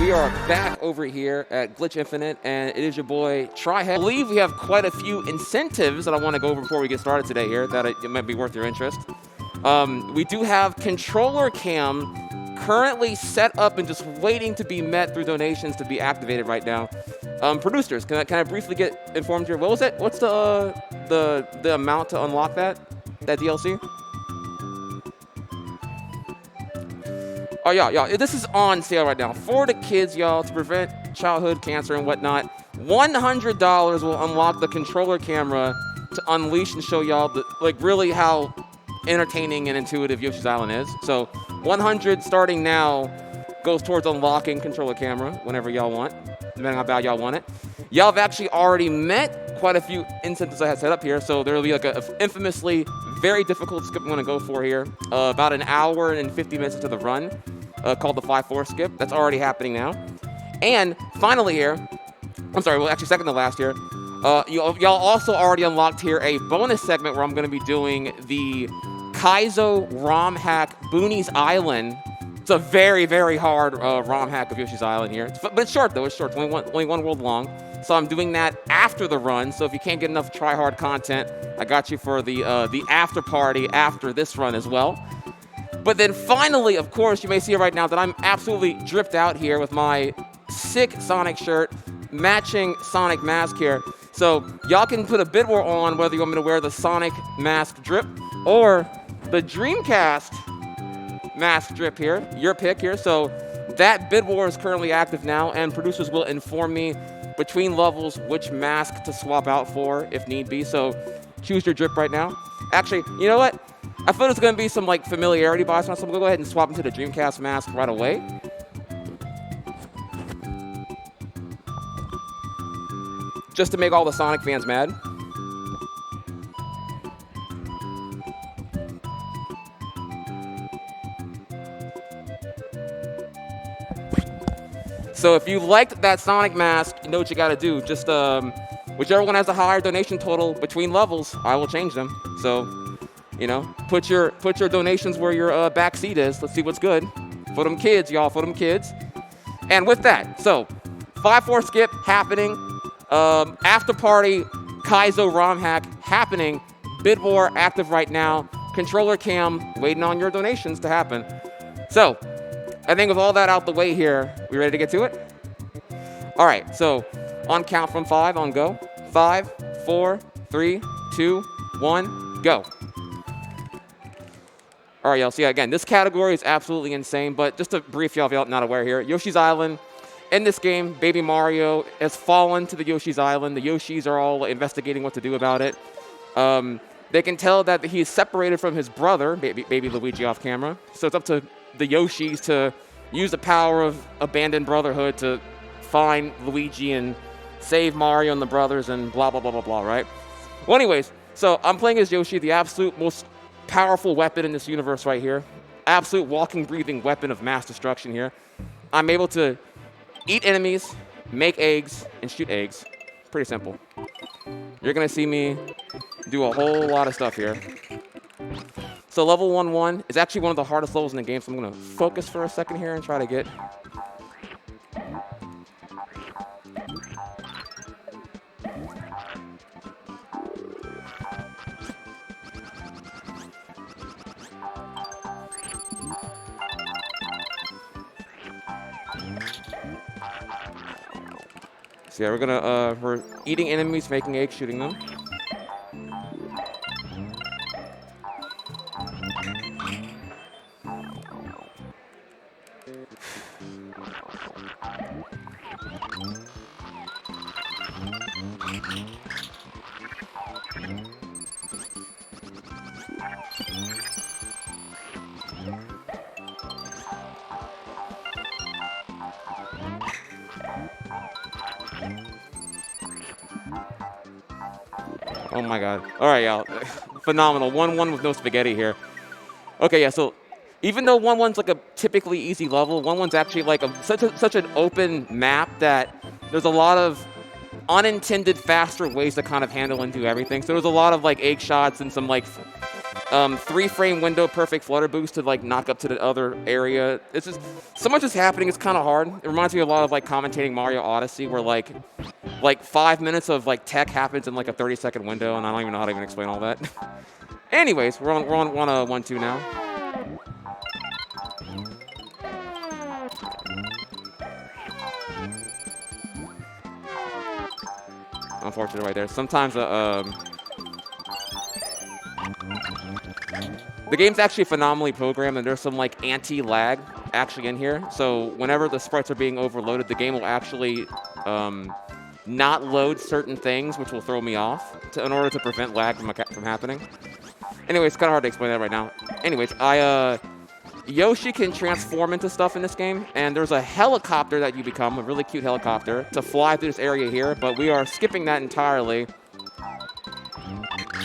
We are back over here at Glitch Infinite, and it is your boy Trihex. I believe we have quite a few incentives that I want to go over before we get started today here that it might be worth your interest. We do have controller cam currently set up and just waiting to be met through donations to be activated right now. Producers, can I briefly get informed here? What was it? What's the amount to unlock that DLC? Oh, yeah, this is on sale right now. For the kids, y'all, to prevent childhood cancer and whatnot, $100 will unlock the controller camera to unleash and show y'all, really how entertaining and intuitive Yoshi's Island is. So, $100 starting now goes towards unlocking controller camera whenever y'all want, depending on how bad y'all want it. Y'all have actually already met quite a few incentives I had set up here, so there will be like a infamously very difficult skip I'm going to go for here. About an hour and 50 minutes into the run, called the 5-4 skip. That's already happening now. And finally here, second to last here, y'all also already unlocked here a bonus segment where I'm going to be doing the Kaizo ROM hack Boonies Island. It's a very, very hard ROM hack of Yoshi's Island here. But it's short, though. It's short. It's only one world long. So I'm doing that after the run. So if you can't get enough try-hard content, I got you for the after party after this run as well. But then finally, of course, you may see right now that I'm absolutely dripped out here with my sick Sonic shirt, matching Sonic mask here. So y'all can put a bid war on whether you want me to wear the Sonic mask drip or the Dreamcast mask drip here, your pick here. So that bid war is currently active now, and producers will inform me between levels which mask to swap out for if need be. So choose your drip right now. Actually, you know what? I thought it was going to be some familiarity bias, so I'm going to go ahead and swap into the Dreamcast mask right away. Just to make all the Sonic fans mad. So if you liked that Sonic mask, you know what you got to do. Just whichever one has a higher donation total between levels, I will change them. So, put your donations where your back seat is. Let's see what's good. For them kids, y'all, for them kids. And with that, so 5-4 skip happening. After party Kaizo ROM hack happening. Bid war active right now. Controller cam waiting on your donations to happen. So I think with all that out the way here, we ready to get to it? All right, so on count from 5, on go. 5, 4, 3, 2, 1, go. All right, y'all, so yeah, again, this category is absolutely insane, but just to brief y'all if y'all not aware here, Yoshi's Island, in this game, Baby Mario has fallen to the Yoshi's Island. The Yoshis are all investigating what to do about it. They can tell that he is separated from his brother, baby Luigi off camera, so it's up to the Yoshis to use the power of abandoned brotherhood to find Luigi and save Mario and the brothers and blah, blah, blah, blah, blah, right? Well, anyways, so I'm playing as Yoshi, the absolute most powerful weapon in this universe right here. Absolute walking, breathing weapon of mass destruction here. I'm able to eat enemies, make eggs, and shoot eggs. Pretty simple. You're going to see me do a whole lot of stuff here. So level 1-1 is actually one of the hardest levels in the game, so I'm going to focus for a second here and try to get... So yeah, we're eating enemies, making eggs, shooting them. Oh my god. All right, y'all. Phenomenal. 1-1 with no spaghetti here. Okay, yeah, so even though 1-1's like a typically easy level, 1-1's actually like such an open map that there's a lot of unintended faster ways to kind of handle and do everything. So there's a lot of like egg shots and some like 3-frame window, perfect flutter boost to like knock up to the other area. It's just so much is happening. It's kind of hard. It reminds me a lot of like commentating Mario Odyssey, where like 5 minutes of like tech happens in like a 30-second window, and I don't even know how to even explain all that. Anyways, we're on 1-2 now. Unfortunate right there. Sometimes the game's actually phenomenally programmed, and there's some like anti-lag actually in here. So whenever the sprites are being overloaded, the game will actually not load certain things, which will throw me off in order to prevent lag from happening. Anyway, it's kind of hard to explain that right now. Anyways, Yoshi can transform into stuff in this game, and there's a helicopter that you become, a really cute helicopter, to fly through this area here, but we are skipping that entirely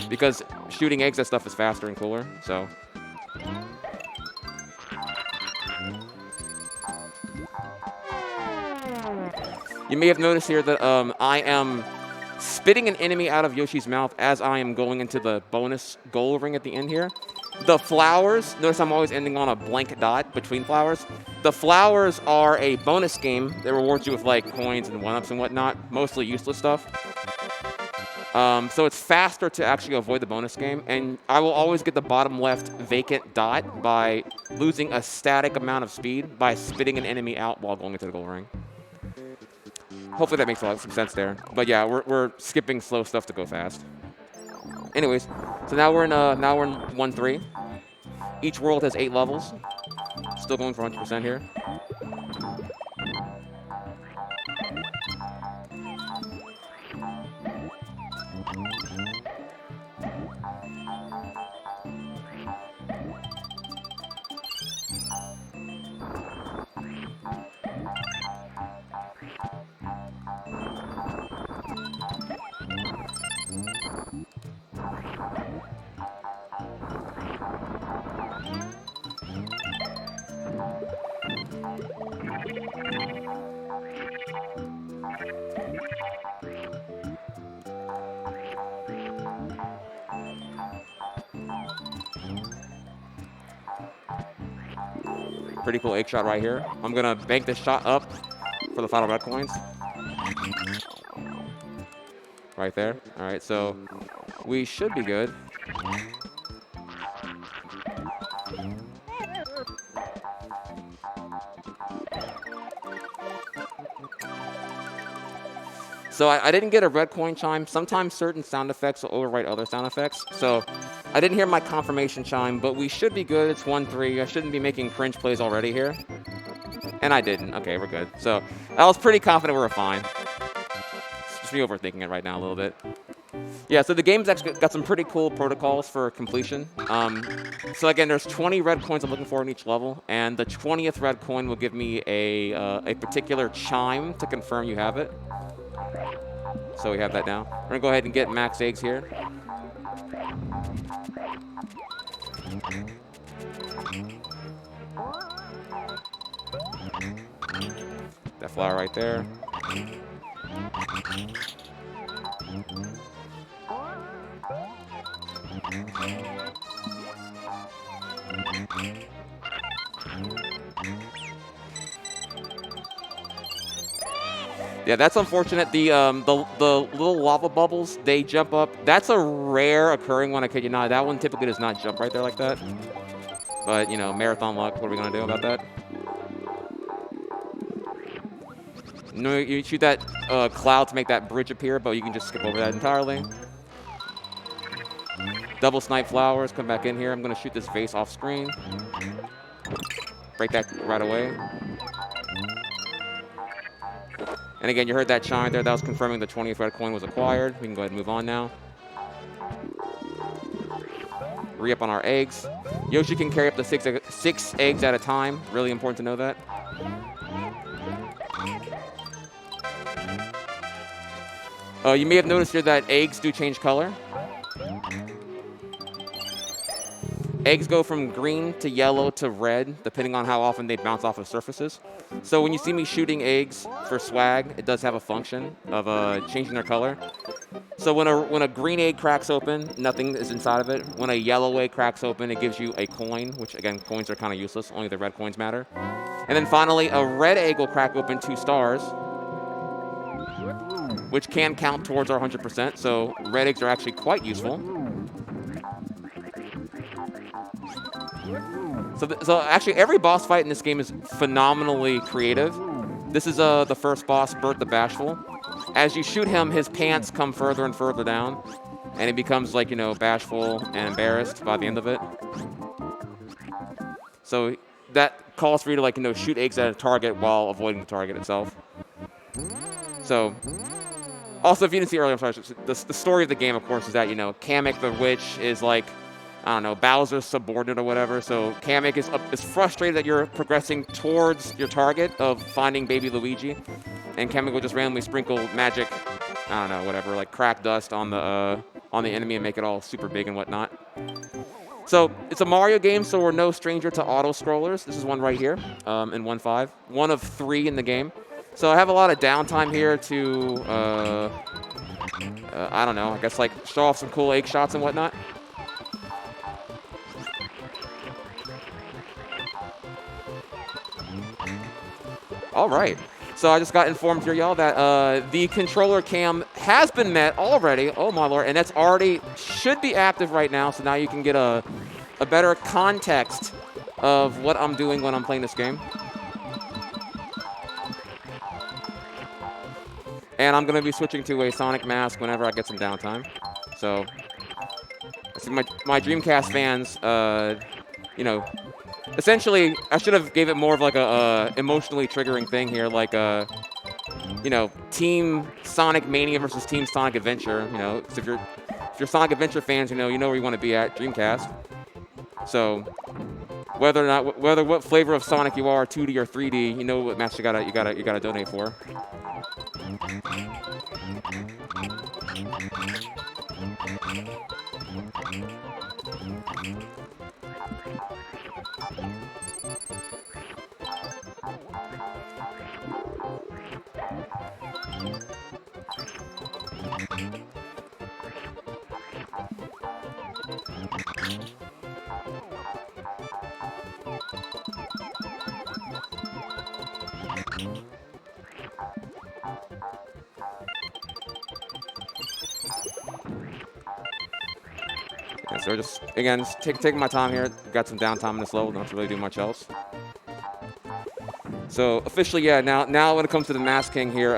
because shooting eggs at stuff is faster and cooler, so. You may have noticed here that I am spitting an enemy out of Yoshi's mouth as I am going into the bonus goal ring at the end here. The flowers, notice I'm always ending on a blank dot between flowers. The flowers are a bonus game that rewards you with like coins and 1-ups and whatnot, mostly useless stuff. So it's faster to actually avoid the bonus game, and I will always get the bottom left vacant dot by losing a static amount of speed by spitting an enemy out while going into the goal ring. Hopefully that makes a lot of sense there. But yeah, we're skipping slow stuff to go fast. Anyways, so now we're in 1-3. Each world has 8 levels. Still going for 100% here. Pretty cool egg shot right here. I'm gonna bank this shot up for the final red coins. Right there. All right, so we should be good. So I didn't get a red coin chime. Sometimes certain sound effects will overwrite other sound effects. So I didn't hear my confirmation chime, but we should be good. It's 1-3. I shouldn't be making cringe plays already here. And I didn't. Okay, we're good. So I was pretty confident we were fine. It's just me overthinking it right now a little bit. Yeah, so the game's actually got some pretty cool protocols for completion. So again, there's 20 red coins I'm looking for in each level, and the 20th red coin will give me a particular chime to confirm you have it. So we have that now. We're gonna go ahead and get max eggs here. That flower right there. Yeah, that's unfortunate. The little lava bubbles, they jump up. That's a rare occurring one, I kid you not. That one typically does not jump right there like that. But, you know, marathon luck. What are we going to do about that? No, you shoot that cloud to make that bridge appear, but you can just skip over that entirely. Double snipe flowers. Come back in here. I'm going to shoot this vase off screen. Break that right away. And again, you heard that chime there. That was confirming the 20th red coin was acquired. We can go ahead and move on now. Re-up on our eggs. Yoshi can carry up to six eggs at a time. Really important to know that. You may have noticed here that eggs do change color. Eggs go from green to yellow to red, depending on how often they bounce off of surfaces. So when you see me shooting eggs for swag, it does have a function of changing their color. So when a green egg cracks open, nothing is inside of it. When a yellow egg cracks open, it gives you a coin, which again, coins are kind of useless. Only the red coins matter. And then finally, a red egg will crack open 2 stars, which can count towards our 100%. So red eggs are actually quite useful. So actually, every boss fight in this game is phenomenally creative. This is the first boss, Bert the Bashful. As you shoot him, his pants come further and further down, and he becomes like, you know, bashful and embarrassed by the end of it. So that calls for you to, like, you know, shoot eggs at a target while avoiding the target itself. So, also, if you didn't see earlier, I'm sorry, the story of the game, of course, is that, you know, Kamek the Witch is like, I don't know, Bowser's subordinate or whatever. So Kamek is frustrated that you're progressing towards your target of finding baby Luigi. And Kamek will just randomly sprinkle magic, I don't know, whatever, like crack dust on the enemy and make it all super big and whatnot. So it's a Mario game, so we're no stranger to auto-scrollers. This is one right here in 1.5. One of 3 in the game. So I have a lot of downtime here to, I don't know, I guess like show off some cool egg shots and whatnot. All right. So I just got informed here, y'all, that the controller cam has been met already. Oh, my lord. And that's already should be active right now. So now you can get a better context of what I'm doing when I'm playing this game. And I'm going to be switching to a Sonic mask whenever I get some downtime. So I see my Dreamcast fans, you know, essentially, I should have gave it more of like a emotionally triggering thing here, like you know, Team Sonic Mania versus Team Sonic Adventure. You know, so if you're Sonic Adventure fans, you know where you want to be at Dreamcast. So whether or not what flavor of Sonic you are, 2D or 3D, you know what match you gotta donate for. Yeah, so just, again, just taking my time here. Got some downtime in this level. Don't have to really do much else. So officially, yeah, now when it comes to the Mask King here,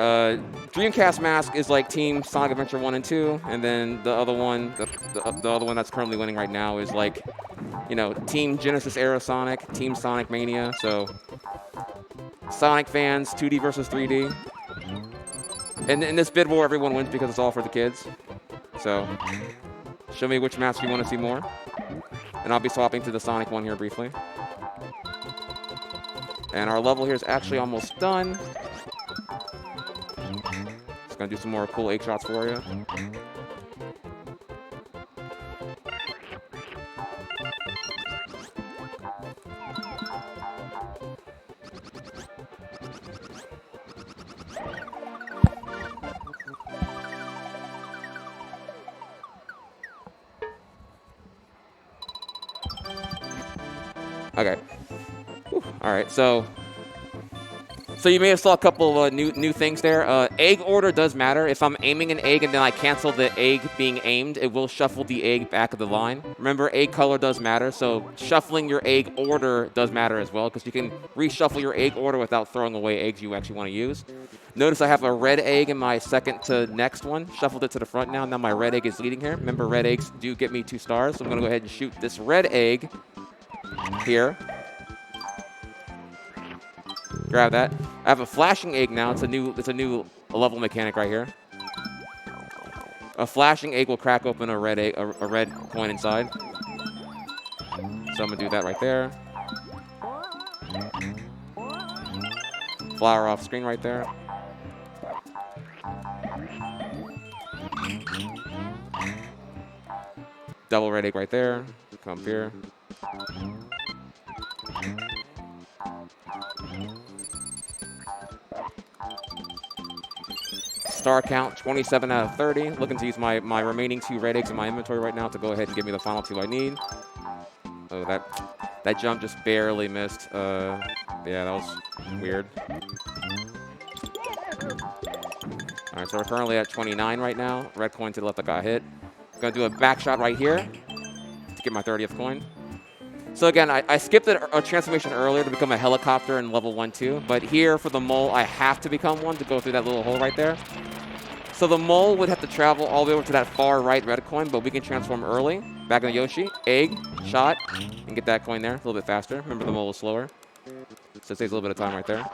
Dreamcast Mask is like Team Sonic Adventure 1 and 2, and then the other one, the other one that's currently winning right now is like, you know, Team Genesis era Sonic, Team Sonic Mania. So Sonic fans, 2D versus 3D. And in this bid war, everyone wins because it's all for the kids. So show me which mask you want to see more, and I'll be swapping to the Sonic one here briefly. And our level here is actually almost done. Just gonna do some more cool egg shots for you. Okay. Whew. All right, so you may have saw a couple of new things there. Egg order does matter. If I'm aiming an egg and then I cancel the egg being aimed, it will shuffle the egg back of the line. Remember, egg color does matter, so shuffling your egg order does matter as well, because you can reshuffle your egg order without throwing away eggs you actually want to use. Notice I have a red egg in my second to next one. Shuffled it to the front now. Now my red egg is leading here. Remember, red eggs do get me 2 stars, so I'm going to go ahead and shoot this red egg here. Grab that. I have a flashing egg now. It's a new level mechanic right here. A flashing egg will crack open a red egg, a red coin inside. So I'm gonna do that right there. Flower off screen right there. Double red egg right there. Come here. Star count, 27 out of 30. Looking to use my remaining 2 red eggs in my inventory right now to go ahead and give me the final 2 I need. Oh, that jump just barely missed. Yeah, that was weird. All right, so we're currently at 29 right now. Red coin to the left that got hit. Gonna do a back shot right here to get my 30th coin. So again, I skipped a transformation earlier to become a helicopter in level 1-2, but here for the mole, I have to become one to go through that little hole right there. So the mole would have to travel all the way over to that far right red coin, but we can transform early. Back in the Yoshi, egg, shot, and get that coin there a little bit faster. Remember, the mole is slower, so it takes a little bit of time right there.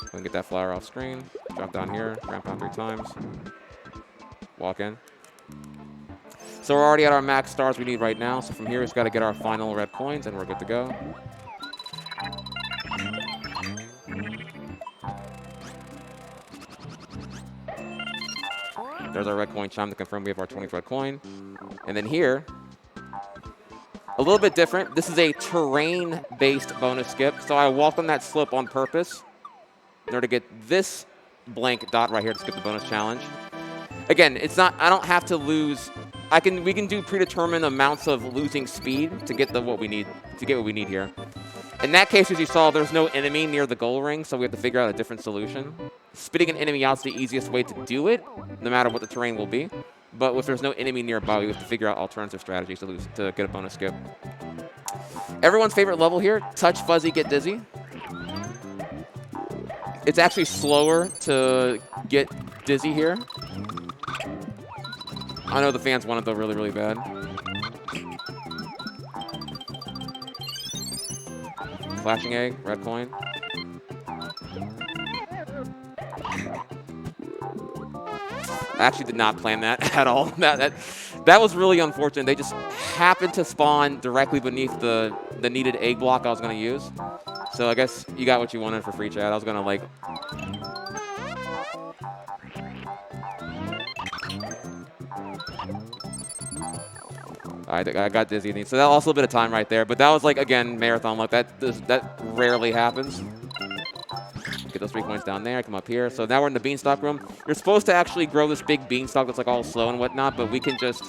We can get that flower off screen, drop down here, ramp down 3 times, walk in. So we're already at our max stars we need right now. So from here, we just got to get our final red coins, and we're good to go. There's our red coin chime to confirm we have our 20th red coin. And then here, a little bit different. This is a terrain-based bonus skip. So I walked on that slope on purpose in order to get this blank dot right here to skip the bonus challenge. Again, it's not, I don't have to lose. We can do predetermined amounts of losing speed to get what we need here. In that case, as you saw, there's no enemy near the goal ring, so we have to figure out a different solution. Spitting an enemy out is the easiest way to do it, no matter what the terrain will be. But if there's no enemy nearby, we have to figure out alternative strategies to get a bonus skip. Everyone's favorite level here, Touch Fuzzy Get Dizzy. It's actually slower to get dizzy here. I know the fans want it though really, really bad. Flashing egg, red coin. I actually did not plan that at all. That was really unfortunate. They just happened to spawn directly beneath the needed egg block I was going to use. So I guess you got what you wanted for free, chat. I was going to like... I got dizzy. So that lost a little bit of time right there. But that was like, again, marathon luck. That rarely happens. Get those 3 coins down there. Come up here. So now we're in the beanstalk room. You're supposed to actually grow this big beanstalk that's like all slow and whatnot. But we can just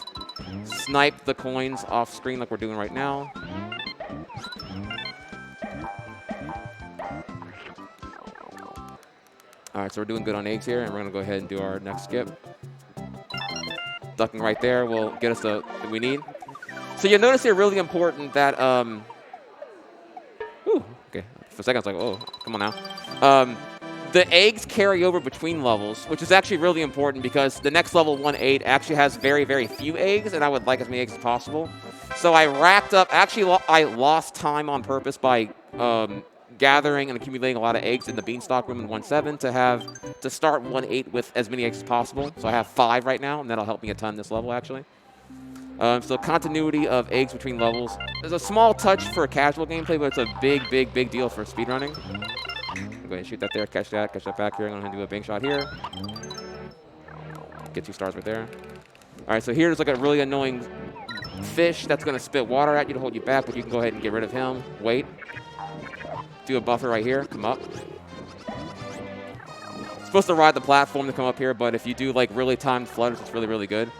snipe the coins off screen like we're doing right now. All right, so we're doing good on eggs here. And we're going to go ahead and do our next skip. Ducking right there will get us the we need. So you'll notice here really important that, okay, for a second I was like, oh, come on now. The eggs carry over between levels, which is actually really important because the next level, 1-8, actually has very, very few eggs, and I would like as many eggs as possible. So I racked up, actually I lost time on purpose by gathering and accumulating a lot of eggs in the beanstalk room in 1-7 to start 1-8 with as many eggs as possible. So I have 5 right now, and that'll help me a ton this level, actually. So continuity of eggs between levels. There's a small touch for casual gameplay, but it's a big, big, big deal for speedrunning. I'm going to go ahead and shoot that there, catch that back here. I'm going to do a bank shot here. Get 2 stars right there. All right, so here's like a really annoying fish that's going to spit water at you to hold you back, but you can go ahead and get rid of him. Wait. Do a buffer right here. Come up. It's supposed to ride the platform to come up here, but if you do like really timed flutters, it's really, really good.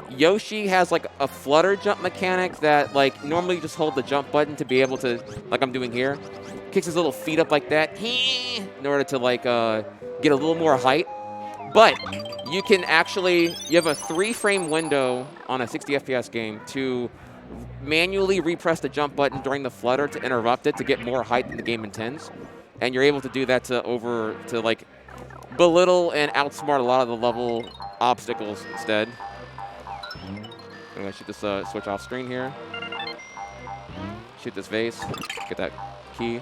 Yoshi has like a flutter jump mechanic that like normally you just hold the jump button to be able to, like I'm doing here, kicks his little feet up like that in order to like get a little more height. But you can actually, you have a 3-frame window on a 60 FPS game to manually repress the jump button during the flutter to interrupt it to get more height than the game intends. And you're able to do that to like belittle and outsmart a lot of the level obstacles instead. I'm going to shoot this switch off screen here. Shoot this vase. Get that key.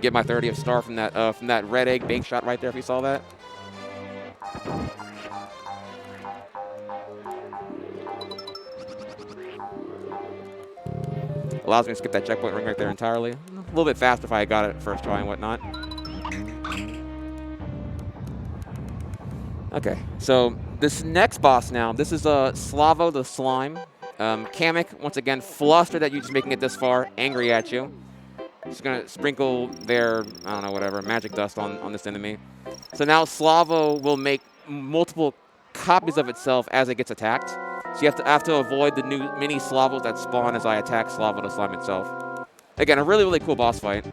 Get my 30th star from that red egg bank shot right there, if you saw that. Allows me to skip that checkpoint ring right there entirely. A little bit faster if I got it first try and whatnot. Okay, so this next boss now, this is Slavo the Slime. Kamek, once again, flustered at you just making it this far, angry at you. Just going to sprinkle their, I don't know, whatever, magic dust on this enemy. So now Slavo will make multiple copies of itself as it gets attacked. So you have to avoid the new mini Slavos that spawn as I attack Slavo the slime itself. Again, a really, really cool boss fight.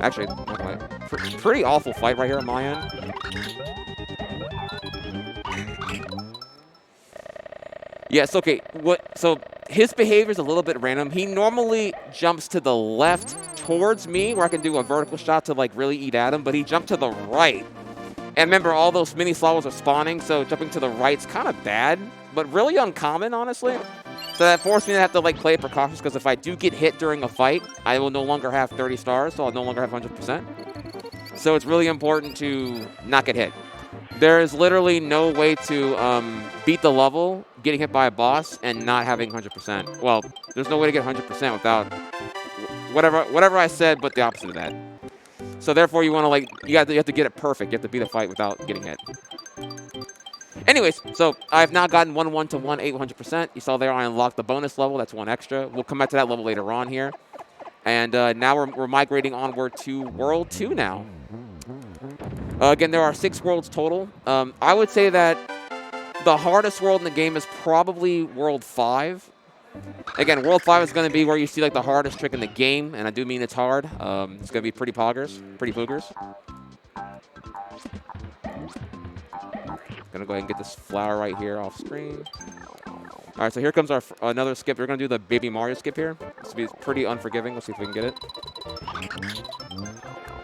Actually, pretty awful fight right here on my end. Yes, okay. So his behavior is a little bit random. He normally jumps to the left towards me, where I can do a vertical shot to like really eat at him, but he jumped to the right. And remember, all those mini Slavos are spawning, so jumping to the right's kind of bad, but really uncommon, honestly. So that forced me to have to like play precautious, because if I do get hit during a fight, I will no longer have 30 stars, so I'll no longer have 100%. So it's really important to not get hit. There is literally no way to beat the level getting hit by a boss and not having 100%. Well, there's no way to get 100% without whatever I said, but the opposite of that. So therefore, you want to like you have to get it perfect. You have to beat a fight without getting hit. Anyways, so I've now gotten 1-1 to 1-8 100%. You saw there I unlocked the bonus level. That's one extra. We'll come back to that level later on here. And now we're migrating onward to World 2 now. Again, there are 6 worlds total. I would say that the hardest world in the game is probably World 5. Again, World 5 is going to be where you see like the hardest trick in the game, and I do mean it's hard. It's going to be pretty poogers. Going to go ahead and get this flower right here off screen. All right, so here comes our another skip. We're going to do the Baby Mario skip here. This will be pretty unforgiving. Let's see if we can get it.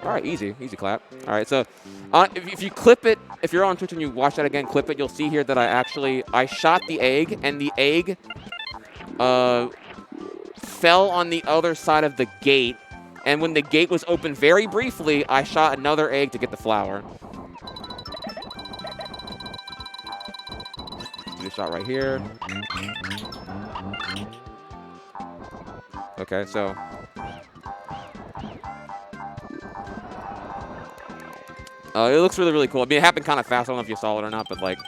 All right, easy clap. All right, so if you clip it, if you're on Twitch and you watch that again, clip it, you'll see here that I shot the egg, and the egg fell on the other side of the gate. And when the gate was open very briefly, I shot another egg to get the flower. Do the shot right here. Okay, so it looks really, really cool. I mean, it happened kind of fast. I don't know if you saw it or not, but like.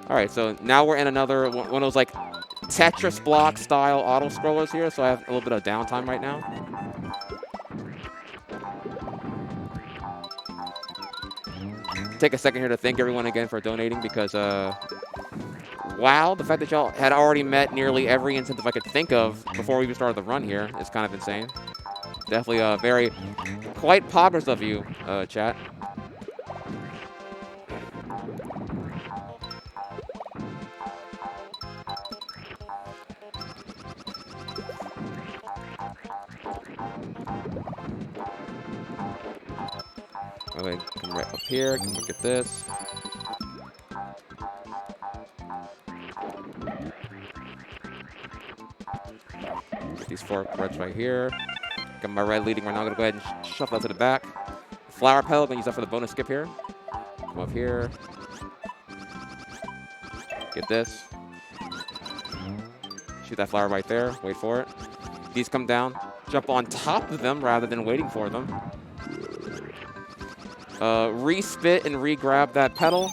All right, so now we're in another one of those like Tetris block style auto scrollers here. So I have a little bit of downtime right now. Take a second here to thank everyone again for donating, because wow, the fact that y'all had already met nearly every incentive I could think of before we even started the run here is kind of insane. Definitely quite poggers of you, chat. Okay, come right up here. Come look at this. Get these 4 reds right here. Got my red leading right now. I'm going to go ahead and shuffle that to the back. Flower petal, I'm going to use that for the bonus skip here. Come up here. Get this. Shoot that flower right there. Wait for it. These come down. Jump on top of them rather than waiting for them. Re-spit and re-grab that petal.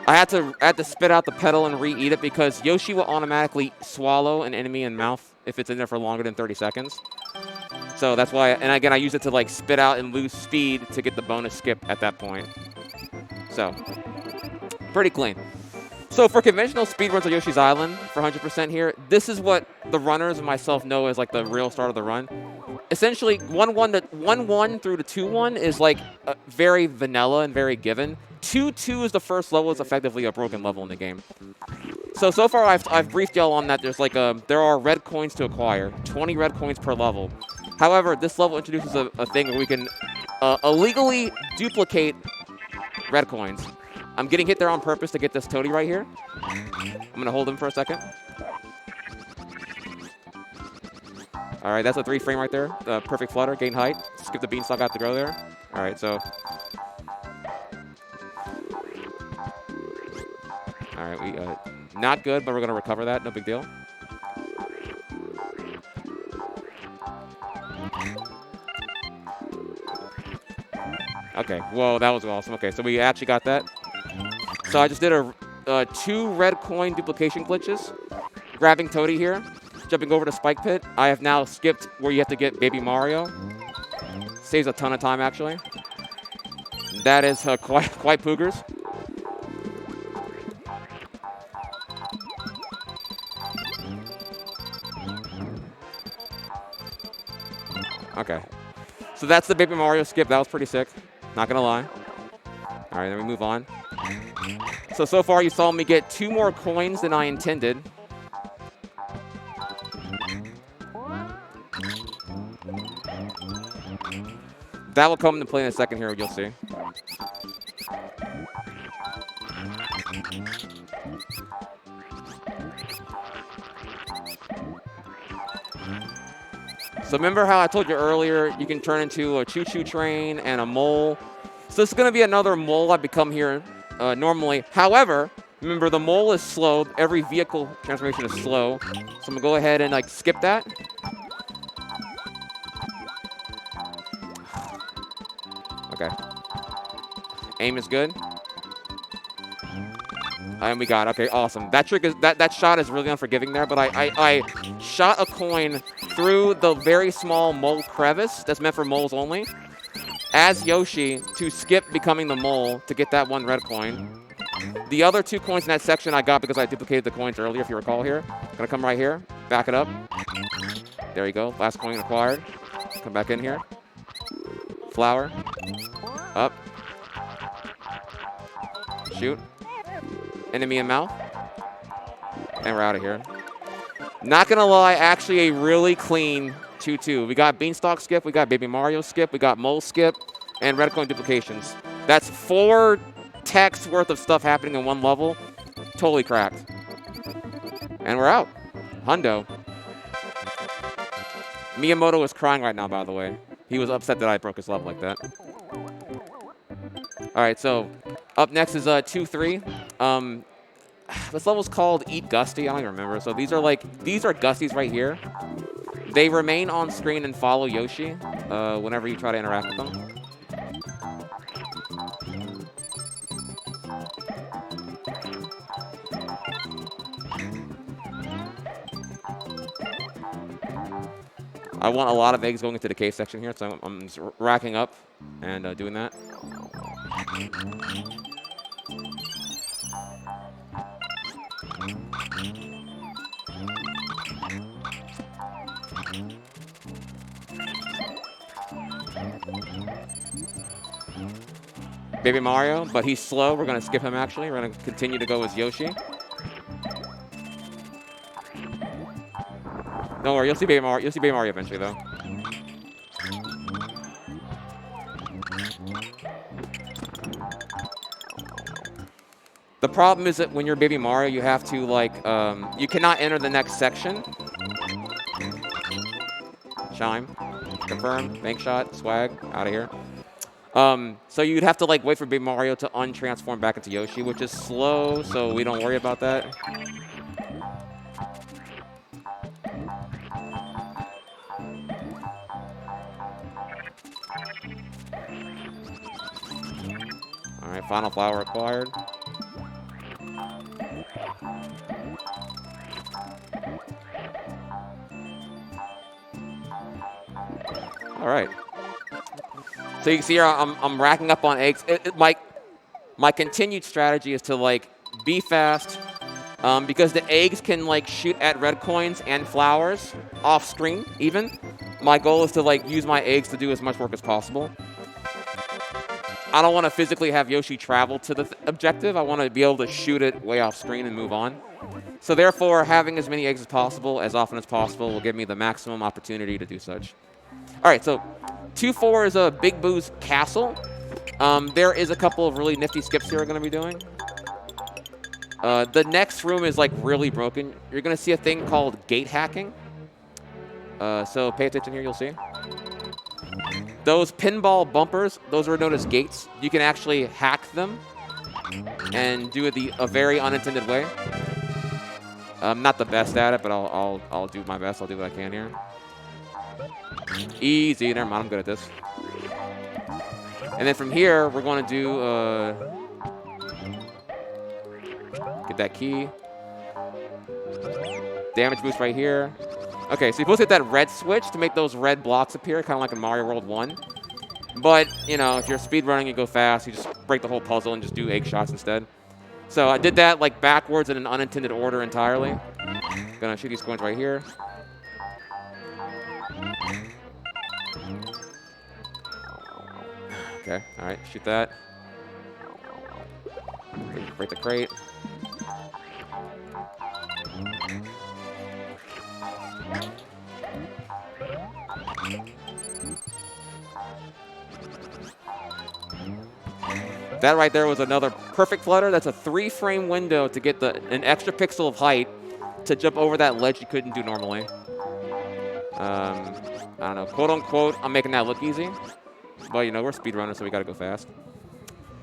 I had to spit out the petal and re-eat it, because Yoshi will automatically swallow an enemy in mouth if it's in there for longer than 30 seconds. So that's why, and again, I use it to like spit out and lose speed to get the bonus skip at that point. So, pretty clean. So for conventional speedruns of Yoshi's Island for 100% here, this is what the runners and myself know as like the real start of the run. Essentially, 1-1 through to 2-1 is like very vanilla and very given. 2-2 is the first level. It's effectively a broken level in the game. So far I've briefed y'all on that. There's like there are red coins to acquire, 20 red coins per level. However, this level introduces a thing where we can illegally duplicate red coins. I'm getting hit there on purpose to get this toady right here. I'm going to hold him for a second. All right, that's a 3 frame right there. Perfect flutter, gain height, skip the beanstalk, I have to go there. All right, so. All right, we not good, but we're gonna recover that. No big deal. Okay, whoa, that was awesome. Okay, so we actually got that. So I just did a 2 red coin duplication glitches. Grabbing Toadie here, jumping over to Spike Pit. I have now skipped where you have to get Baby Mario. Saves a ton of time, actually. That is quite poogers. Okay. So that's the Baby Mario skip. That was pretty sick. Not gonna lie. All right, then we move on. So far you saw me get 2 more coins than I intended. That will come into play in a second here, you'll see. So remember how I told you earlier, you can turn into a choo-choo train and a mole. So this is going to be another mole I become here normally. However, remember the mole is slow. Every vehicle transformation is slow. So I'm going to go ahead and like skip that. Okay. Aim is good. And we got it. Okay, awesome. That trick is that shot is really unforgiving there, but I shot a coin through the very small mole crevice that's meant for moles only as Yoshi to skip becoming the mole to get that 1 red coin. The other 2 coins in that section I got because I duplicated the coins earlier, if you recall here. Gonna come right here, back it up. There you go, last coin acquired. Come back in here. Flower. Up. Shoot. Enemy in mouth. And we're out of here. Not gonna lie, actually a really clean 2-2. We got Beanstalk skip, we got Baby Mario skip, we got Mole skip, and red coin duplications. That's 4 techs worth of stuff happening in 1 level. Totally cracked. And we're out. Hundo. Miyamoto is crying right now, by the way. He was upset that I broke his level like that. All right, so up next is 2-3. This level's called Eat Gusty. I don't even remember. So these are Gusties right here. They remain on screen and follow Yoshi whenever you try to interact with them. I want a lot of eggs going into the cave section here, so I'm just racking up and doing that. Baby Mario, but he's slow. We're going to skip him, actually. We're going to continue to go as Yoshi. Don't worry, you'll see Baby Mario. You'll see Baby Mario eventually, though. The problem is that when you're Baby Mario, you have to, like, you cannot enter the next section. Chime. Confirm. Bank shot. Swag. Out of here. So you'd have to, like, wait for Baby Mario to untransform back into Yoshi, which is slow, so we don't worry about that. All right, final flower acquired. All right. So you can see here, I'm racking up on eggs. My continued strategy is to, like, be fast because the eggs can, like, shoot at red coins and flowers off screen even. My goal is to, like, use my eggs to do as much work as possible. I don't want to physically have Yoshi travel to the objective. I want to be able to shoot it way off screen and move on. So therefore, having as many eggs as possible, as often as possible, will give me the maximum opportunity to do such. All right, so 2-4 is a Big Boo's Castle. There is a couple of really nifty skips here we're going to be doing. The next room is, like, really broken. You're going to see a thing called gate hacking. So pay attention here, you'll see. Those pinball bumpers, those are known as gates. You can actually hack them and do it a very unintended way. I'm not the best at it, but I'll do my best. I'll do what I can here. Easy. Never mind. I'm good at this. And then from here, we're going to do... get that key. Damage boost right here. Okay, so you're supposed to hit that red switch to make those red blocks appear, kind of like in Mario World 1. But, you know, if you're speedrunning, you go fast, you just break the whole puzzle and just do egg shots instead. So I did that, like, backwards in an unintended order entirely. Gonna shoot these coins right here. Okay, alright, shoot that. Break the crate. That right there was another perfect flutter. That's a 3-frame window to get an extra pixel of height to jump over that ledge you couldn't do normally. I don't know, quote unquote, I'm making that look easy. But you know, we're speedrunners, so we gotta go fast.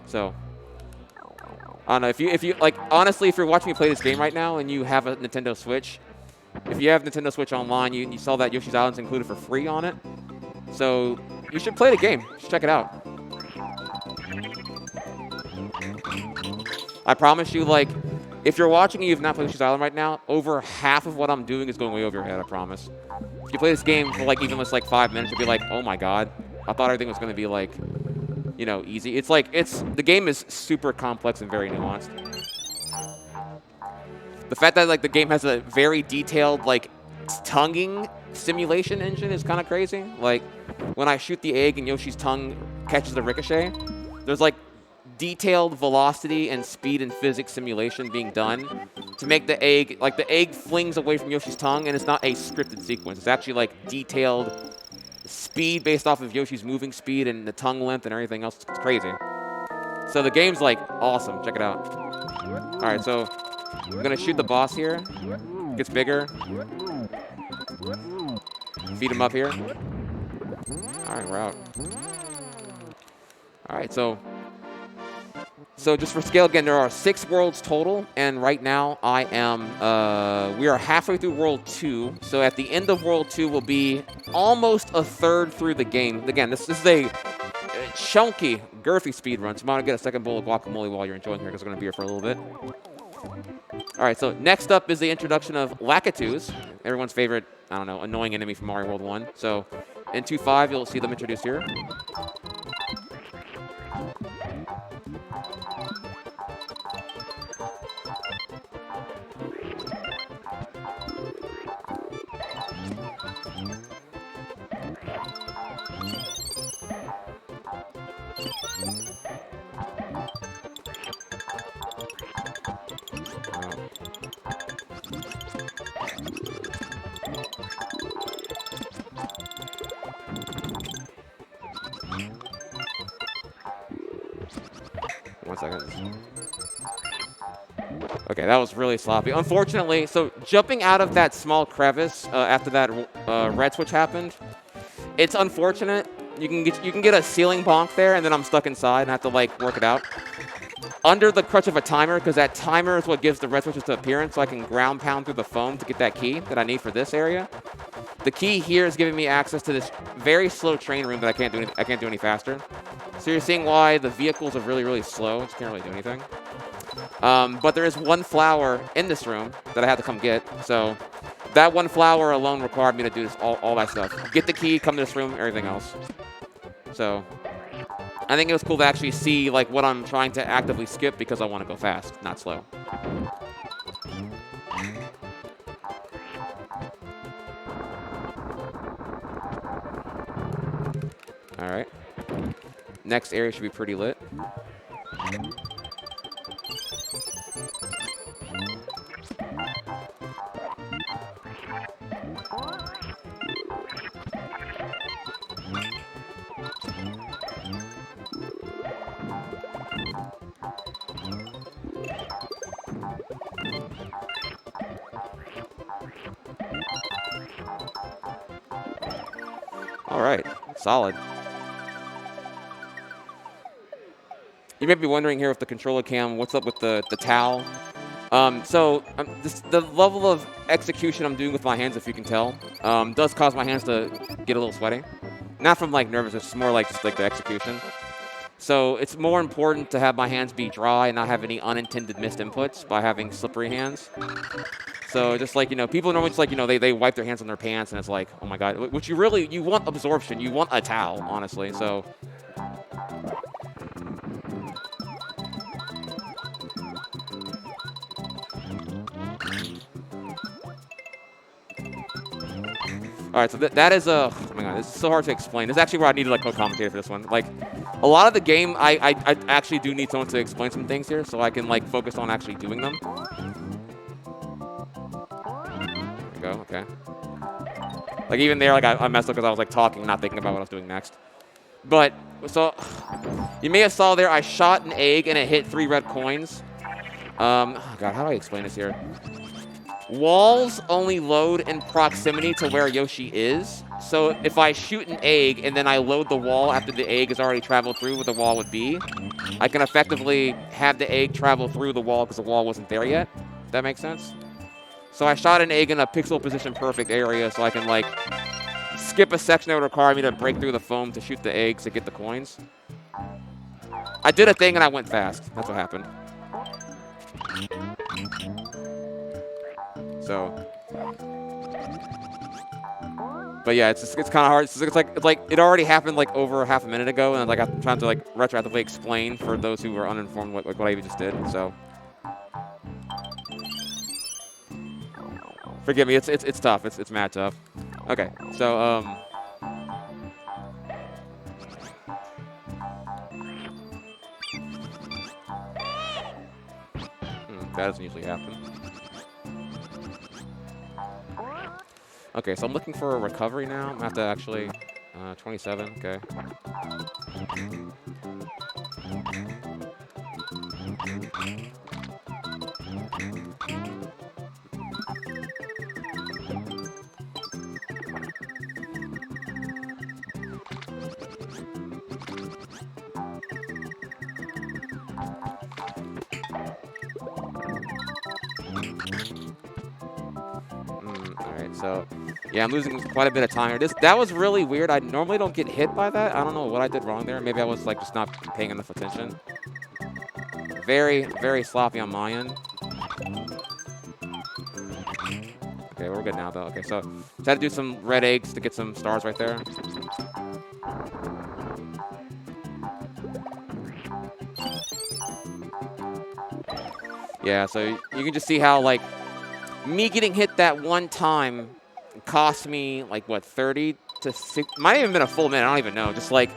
So, I don't know, if you like, honestly, if you're watching me play this game right now and you have a Nintendo Switch, if you have Nintendo Switch Online, you saw that Yoshi's Island's included for free on it. So, you should play the game. You should check it out. I promise you, like, if you're watching and you've not played Yoshi's Island right now, over half of what I'm doing is going way over your head, I promise. If you play this game for, like, even just, like, 5 minutes, you'll be like, oh my god, I thought everything was going to be, like, you know, easy. It's like, the game is super complex and very nuanced. The fact that, like, the game has a very detailed, like, tonguing simulation engine is kind of crazy. Like, when I shoot the egg and Yoshi's tongue catches the ricochet, there's, like, detailed velocity and speed and physics simulation being done to make the egg, like, the egg flings away from Yoshi's tongue, and it's not a scripted sequence. It's actually, like, detailed speed based off of Yoshi's moving speed and the tongue length and everything else. It's crazy. So the game's, like, awesome. Check it out. All right, so I'm going to shoot the boss here. Gets bigger. Feed him up here. All right, we're out. All right, so just for scale, again, there are 6 worlds total, and right now I am, we are halfway through World 2, so at the end of World 2 will be almost a third through the game. Again, this is a chunky, girthy speed run, so I'm going to get a second bowl of guacamole while you're enjoying here, because we're going to be here for a little bit. All right, so next up is the introduction of Lakitus, everyone's favorite, I don't know, annoying enemy from Mario World 1. So in 2.5, you'll see them introduced here. One second. Okay, that was really sloppy. Unfortunately, so jumping out of that small crevice after that red switch happened, it's unfortunate. You can get a ceiling bonk there, and then I'm stuck inside and have to, like, work it out. Under the crutch of a timer, because that timer is what gives the red switches to appearance, so I can ground pound through the foam to get that key that I need for this area. The key here is giving me access to this very slow train room that I can't do any faster. So you're seeing why the vehicles are really, really slow. Just can't really do anything. But there is one flower in this room that I had to come get. So that one flower alone required me to do this, all that stuff. Get the key, come to this room, everything else. So I think it was cool to actually see, like, what I'm trying to actively skip because I want to go fast, not slow. All right. Next area should be pretty lit. All right, solid. You may be wondering here with the controller cam, what's up with the towel? The level of execution I'm doing with my hands, if you can tell, does cause my hands to get a little sweaty. Not from like nervousness, it's more like just like the execution. So it's more important to have my hands be dry and not have any unintended missed inputs by having slippery hands. So just like, people normally just like, they wipe their hands on their pants and it's like, oh my God, which you want absorption. You want a towel, honestly. So. All right, so that is oh my God, this is so hard to explain. This is actually where I needed like co-commentator for this one. Like, a lot of the game, I actually do need someone to explain some things here, so I can like focus on actually doing them. There we go. Okay. Like even there, like I messed up because I was like talking, not thinking about what I was doing next. But so you may have saw there, I shot an egg and it hit 3 red coins. Oh God, how do I explain this here? Walls only load in proximity to where Yoshi is. So if I shoot an egg and then I load the wall after the egg has already traveled through where the wall would be, I can effectively have the egg travel through the wall because the wall wasn't there yet. That makes sense? So I shot an egg in a pixel position perfect area so I can like skip a section that would require me to break through the foam to shoot the eggs to get the coins. I did a thing and I went fast. That's what happened. So, but yeah, it's kind of hard. It's like it already happened like over half a minute ago, and like I'm trying to like retroactively explain for those who were uninformed what I even just did. So, forgive me. It's tough. It's mad tough. Okay, so that doesn't usually happen. Okay, so I'm looking for a recovery now. I'm gonna have to actually, 27, okay. Alright, so yeah, I'm losing quite a bit of time here. That was really weird. I normally don't get hit by that. I don't know what I did wrong there. Maybe I was like just not paying enough attention. Very, very sloppy on my end. Okay, we're good now though. Okay, so had to do some red eggs to get some stars right there. Yeah, so you can just see how like me getting hit that one time cost me like what, 30 to 60, might have even been a full minute, I don't even know. Just like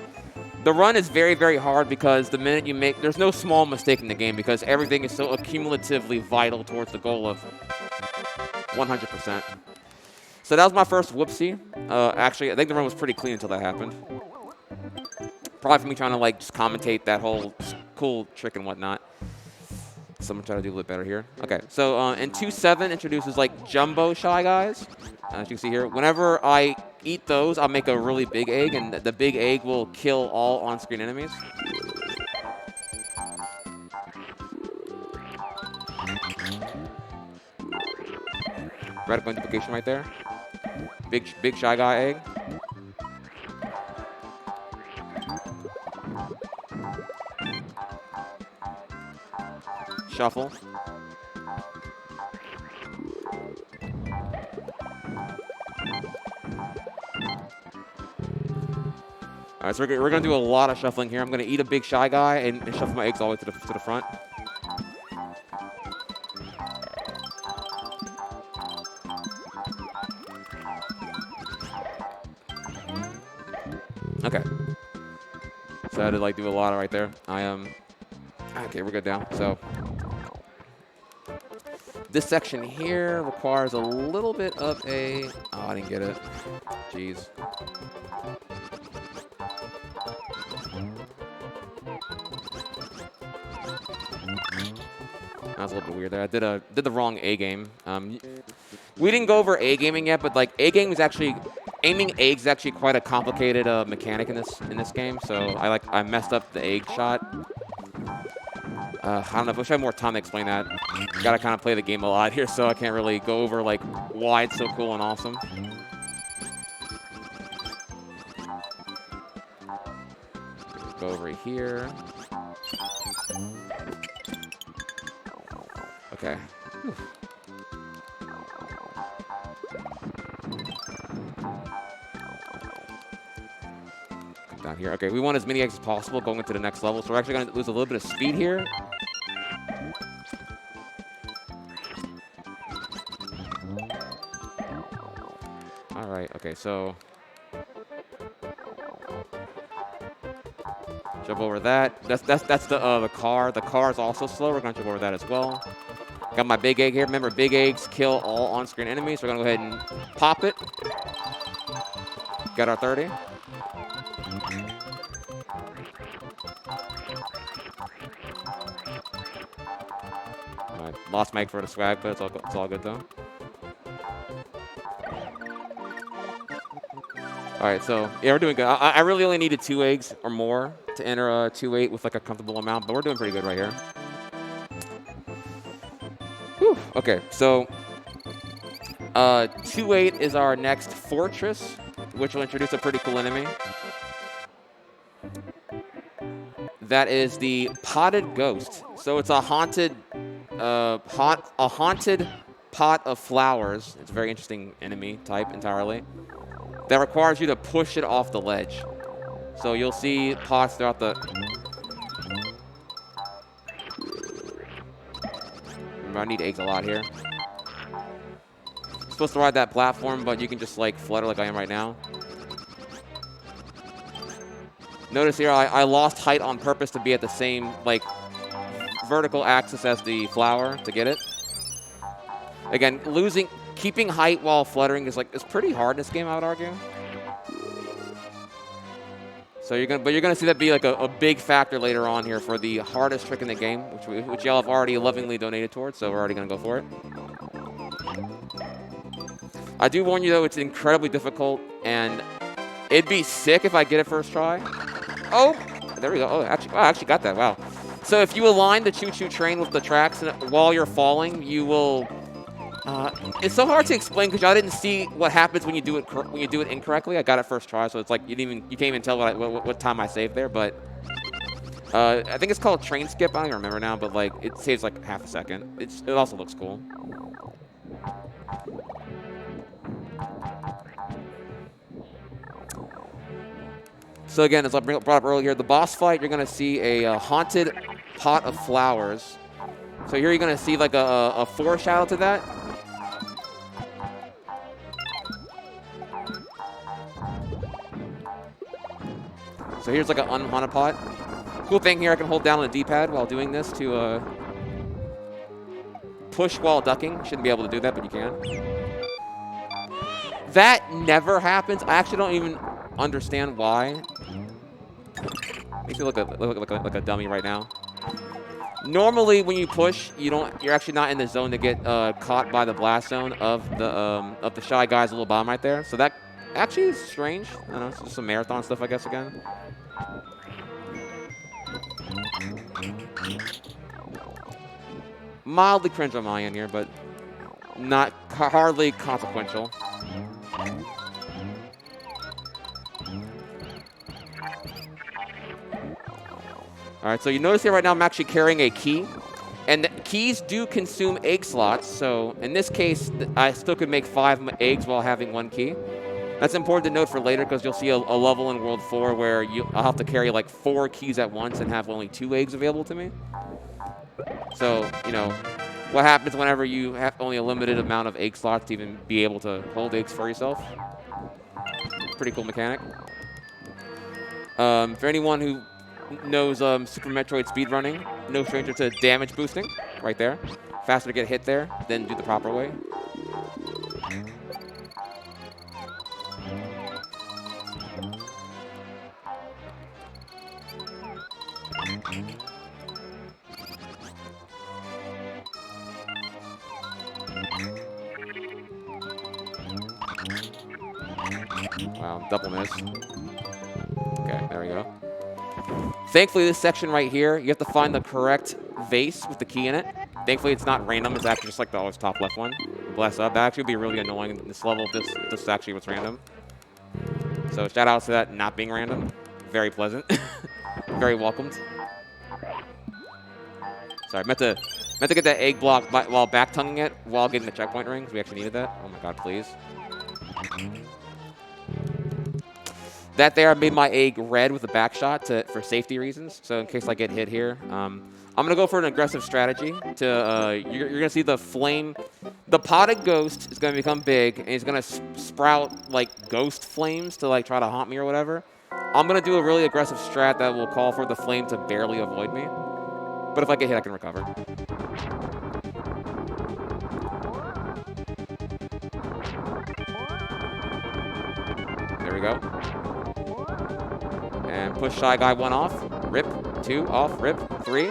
the run is very, very hard because the minute you make, there's no small mistake in the game because everything is so accumulatively vital towards the goal of 100%. So that was my first whoopsie. Actually, I think the run was pretty clean until that happened. Probably for me trying to like just commentate that whole cool trick and whatnot. So I'm gonna try to do a little bit better here. Okay, so in 2.7 introduces like jumbo Shy Guys. As you can see here, whenever I eat those, I'll make a really big egg, and the big egg will kill all on-screen enemies. Radical duplication right there. Big Shy Guy egg. Shuffle. All right, so we're gonna do a lot of shuffling here. I'm gonna eat a big Shy Guy and shuffle my eggs all the way to the front. Okay. So I had to like do a lot right there. Okay, we're good now. So this section here requires a little bit of a, oh, I didn't get it. Jeez. That was a little bit weird there. I did the wrong A game. We didn't go over A gaming yet, but like A game is actually, aiming eggs is actually quite a complicated mechanic in this game. So I messed up the egg shot. I don't know. I wish I had more time to explain that. Gotta kind of play the game a lot here, so I can't really go over like why it's so cool and awesome. Go over here. Okay. Whew. Come down here. Okay, we want as many eggs as possible going into the next level, so we're actually going to lose a little bit of speed here. All right. Okay, so jump over that. That's the car. The car is also slow. We're gonna jump over that as well. Got my big egg here. Remember, big eggs kill all on-screen enemies. So we're gonna go ahead and pop it. Got our 30. All right, lost my egg for the swag, but it's all good though. All right, so yeah, we're doing good. I really only needed 2 eggs or more to enter a 2-8 with like a comfortable amount, but we're doing pretty good right here. Whew. Okay, so 2-8 is our next fortress, which will introduce a pretty cool enemy. That is the potted ghost. So it's a haunted pot of flowers. It's a very interesting enemy type entirely. That requires you to push it off the ledge. So you'll see pots throughout the... Remember, I need eggs a lot here. I'm supposed to ride that platform, but you can just like flutter like I am right now. Notice here, I lost height on purpose to be at the same like vertical axis as the flower to get it. Again, keeping height while fluttering is pretty hard in this game, I would argue. So you're gonna see that be like a big factor later on here for the hardest trick in the game, which y'all have already lovingly donated towards. So we're already gonna go for it. I do warn you though, it's incredibly difficult, and it'd be sick if I get it first try. Oh, there we go. Oh, I actually got that. Wow. So if you align the choo-choo train with the tracks while you're falling, you will. It's so hard to explain because y'all didn't see what happens when you do it incorrectly. I got it first try, so it's like you can't even tell what time I saved there. But I think it's called train skip. I don't even remember now, but like it saves like half a second. It also looks cool. So again, as I brought up earlier, the boss fight, you're gonna see a haunted pot of flowers. So here you're gonna see like a foreshadow to that. So here's like an unhaunted pot. Cool thing here, I can hold down on the D-pad while doing this to push while ducking. Shouldn't be able to do that, but you can. That never happens. I actually don't even understand why. Makes me look like a dummy right now. Normally, when you push, you're actually not in the zone to get caught by the blast zone of the shy guy's little bomb right there. So that actually is strange. I don't know, it's just some marathon stuff, I guess, again. Mildly cringe on my end here, but hardly consequential. All right, so you notice here right now I'm actually carrying a key. And the keys do consume egg slots. So in this case, I still could make 5 eggs while having 1 key. That's important to note for later because you'll see a level in World 4 where I'll have to carry like 4 keys at once and have only 2 eggs available to me. So, what happens whenever you have only a limited amount of egg slots to even be able to hold eggs for yourself. Pretty cool mechanic. For anyone who knows Super Metroid speedrunning, no stranger to damage boosting, right there. Faster to get hit there, then do the proper way. Wow, double miss. Okay, there we go. Thankfully, this section right here, you have to find the correct vase with the key in it. Thankfully, it's not random. It's actually just like the always top left one. Bless up. That actually would be really annoying in this level if this is actually what's random. So shout out to that not being random. Very pleasant. Very welcomed. Sorry, meant to get that egg block while back tonguing it while getting the checkpoint rings. We actually needed that. Oh my god, please. That there, I made my egg red with a back shot for safety reasons. So in case I get hit here, I'm gonna go for an aggressive strategy. You're gonna see the flame, the potted ghost is gonna become big, and he's gonna sprout like ghost flames to like try to haunt me or whatever. I'm gonna do a really aggressive strat that will call for the flame to barely avoid me. But if I get hit, I can recover. There we go. And push Shy Guy 1 off. Rip. 2 off. Rip. 3.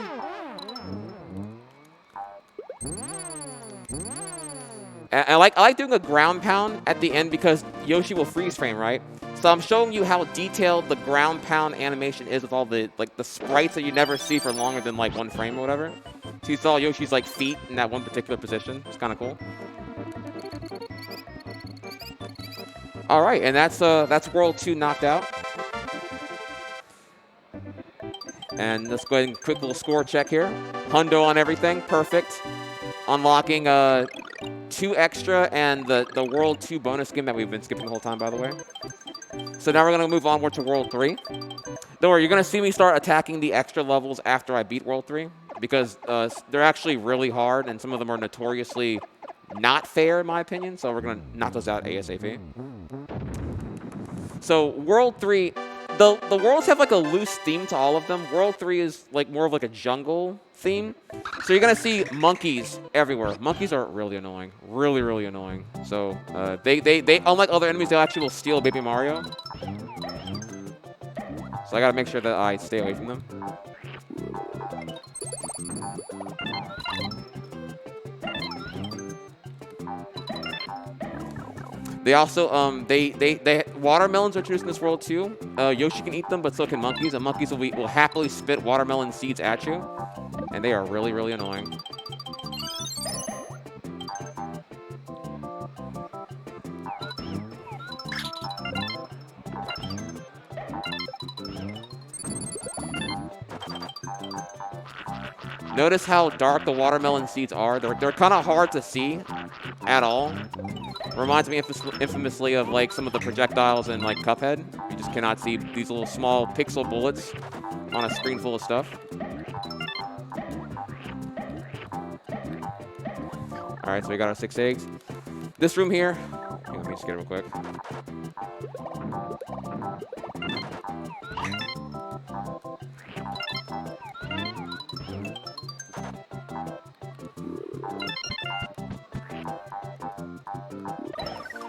And I like doing a ground pound at the end because Yoshi will freeze frame, right? So I'm showing you how detailed the ground pound animation is with all the the sprites that you never see for longer than like 1 frame or whatever. So you saw Yoshi's like feet in that one particular position. It's kind of cool. All right, and that's World 2 knocked out. And let's go ahead and quick little score check here. Hundo on everything, perfect. Unlocking 2 extra and the World 2 bonus game that we've been skipping the whole time, by the way. So now we're gonna move onward to World 3. Don't worry, you're gonna see me start attacking the extra levels after I beat World 3 because they're actually really hard and some of them are notoriously not fair in my opinion. So we're gonna knock those out ASAP. So World 3. The worlds have like a loose theme to all of them. World 3 is like more of like a jungle theme. So you're gonna see monkeys everywhere. Monkeys are really annoying. Really, really annoying. So they unlike other enemies, they actually will steal Baby Mario. So I gotta make sure that I stay away from them. They also, watermelons are introduced in this world too. Yoshi can eat them, but so can monkeys. And monkeys will happily spit watermelon seeds at you. And they are really, really annoying. Notice how dark the watermelon seeds are. They're kind of hard to see at all. Reminds me infamously of like some of the projectiles in like Cuphead. You just cannot see these little small pixel bullets on a screen full of stuff. All right, so we got our 6 eggs. This room here, let me just get it real quick.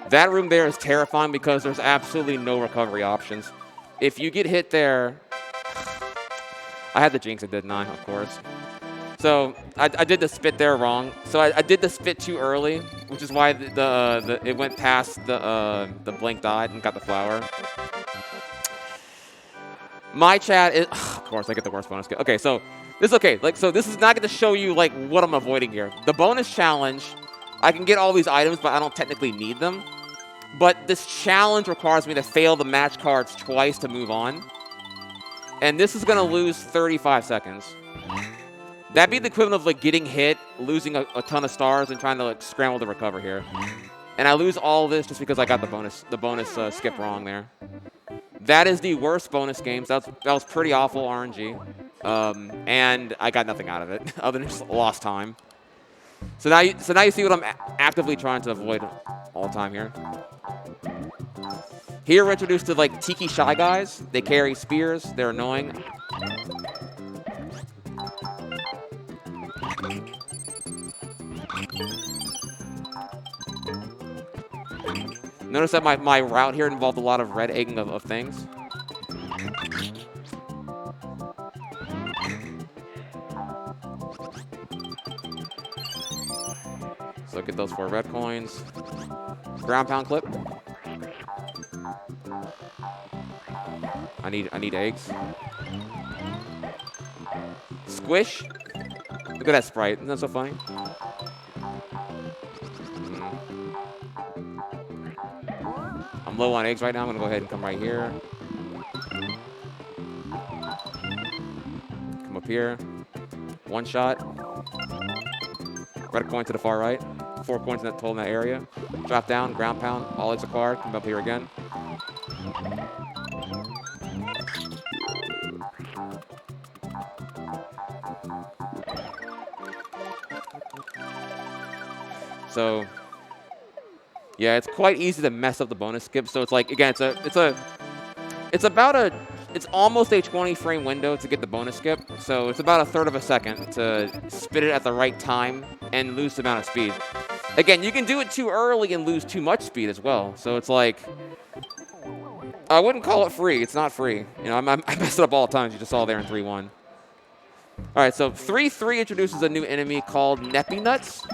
That room there is terrifying because there's absolutely no recovery options. If you get hit there, I had the jinx it, didn't I? Of course. So I did the spit there wrong. So I did the spit too early, which is why it went past the blink died and got the flower. My chat is, of course, I get the worst bonus. Okay, so this is okay. Like, so this is not going to show you like what I'm avoiding here. The bonus challenge, I can get all these items, but I don't technically need them. But this challenge requires me to fail the match cards twice to move on. And this is going to lose 35 seconds. That'd be the equivalent of like getting hit, losing a ton of stars, and trying to like scramble to recover here. And I lose all this just because I got the bonus skip wrong there. That is the worst bonus games. That was pretty awful RNG. And I got nothing out of it other than just lost time. So now you see what I'm actively trying to avoid all the time here. Here we're introduced to like Tiki Shy Guys. They carry spears. They're annoying. Notice that my route here involved a lot of red egging of things. So get those 4 red coins. Ground pound clip. I need eggs. squish. Look at that sprite. Isn't that so funny? I'm low on eggs right now. I'm going to go ahead and come right here. Come up here. One shot. Red coin to the far right. 4 coins in that total in that area. Drop down, ground pound. All eggs acquired. Come up here again. So, yeah, it's quite easy to mess up the bonus skip. So it's like, again, it's almost a 20 frame window to get the bonus skip. So it's about 1/3 of a second to spit it at the right time and lose the amount of speed. Again, you can do it too early and lose too much speed as well. So it's like, I wouldn't call it free. It's not free. You know, I mess it up all the time. You just saw there in 3-1. All right, so 3-3 introduces a new enemy called Neppy Nuts.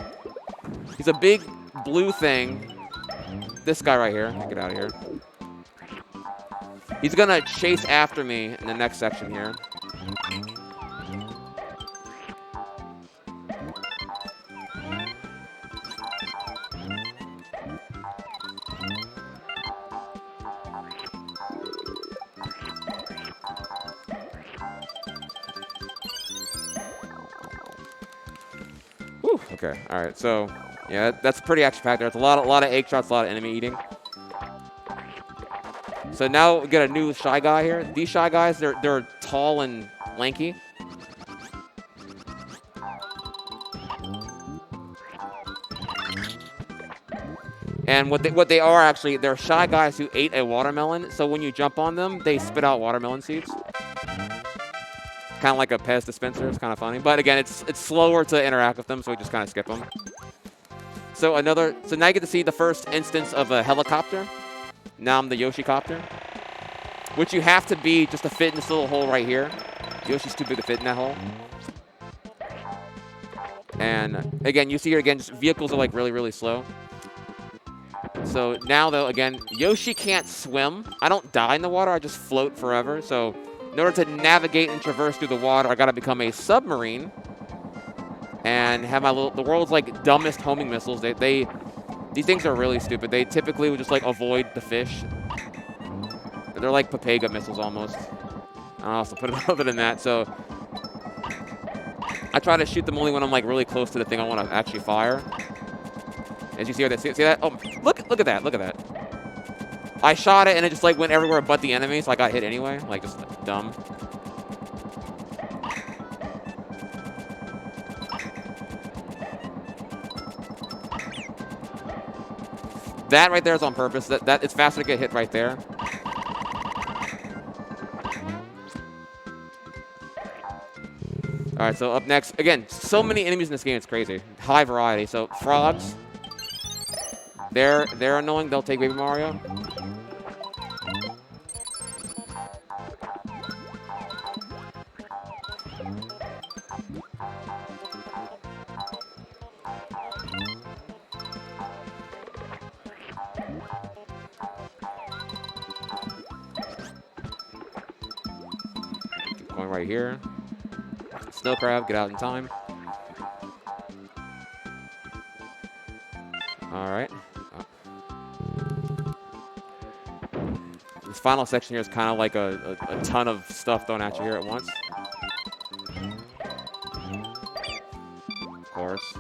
He's a big blue thing. This guy right here. Let me get out of here. He's going to chase after me in the next section here. Whew. Okay, all right, so... yeah, that's pretty action-packed there. It's a lot of egg shots, a lot of enemy eating. So now we get a new Shy Guy here. These Shy Guys, they're tall and lanky. And what they are actually, they're Shy Guys who ate a watermelon. So when you jump on them, they spit out watermelon seeds. Kind of like a Pez dispenser. It's kind of funny. But again, it's slower to interact with them, so we just kind of skip them. So now you get to see the first instance of a helicopter. Now I'm the Yoshi copter, which you have to be just to fit in this little hole right here. Yoshi's too big to fit in that hole. And again, you see here again, just vehicles are like really, really slow. So now though, again, Yoshi can't swim. I don't die in the water, I just float forever. So in order to navigate and traverse through the water, I gotta become a submarine. And have the world's like dumbest homing missiles. These things are really stupid. They typically would just like avoid the fish. They're like Papega missiles almost. I'll also put it other than that. So I try to shoot them only when I'm like really close to the thing I want to actually fire. As you see that, see that? Oh, look at that! Look at that! I shot it and it just like went everywhere but the enemy, so I got hit anyway. Like just dumb. That right there is on purpose. That it's faster to get hit right there. All right, so up next, again, so many enemies in this game, it's crazy. High variety. So frogs, they're annoying. They'll take Baby Mario. Going right here. Snow crab, get out in time. All right. This final section here is kind of like a ton of stuff thrown at you here at once. Of course.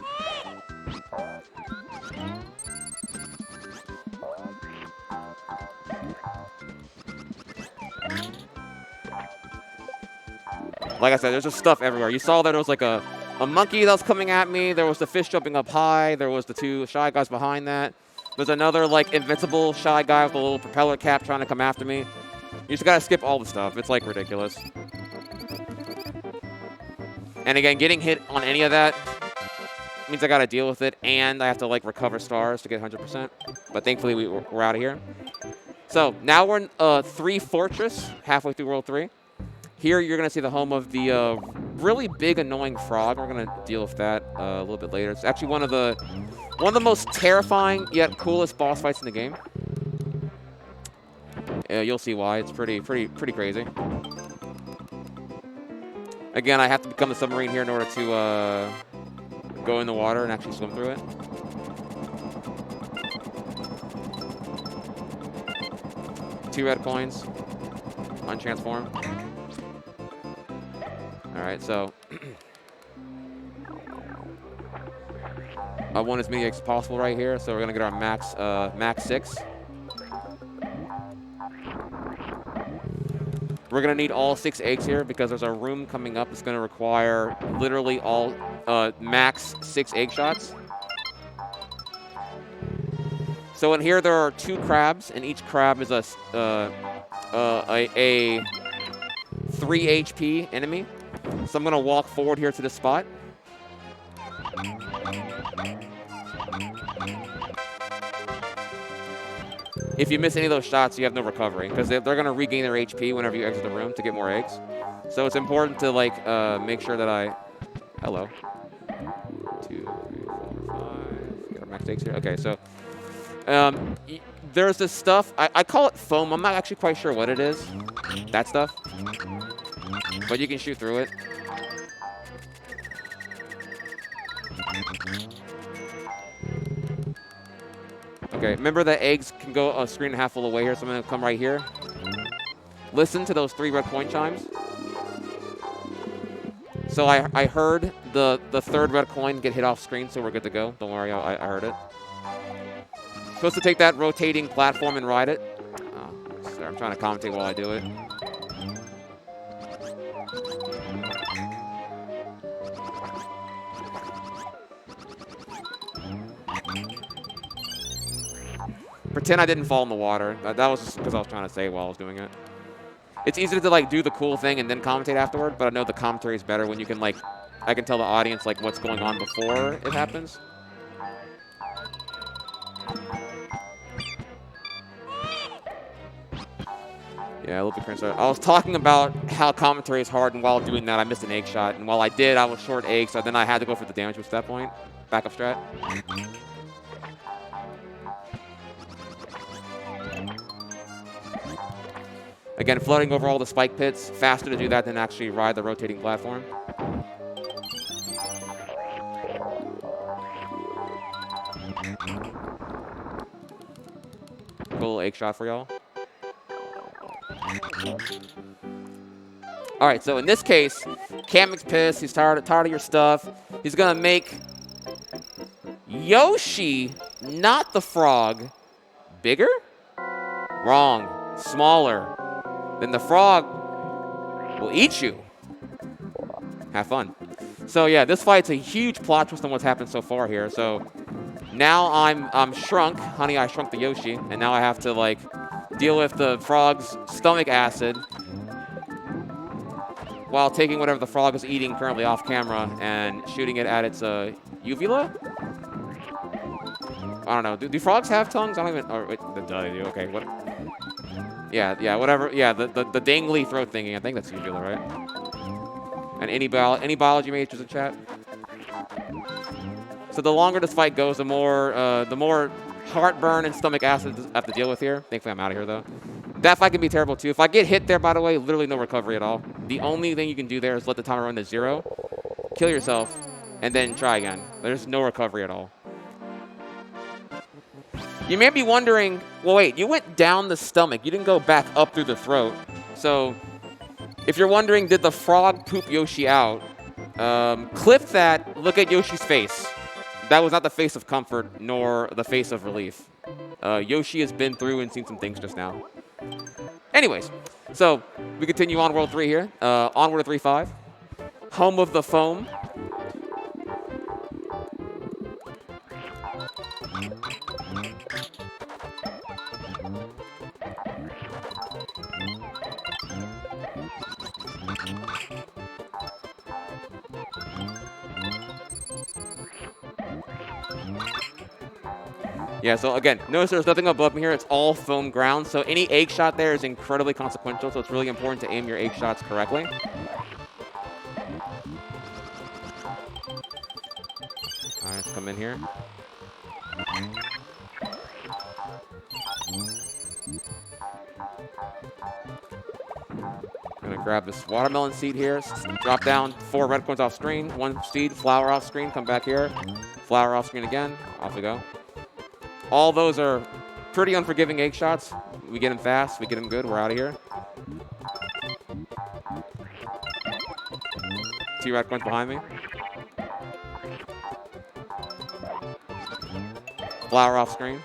Like I said, there's just stuff everywhere. You saw that there was like a monkey that was coming at me. There was the fish jumping up high. There was the two Shy Guys behind that. There's another like invincible Shy Guy with a little propeller cap trying to come after me. You just gotta skip all the stuff. It's like ridiculous. And again, getting hit on any of that means I gotta deal with it, and I have to like recover stars to get 100%. But thankfully we're out of here. So now we're in 3 Fortress, halfway through World 3. Here you're going to see the home of the really big annoying frog. We're going to deal with that a little bit later. It's actually one of the most terrifying yet coolest boss fights in the game. You'll see why. It's pretty crazy. Again, I have to become the submarine here in order to go in the water and actually swim through it. Two red coins. Untransform. Alright, so I want as many eggs as possible right here, so we're gonna get our max 6. We're gonna need all 6 eggs here because there's a room coming up that's gonna require literally all max 6 egg shots. So in here there are 2 crabs, and each crab is a 3 HP enemy. So I'm gonna walk forward here to this spot. If you miss any of those shots, you have no recovery because they're gonna regain their HP whenever you exit the room to get more eggs. So it's important to like make sure that I. Hello. 2, 3, 4, 5. Get our max eggs here. Okay, so there's this stuff. I call it foam. I'm not actually quite sure what it is. That stuff. But you can shoot through it. Okay, remember that eggs can go a screen and a half full away here, so I'm going to come right here. Listen to those 3 red coin chimes. So I heard the 3rd red coin get hit off screen, so we're good to go. Don't worry, I heard it. Supposed to take that rotating platform and ride it. Oh, sorry, I'm trying to commentate while I do it. Pretend I didn't fall in the water. That was just because I was trying to say while I was doing it. It's easier to like do the cool thing and then commentate afterward, but I know the commentary is better when you can like, I can tell the audience like what's going on before it happens. Yeah, a little bit cringe. I was talking about how commentary is hard, and while doing that, I missed an egg shot. And while I did, I was short egg, so then I had to go for the damage boost at that point. Backup strat. Again, floating over all the spike pits. Faster to do that than actually ride the rotating platform. Cool egg shot for y'all. All right, so in this case, Kamek's pissed. He's tired of your stuff. He's gonna make Yoshi, not the frog, bigger? Wrong. Smaller. Then the frog will eat you. Have fun. So yeah, this fight's a huge plot twist on what's happened so far here. So now I'm shrunk. Honey, I shrunk the Yoshi, and now I have to like deal with the frog's stomach acid while taking whatever the frog is eating currently off camera and shooting it at its uvula. I don't know. Do frogs have tongues? I don't even. Oh, wait, they do. Okay. What? Yeah, whatever. Yeah, the dangly throat thingy. I think that's uvula, right? And any biology majors in chat. So the longer this fight goes, the more heartburn and stomach acid I have to deal with here. Thankfully, I'm out of here though. That fight can be terrible too. If I get hit there, by the way, literally no recovery at all. The only thing you can do there is let the timer run to 0, kill yourself, and then try again. There's no recovery at all. You may be wondering, well, wait, you went down the stomach. You didn't go back up through the throat. So if you're wondering, did the frog poop Yoshi out? Clip that, look at Yoshi's face. That was not the face of comfort, nor the face of relief. Yoshi has been through and seen some things just now. Anyways, so we continue on World 3 here. Onward to 3-5. Home of the foam. Yeah, so again, notice there's nothing above me here. It's all foam ground. So any egg shot there is incredibly consequential. So it's really important to aim your egg shots correctly. All right, let's come in here. gonna grab this watermelon seed here. Drop down 4 red coins off screen. 1 seed, flower off screen. Come back here. Flower off screen again. Off we go. All those are pretty unforgiving egg shots. We get them fast. We get them good. We're out of here. 2 red coins behind me. Flower off screen.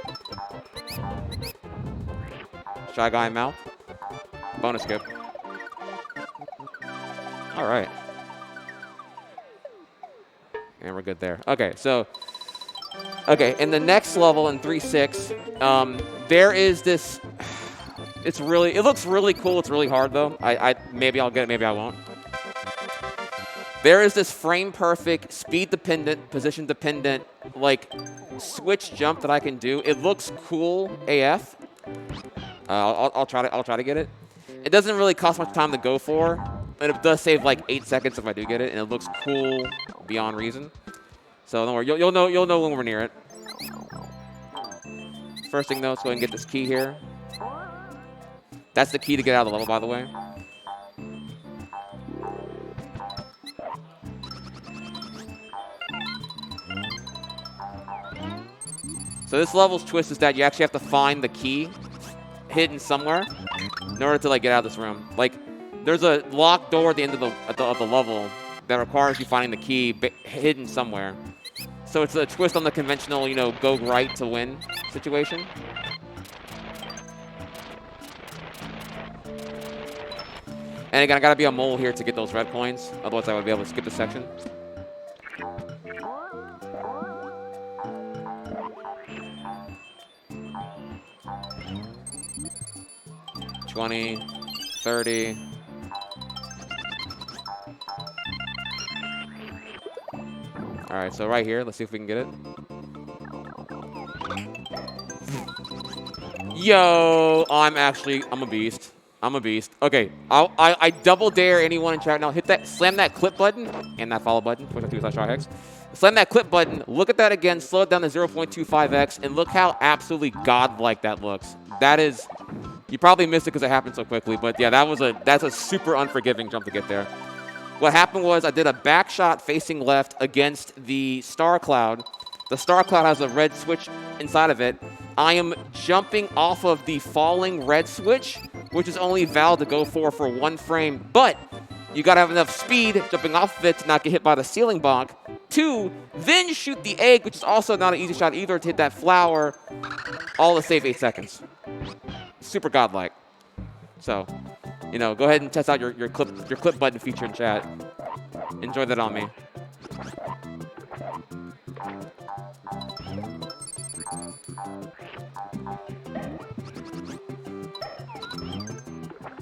Shy guy mouth. Bonus skip. All right. And we're good there. Okay, so... Okay, in the next level in 3-6, there is this... It looks really cool. It's really hard, though. Maybe I'll get it. Maybe I won't. There is this frame-perfect, speed-dependent, position-dependent, like, switch jump that I can do. It looks cool AF. I'll try to get it. It doesn't really cost much time to go for, and it does save like 8 seconds if I do get it, and it looks cool beyond reason. So don't worry, you'll know when we're near it. First thing though, let's go ahead and get this key here. That's the key to get out of the level, by the way. So this level's twist is that you actually have to find the key hidden somewhere in order to like get out of this room. Like, there's a locked door at the end of the level that requires you finding the key hidden somewhere. So it's a twist on the conventional, you know, go right to win situation. And again, I gotta be a mole here to get those red coins. Otherwise, I would be able to skip the section. 20, 30. All right, so right here, let's see if we can get it. Yo, I'm a beast. I'm a beast. Okay, I double dare anyone in chat now. Slam that clip button and that follow button. Twitch.tv/Trihex. Slam that clip button. Look at that again. Slow it down to 0.25x, and look how absolutely godlike that looks. That is, you probably missed it because it happened so quickly, but yeah, that's a super unforgiving jump to get there. What happened was I did a back shot facing left against the star cloud. The star cloud has a red switch inside of it. I am jumping off of the falling red switch, which is only valid to go for 1 frame, but you gotta have enough speed jumping off of it to not get hit by the ceiling bonk. 2, then shoot the egg, which is also not an easy shot either, to hit that flower, all to save 8 seconds. Super godlike. So, you know, go ahead and test out your clip button feature in chat. Enjoy that on me.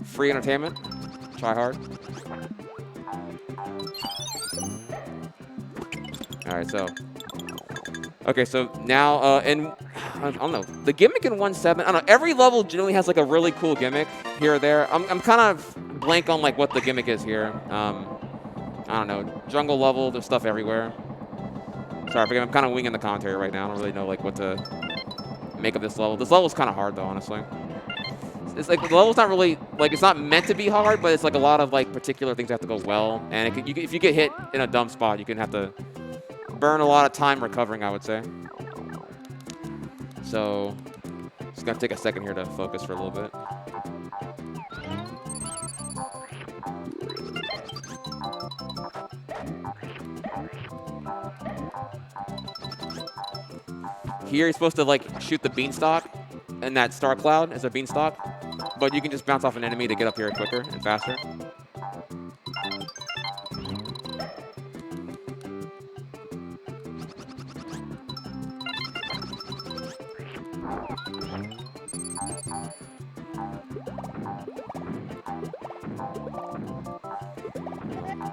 Free entertainment. Try hard. All right, so. Okay, so now, and I don't know, the gimmick in 1.7, I don't know, every level generally has like a really cool gimmick here or there. I'm kind of blank on like what the gimmick is here. I don't know, jungle level, there's stuff everywhere. Sorry, I'm kind of winging the commentary right now. I don't really know like what to make of this level. This level's kind of hard though, honestly. It's like the level's not really, like, it's not meant to be hard, but it's like a lot of like particular things have to go well. And if you get hit in a dumb spot, you can have to burn a lot of time recovering, I would say. So, just gonna take a second here to focus for a little bit. Here, you're supposed to like shoot the beanstalk, and that star cloud is a beanstalk, but you can just bounce off an enemy to get up here quicker and faster.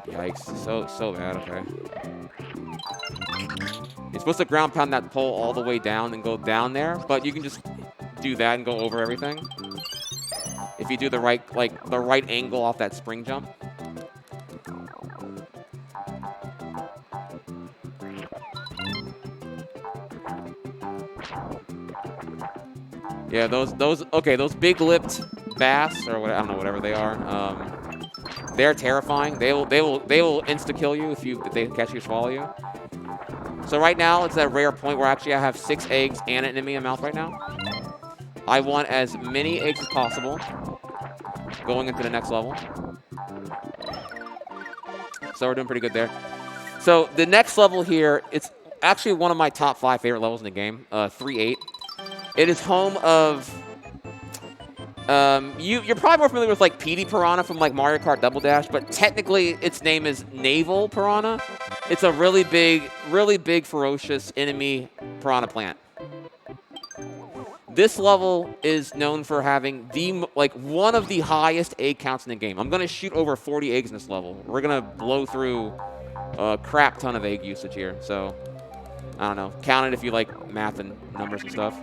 Yikes, so bad, okay. You're supposed to ground pound that pole all the way down and go down there, but you can just do that and go over everything. If you do the right angle off that spring jump. Yeah, those big lipped bass, or what, I don't know, whatever they are, They're terrifying. They will insta kill you if they catch you, swallow you. So right now it's that rare point where actually I have 6 eggs and an enemy in mouth right now. I want as many eggs as possible going into the next level. So we're doing pretty good there. So the next level here, it's actually one of my top 5 favorite levels in the game, 3-8. It is home of... you're probably more familiar with like PD Piranha from like Mario Kart Double Dash, but technically its name is Naval Piranha. It's a really big, ferocious enemy piranha plant. This level is known for having one of the highest egg counts in the game. I'm gonna shoot over 40 eggs in this level. We're gonna blow through a crap ton of egg usage here. So I don't know. Count it if you like math and numbers and stuff.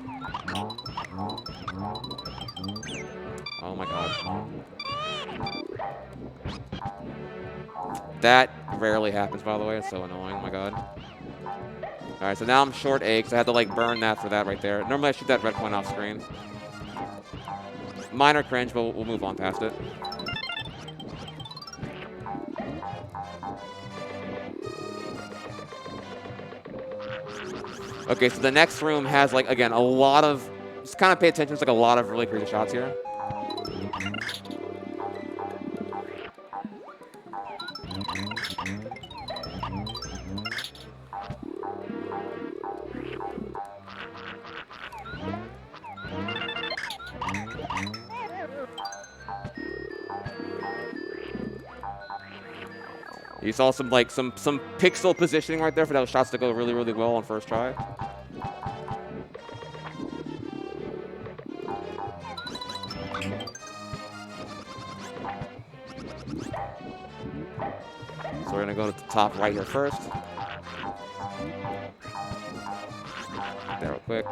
Oh my god. That rarely happens, by the way. It's so annoying. Oh my god. Alright, so now I'm short eggs. I had to like burn that for that right there. Normally I shoot that red point off screen. Minor cringe, but we'll move on past it. Okay, so the next room has like, again, a lot of... Just kind of pay attention. There's like a lot of really crazy shots here. You saw some pixel positioning right there for those shots to go really, really well on first try. So we're gonna go to the top right here first. There real quick.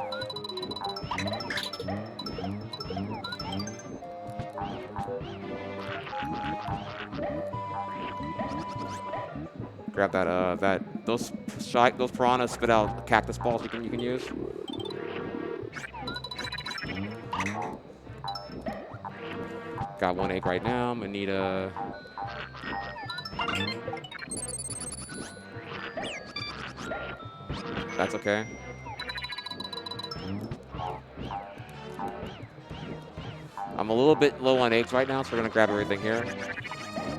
Grab that those piranhas spit out cactus balls you can use. Got 1 egg right now. I'm gonna need a... That's okay. I'm a little bit low on eggs right now, so we're gonna grab everything here.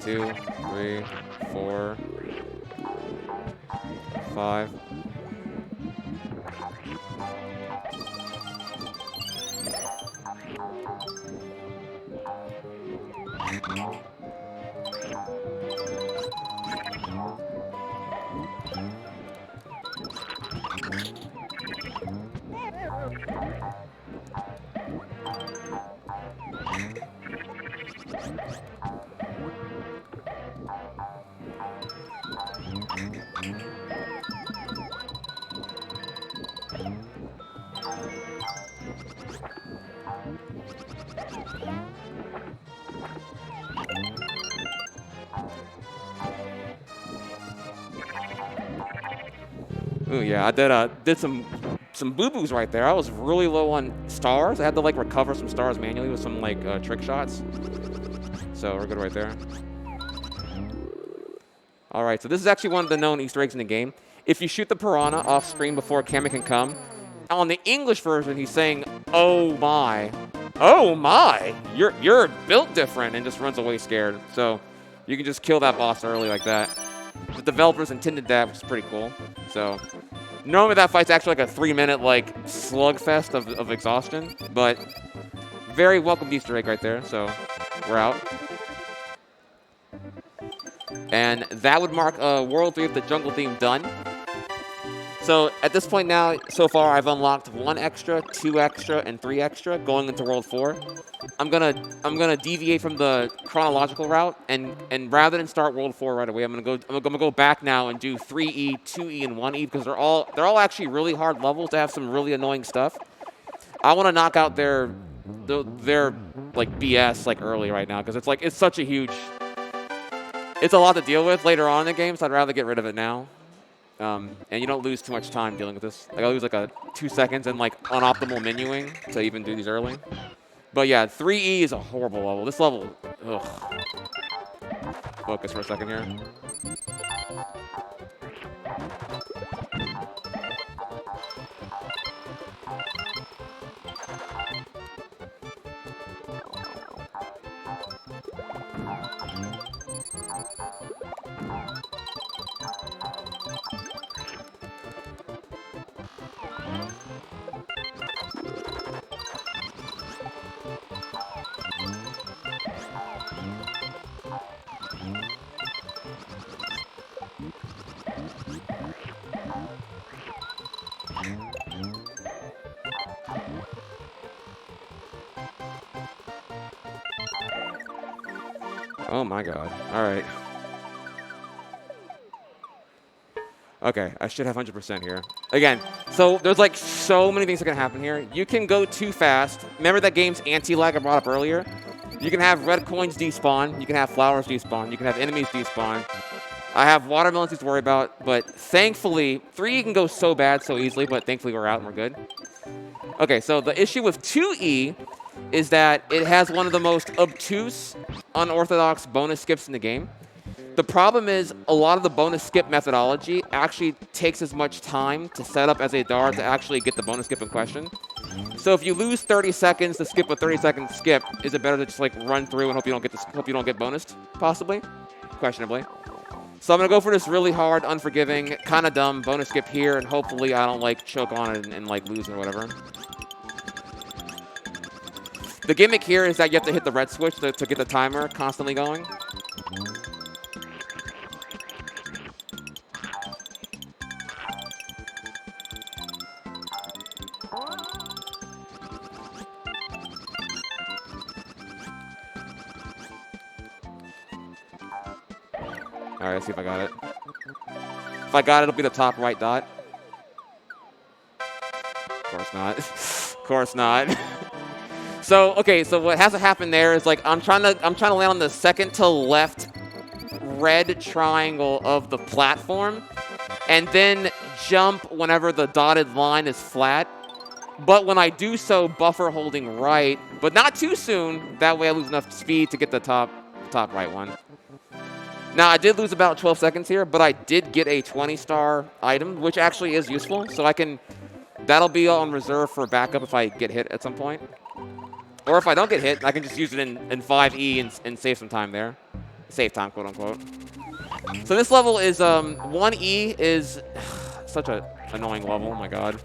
2, 3, 4, 5. Ooh, yeah, I did some boo-boos right there. I was really low on stars. I had to like recover some stars manually with some like trick shots. So we're good right there. All right, so this is actually one of the known Easter eggs in the game. If you shoot the piranha off screen before Cammy can come, on the English version he's saying, "Oh my, you're built different," and just runs away scared. So you can just kill that boss early like that. The developers intended that, which is pretty cool. So normally that fight's actually like a 3-minute like slugfest of exhaustion, but very welcome Easter egg right there. So we're out. And that would mark World 3 of the Jungle theme done. So at this point now, so far, I've unlocked 1 extra, 2 extra, and 3 extra going into World 4. I'm gonna deviate from the chronological route, and rather than start World 4 right away, I'm gonna go back now and do 3E, 2E, and 1E because they're all actually really hard levels to have some really annoying stuff. I want to knock out their like BS like early right now because it's such a huge. It's a lot to deal with later on in the game, so I'd rather get rid of it now. And you don't lose too much time dealing with this. Like I lose like 2 seconds in like unoptimal menuing to even do these early. But yeah, 3E is a horrible level. This level, ugh. Focus for a second here. Oh my god. Alright. Okay, I should have 100% here. Again, so there's like so many things that can happen here. You can go too fast. Remember that game's anti-lag I brought up earlier? You can have red coins despawn. You can have flowers despawn. You can have enemies despawn. I have watermelons to worry about, but thankfully, 3 can go so bad so easily, but thankfully we're out and we're good. Okay, so the issue with 2E is that it has one of the most obtuse, unorthodox bonus skips in the game. The problem is a lot of the bonus skip methodology actually takes as much time to set up as a DAR to actually get the bonus skip in question. So if you lose 30 seconds to skip a 30-second skip, is it better to just like run through and hope you don't get bonused? Possibly, questionably. So I'm gonna go for this really hard, unforgiving, kind of dumb bonus skip here, and hopefully I don't like choke on it and like lose or whatever. The gimmick here is that you have to hit the red switch to get the timer constantly going. All right, let's see if I got it. If I got it, it'll be the top right dot. Of course not. Of course not. So okay, so what has to happen there is like I'm trying to land on the second to left red triangle of the platform, and then jump whenever the dotted line is flat. But when I do so, buffer holding right, but not too soon. That way I lose enough speed to get the top right one. Now, I did lose about 12 seconds here, but I did get a 20-star item, which actually is useful. So that'll be on reserve for backup if I get hit at some point. Or if I don't get hit, I can just use it in 5E and save some time there. Save time, quote unquote. So this level is, 1E is such an annoying level, oh my god.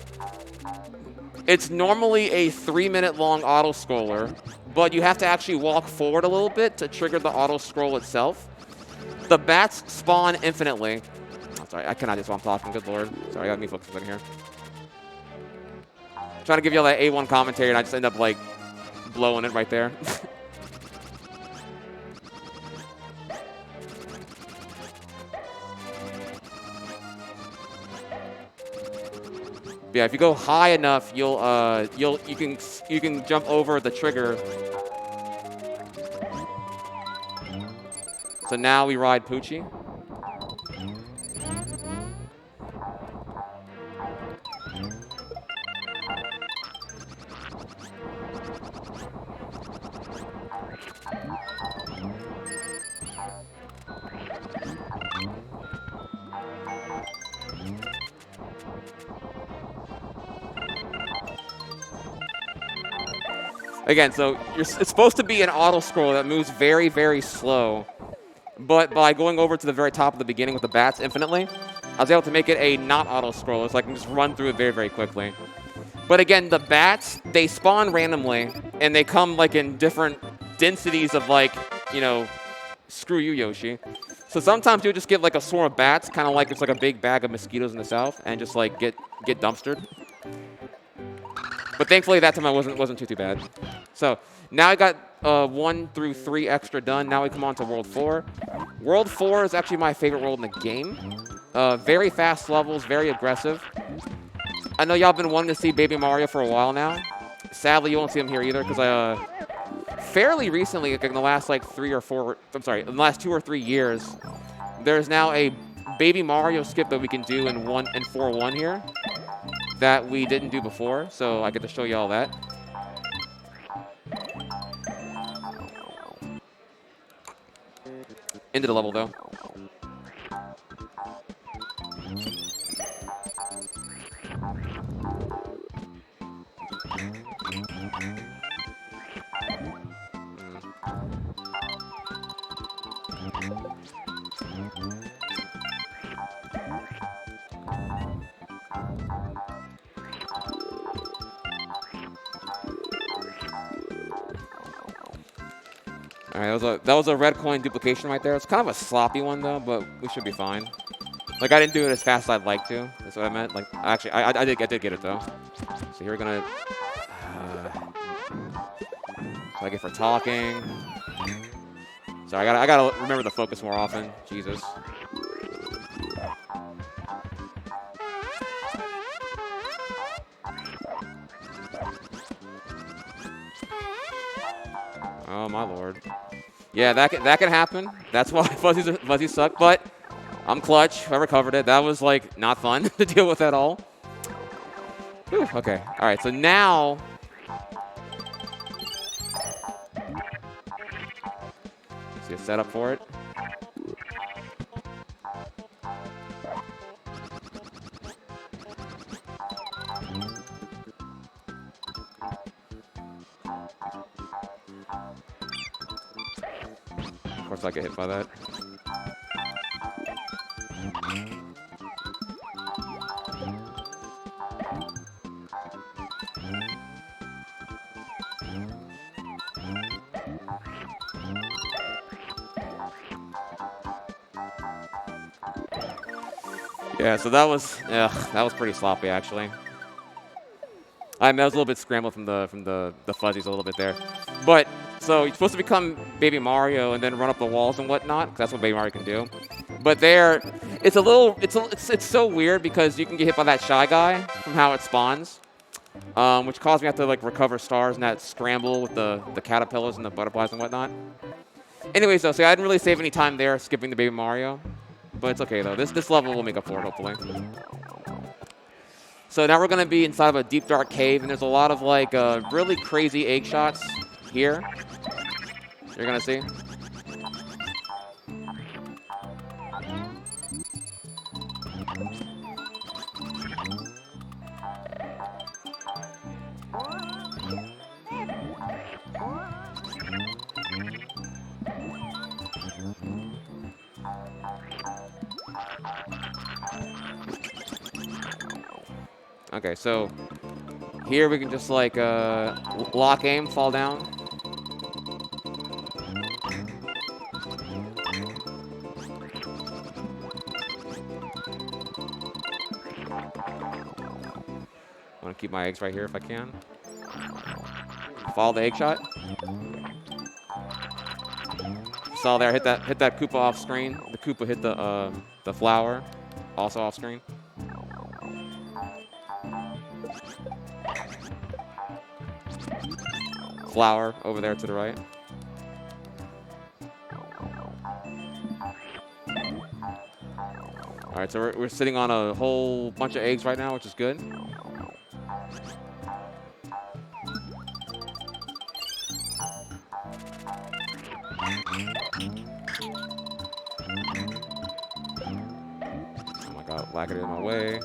It's normally a 3-minute long auto-scroller, but you have to actually walk forward a little bit to trigger the auto-scroll itself. The bats spawn infinitely. Oh, sorry, I cannot do this while I'm talking, good lord. Sorry, I got me focused in here. I'm trying to give you all that A1 commentary, and I just end up, like, blowing it right there. Yeah, if you go high enough, you can jump over the trigger. So now we ride Poochie. Again, so it's supposed to be an auto scroll that moves very, very slow. But by going over to the very top of the beginning with the bats infinitely, I was able to make it a not auto scroller, so I can just run through it very, very quickly. But again, the bats, they spawn randomly, and they come like in different densities of like, you know, screw you, Yoshi. So sometimes you'll just get like a swarm of bats, kind of like it's like a big bag of mosquitoes in the south, and just like get dumpstered. But thankfully that time I wasn't too bad. So now I got 1 through 3 extra done. Now we come on to World 4. World 4 is actually my favorite world in the game. Very fast levels, very aggressive. I know y'all been wanting to see Baby Mario for a while now. Sadly, you won't see him here either because I fairly recently, like in the last like 3 or 4, I'm sorry, in the last 2 or 3 years, there's now a Baby Mario skip that we can do in 4.1 here that we didn't do before, so I get to show you all that. Into the level, though. All right, that was a red coin duplication right there. It's kind of a sloppy one though, but we should be fine. Like I didn't do it as fast as I'd like to. That's what I meant. Like actually, I did get it though. So here we're gonna. So I get for talking. Sorry, I gotta remember to focus more often. Jesus. Oh my lord. Yeah, that can happen. That's why fuzzies suck. But I'm clutch. I recovered it. That was like not fun to deal with at all. Whew, okay. All right. So now. See a setup for it. Of course, I get hit by that. Yeah, so that was pretty sloppy actually. I was a little bit scrambled from the fuzzies a little bit there, but so you're supposed to become Baby Mario and then run up the walls and whatnot, because that's what Baby Mario can do. But there, it's so weird because you can get hit by that Shy Guy from how it spawns, which caused me to have to like recover stars and that scramble with the caterpillars and the butterflies and whatnot. Anyways, though, so I didn't really save any time there skipping the Baby Mario, but it's okay though. This level will make up for it hopefully. So now we're gonna be inside of a deep dark cave, and there's a lot of like really crazy egg shots here. You're gonna see. Okay, so here we can just like lock aim, fall down. I want to keep my eggs right here if I can. Follow the egg shot. Saw there, hit that Koopa off screen. The Koopa hit the flower, also off screen. Flower over there to the right. All right, so we're sitting on a whole bunch of eggs right now, which is good. Oh my god, lack it in my way.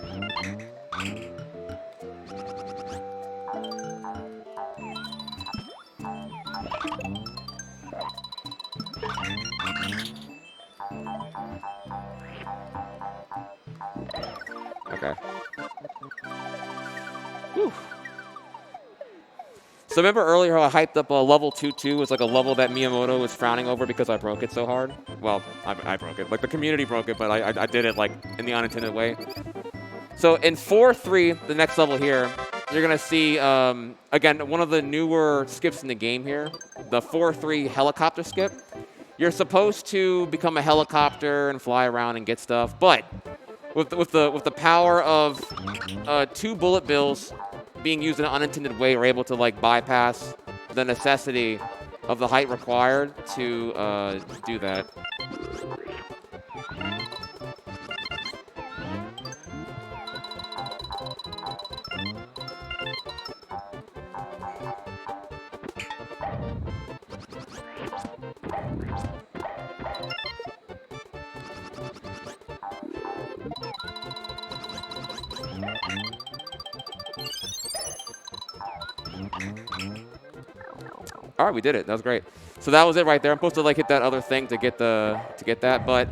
Okay. Whew. So remember earlier how I hyped up level 2-2 was like a level that Miyamoto was frowning over because I broke it so hard? Well, I broke it. Like the community broke it, but I did it like in the unintended way. So in 4-3, the next level here, you're going to see, again, one of the newer skips in the game here, the 4-3 helicopter skip. You're supposed to become a helicopter and fly around and get stuff, but with the power of 2 bullet bills being used in an unintended way, we're able to like bypass the necessity of the height required to do that. All right, we did it. That was great. So that was it right there. I'm supposed to like hit that other thing to get that, but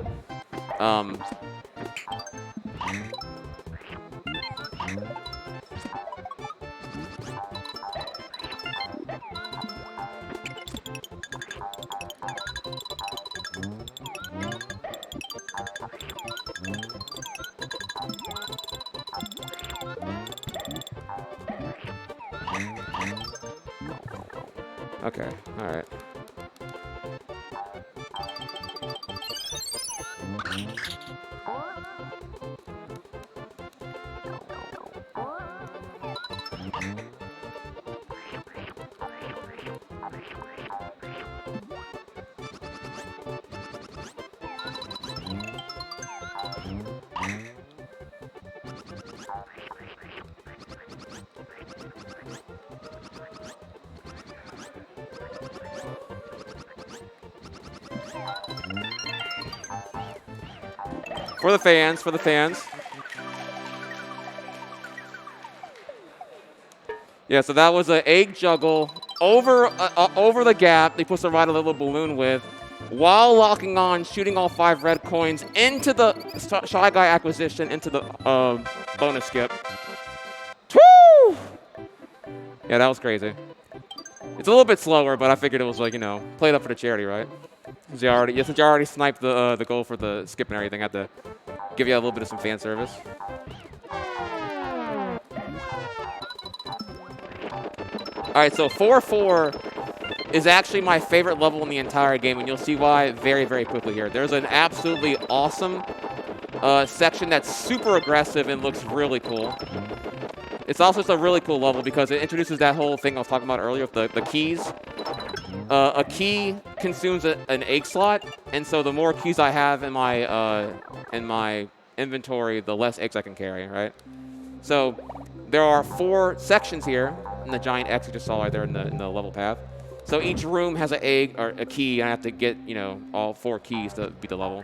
okay, all right. For the fans, for the fans. Yeah, so that was an egg juggle over the gap. They supposed to ride a little balloon with, while locking on, shooting all 5 red coins into the Shy Guy acquisition, into the bonus skip. Woo! Yeah, that was crazy. It's a little bit slower, but I figured it was like, you know, played up for the charity, right? Since you already sniped the goal for the skip and everything, I had to give you a little bit of some fan service. All right, so 4-4 is actually my favorite level in the entire game, and you'll see why very, very quickly here. There's an absolutely awesome section that's super aggressive and looks really cool. It's also just a really cool level because it introduces that whole thing I was talking about earlier with the keys. A key consumes an egg slot, and so the more keys I have in my inventory, the less eggs I can carry, right? So there are 4 sections here in the giant X you just saw right there in the level path. So each room has an egg or a key, and I have to get, you know, all 4 keys to beat the level.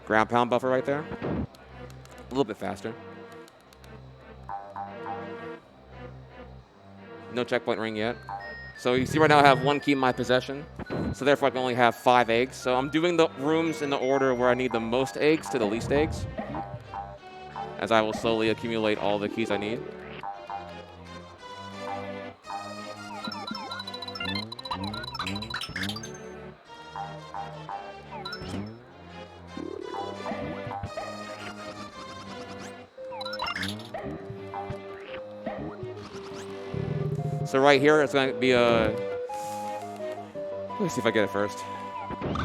Ground pound buffer right there. A little bit faster. No checkpoint ring yet. So you see right now I have 1 key in my possession. So therefore I can only have 5 eggs. So I'm doing the rooms in the order where I need the most eggs to the least eggs, as I will slowly accumulate all the keys I need. So right here, it's going to be a... Let me see if I get it first. All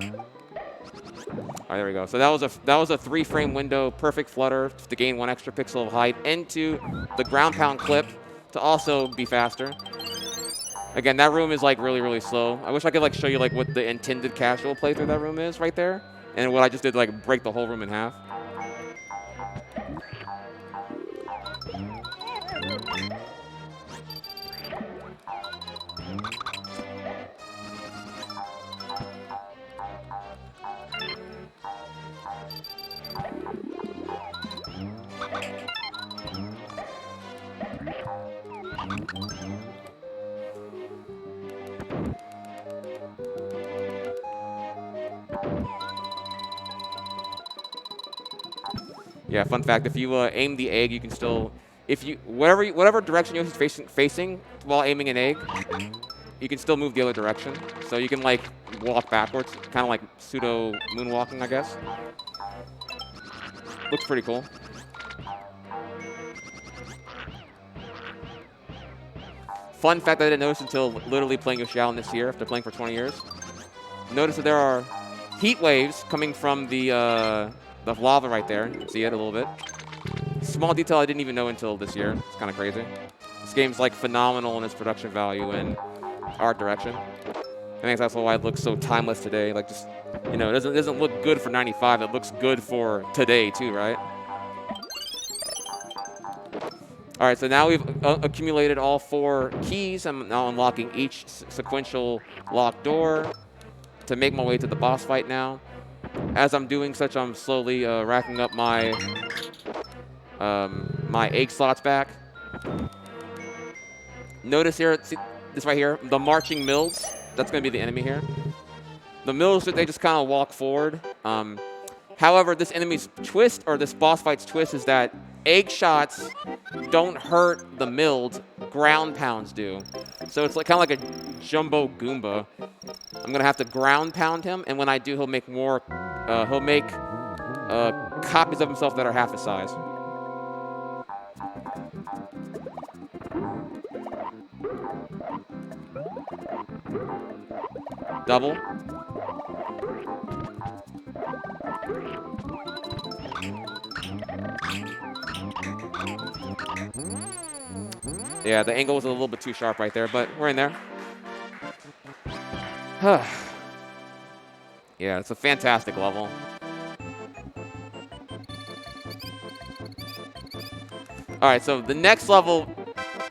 right, there we go. So that was a 3-frame window, perfect flutter to gain 1 extra pixel of height into the ground pound clip to also be faster. Again, that room is like really, really slow. I wish I could like show you like what the intended casual playthrough that room is right there, and what I just did like break the whole room in half. Yeah, fun fact, if you aim the egg, you can still, if you, whatever direction Yoshi's facing while aiming an egg, you can still move the other direction. So you can like walk backwards, kind of like pseudo moonwalking, I guess. Looks pretty cool. Fun fact that I didn't notice until literally playing Yoshi Island this year after playing for 20 years. Notice that there are heat waves coming from the The lava right there. See it a little bit. Small detail I didn't even know until this year. It's kind of crazy. This game's like phenomenal in its production value and art direction. I think that's why it looks so timeless today. Like just, you know, it doesn't look good for 95. It looks good for today too, right? All right, so now we've accumulated all 4 keys. I'm now unlocking each sequential locked door to make my way to the boss fight now. As I'm doing such, I'm slowly racking up my my egg slots back. Notice here, see this right here, the marching mills. That's going to be the enemy here. The mills, they just kind of walk forward. However, this enemy's twist, or this boss fight's twist, is that egg shots don't hurt the milled, ground pounds do. So it's like kind of like a jumbo Goomba. I'm going to have to ground pound him, and when I do, he'll make more, he'll make copies of himself that are half his size. Double. Yeah, the angle was a little bit too sharp right there, but we're in there. Yeah, it's a fantastic level. All right, so the next level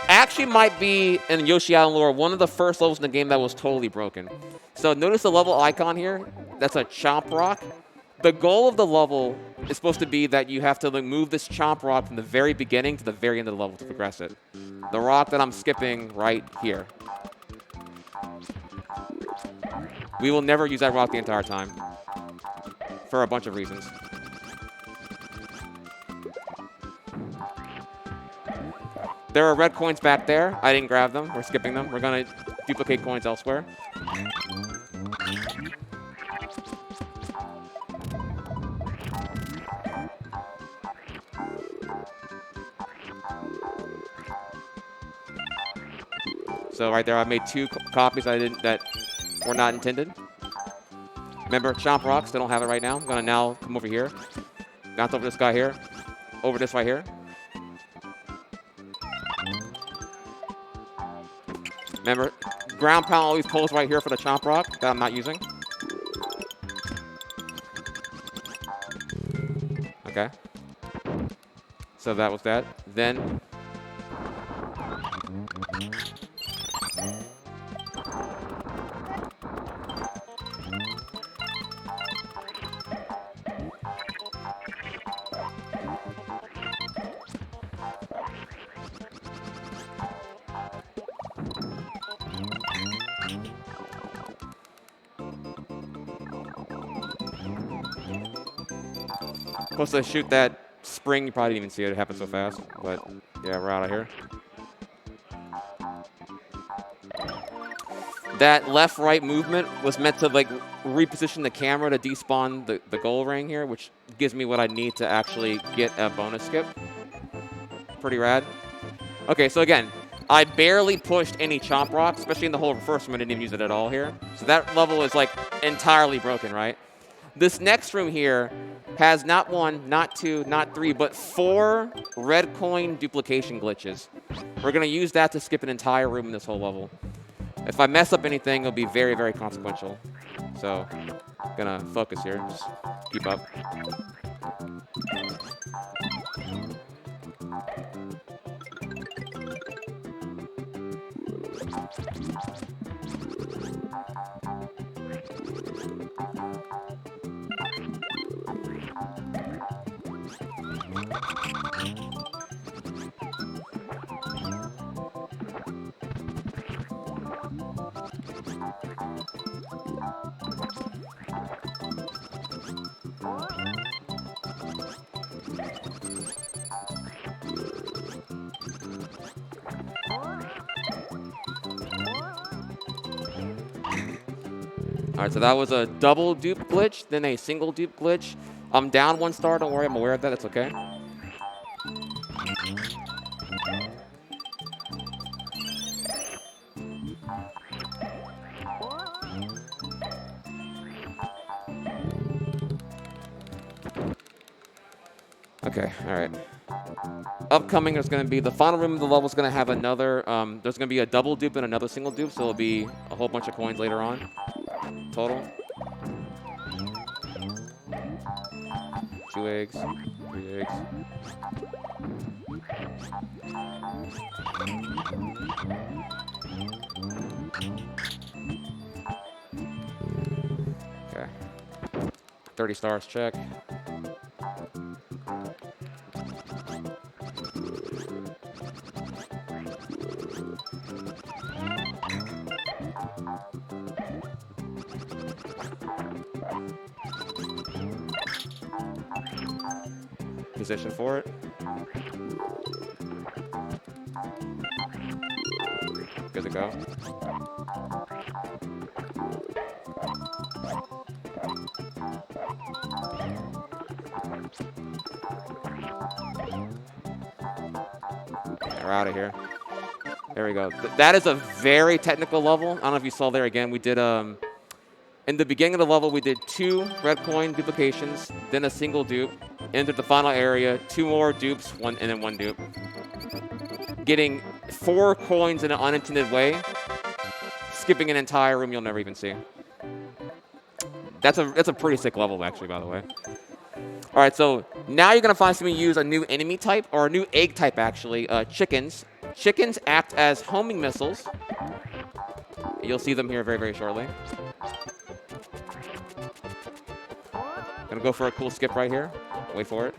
actually might be, in Yoshi Island lore, one of the first levels in the game that was totally broken. So notice the level icon here. That's a chomp rock. The goal of the level is supposed to be that you have to move this chomp rock from the very beginning to the very end of the level to progress it. The rock that I'm skipping right here. We will never use that rock the entire time for a bunch of reasons. There are red coins back there. I didn't grab them. We're skipping them. We're going to duplicate coins elsewhere. So right there, I made 2 copies that were not intended. Remember, chomp rocks. They don't have it right now. I'm going to now come over here. Bounce over this guy here. Over this right here. Remember, ground pound always pulls right here for the chomp rock that I'm not using. Okay. So that was that. Then supposed to shoot that spring. You probably didn't even see it. It happened so fast. But yeah, we're out of here. That left-right movement was meant to like reposition the camera to despawn the goal ring here, which gives me what I need to actually get a bonus skip. Pretty rad. Okay, so again, I barely pushed any chomp rock, especially in the whole first room. I didn't even use it at all here. So that level is like entirely broken, right? This next room here has not 1, not 2, not 3, but 4 red coin duplication glitches. We're going to use that to skip an entire room in this whole level. If I mess up anything, it'll be very, very consequential. So, I'm going to focus here. Just keep up. All right, so that was a double dupe glitch, then a single dupe glitch. I'm down 1 star. Don't worry, I'm aware of that. That's okay. Okay, all right. Upcoming, there's going to be the final room of the level is going to have another. There's going to be a double dupe and another single dupe, so it'll be a whole bunch of coins later on. Total. 2 eggs, 3 eggs. Okay. 30 stars, check. Position for it. Good to go. We're out of here. There we go. That is a very technical level. I don't know if you saw there again. We did in the beginning of the level, we did 2 red coin duplications, then a single dupe. Entered the final area, 2 more dupes, and then 1 dupe. Getting 4 coins in an unintended way, skipping an entire room you'll never even see. That's a pretty sick level, actually, by the way. All right, so now you're gonna find somebody use a new enemy type, or a new egg type, actually. Chickens. Chickens act as homing missiles. You'll see them here very, very shortly. Gonna go for a cool skip right here. Wait for it.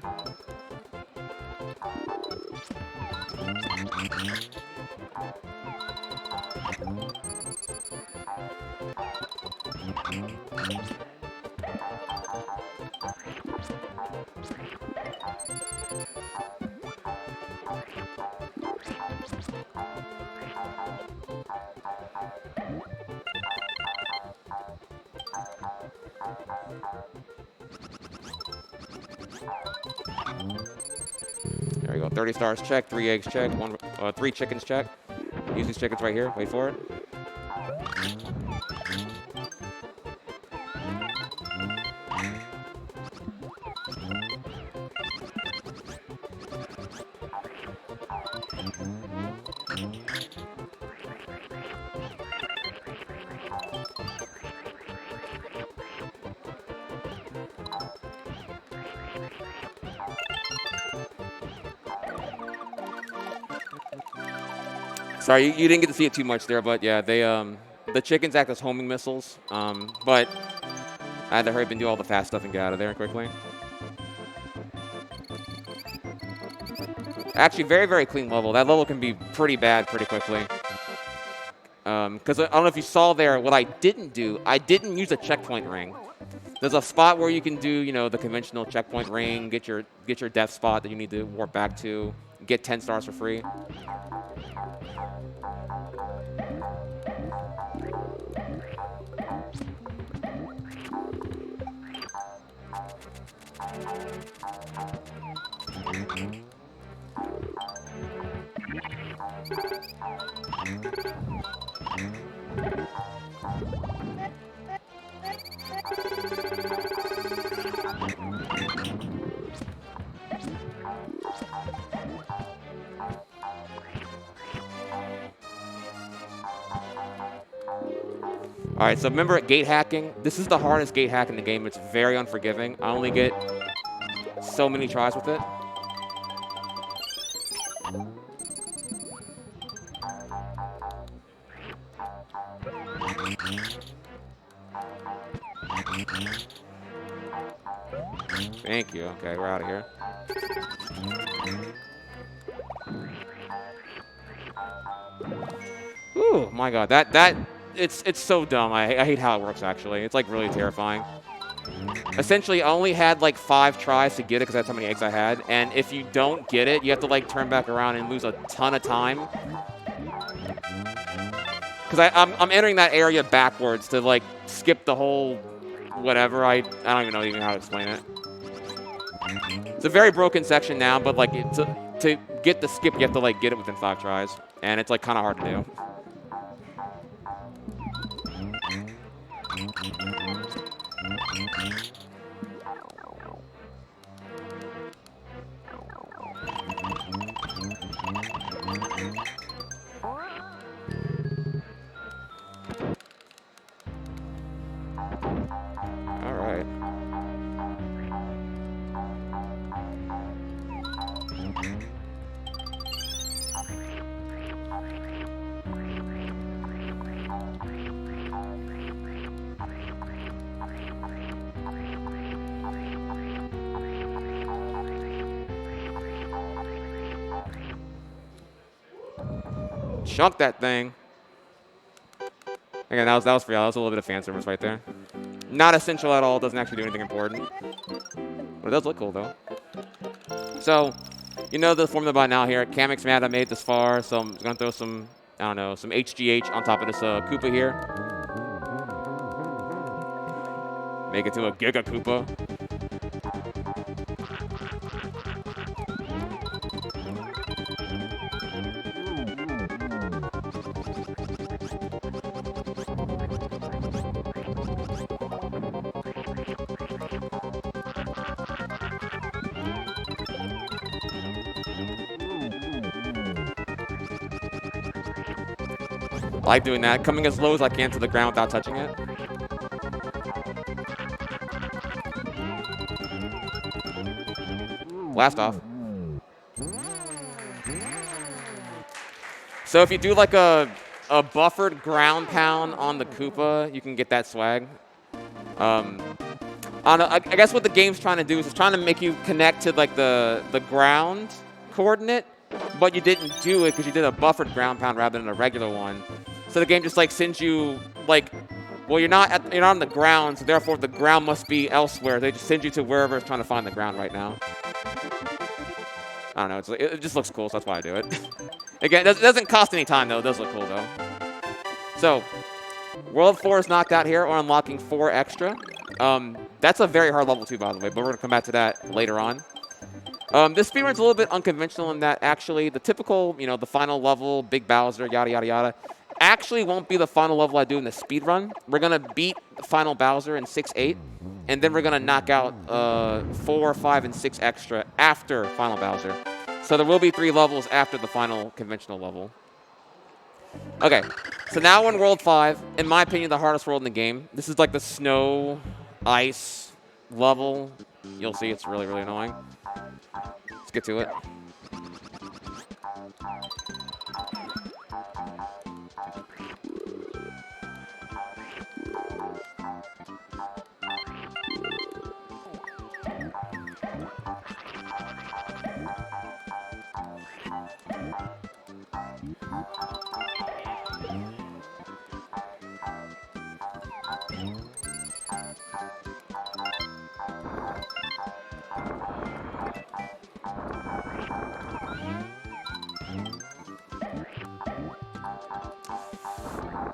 There we go. 30 stars check, 3 eggs check, 3 chickens check. Use these chickens right here. Wait for it. Sorry, you didn't get to see it too much there, but yeah, they the chickens act as homing missiles. But I had to hurry up and do all the fast stuff and get out of there quickly. Actually, very, very clean level. That level can be pretty bad pretty quickly. Because I don't know if you saw there, what I didn't do, I didn't use a checkpoint ring. There's a spot where you can do, you know, the conventional checkpoint ring, get your death spot that you need to warp back to, get 10 stars for free. All right, so remember gate hacking? This is the hardest gate hack in the game. It's very unforgiving. I only get so many tries with it. Thank you. Okay, we're out of here. Ooh, my God, it's so dumb. I hate how it works, actually. It's like really terrifying. Essentially, I only had like 5 tries to get it because that's how many eggs I had. And if you don't get it, you have to like turn back around and lose a ton of time. Because I'm entering that area backwards to like skip the whole whatever. I don't even know how to explain it. It's a very broken section now, but like to get the skip, you have to like get it within 5 tries. And it's like kind of hard to do. chunk that thing. Again, that was for y'all. That was a little bit of fan service right there. Not essential at all. Doesn't actually do anything important. But it does look cool, though. So, you know the formula by now here. Kamix Mad, I made this far, so I'm going to throw some, I don't know, some HGH on top of this Koopa here. Make it to a Giga Koopa. I like doing that, coming as low as I can to the ground without touching it. Blast off. So if you do like a buffered ground pound on the Koopa, you can get that swag. I guess what the game's trying to do is it's trying to make you connect to like the ground coordinate, but you didn't do it because you did a buffered ground pound rather than a regular one. So the game just like sends you like, well, you're not on the ground, so therefore the ground must be elsewhere. They just send you to wherever it's trying to find the ground right now. I don't know. It just looks cool, so that's why I do it. Again, it doesn't cost any time though. It does look cool though. So, World 4 is knocked out here. We're unlocking 4 extra. That's a very hard level too, by the way, but we're gonna come back to that later on. This speedrun's a little bit unconventional in that actually the typical, you know, the final level, Big Bowser, yada yada yada, actually won't be the final level I do in the speedrun. We're gonna beat the final Bowser in 6-8, and then we're gonna knock out 4, 5, and 6 extra after final Bowser. So there will be 3 levels after the final conventional level. Okay, so now we're in World 5. In my opinion, the hardest world in the game. This is like the snow, ice level. You'll see it's really, really annoying. Let's get to it.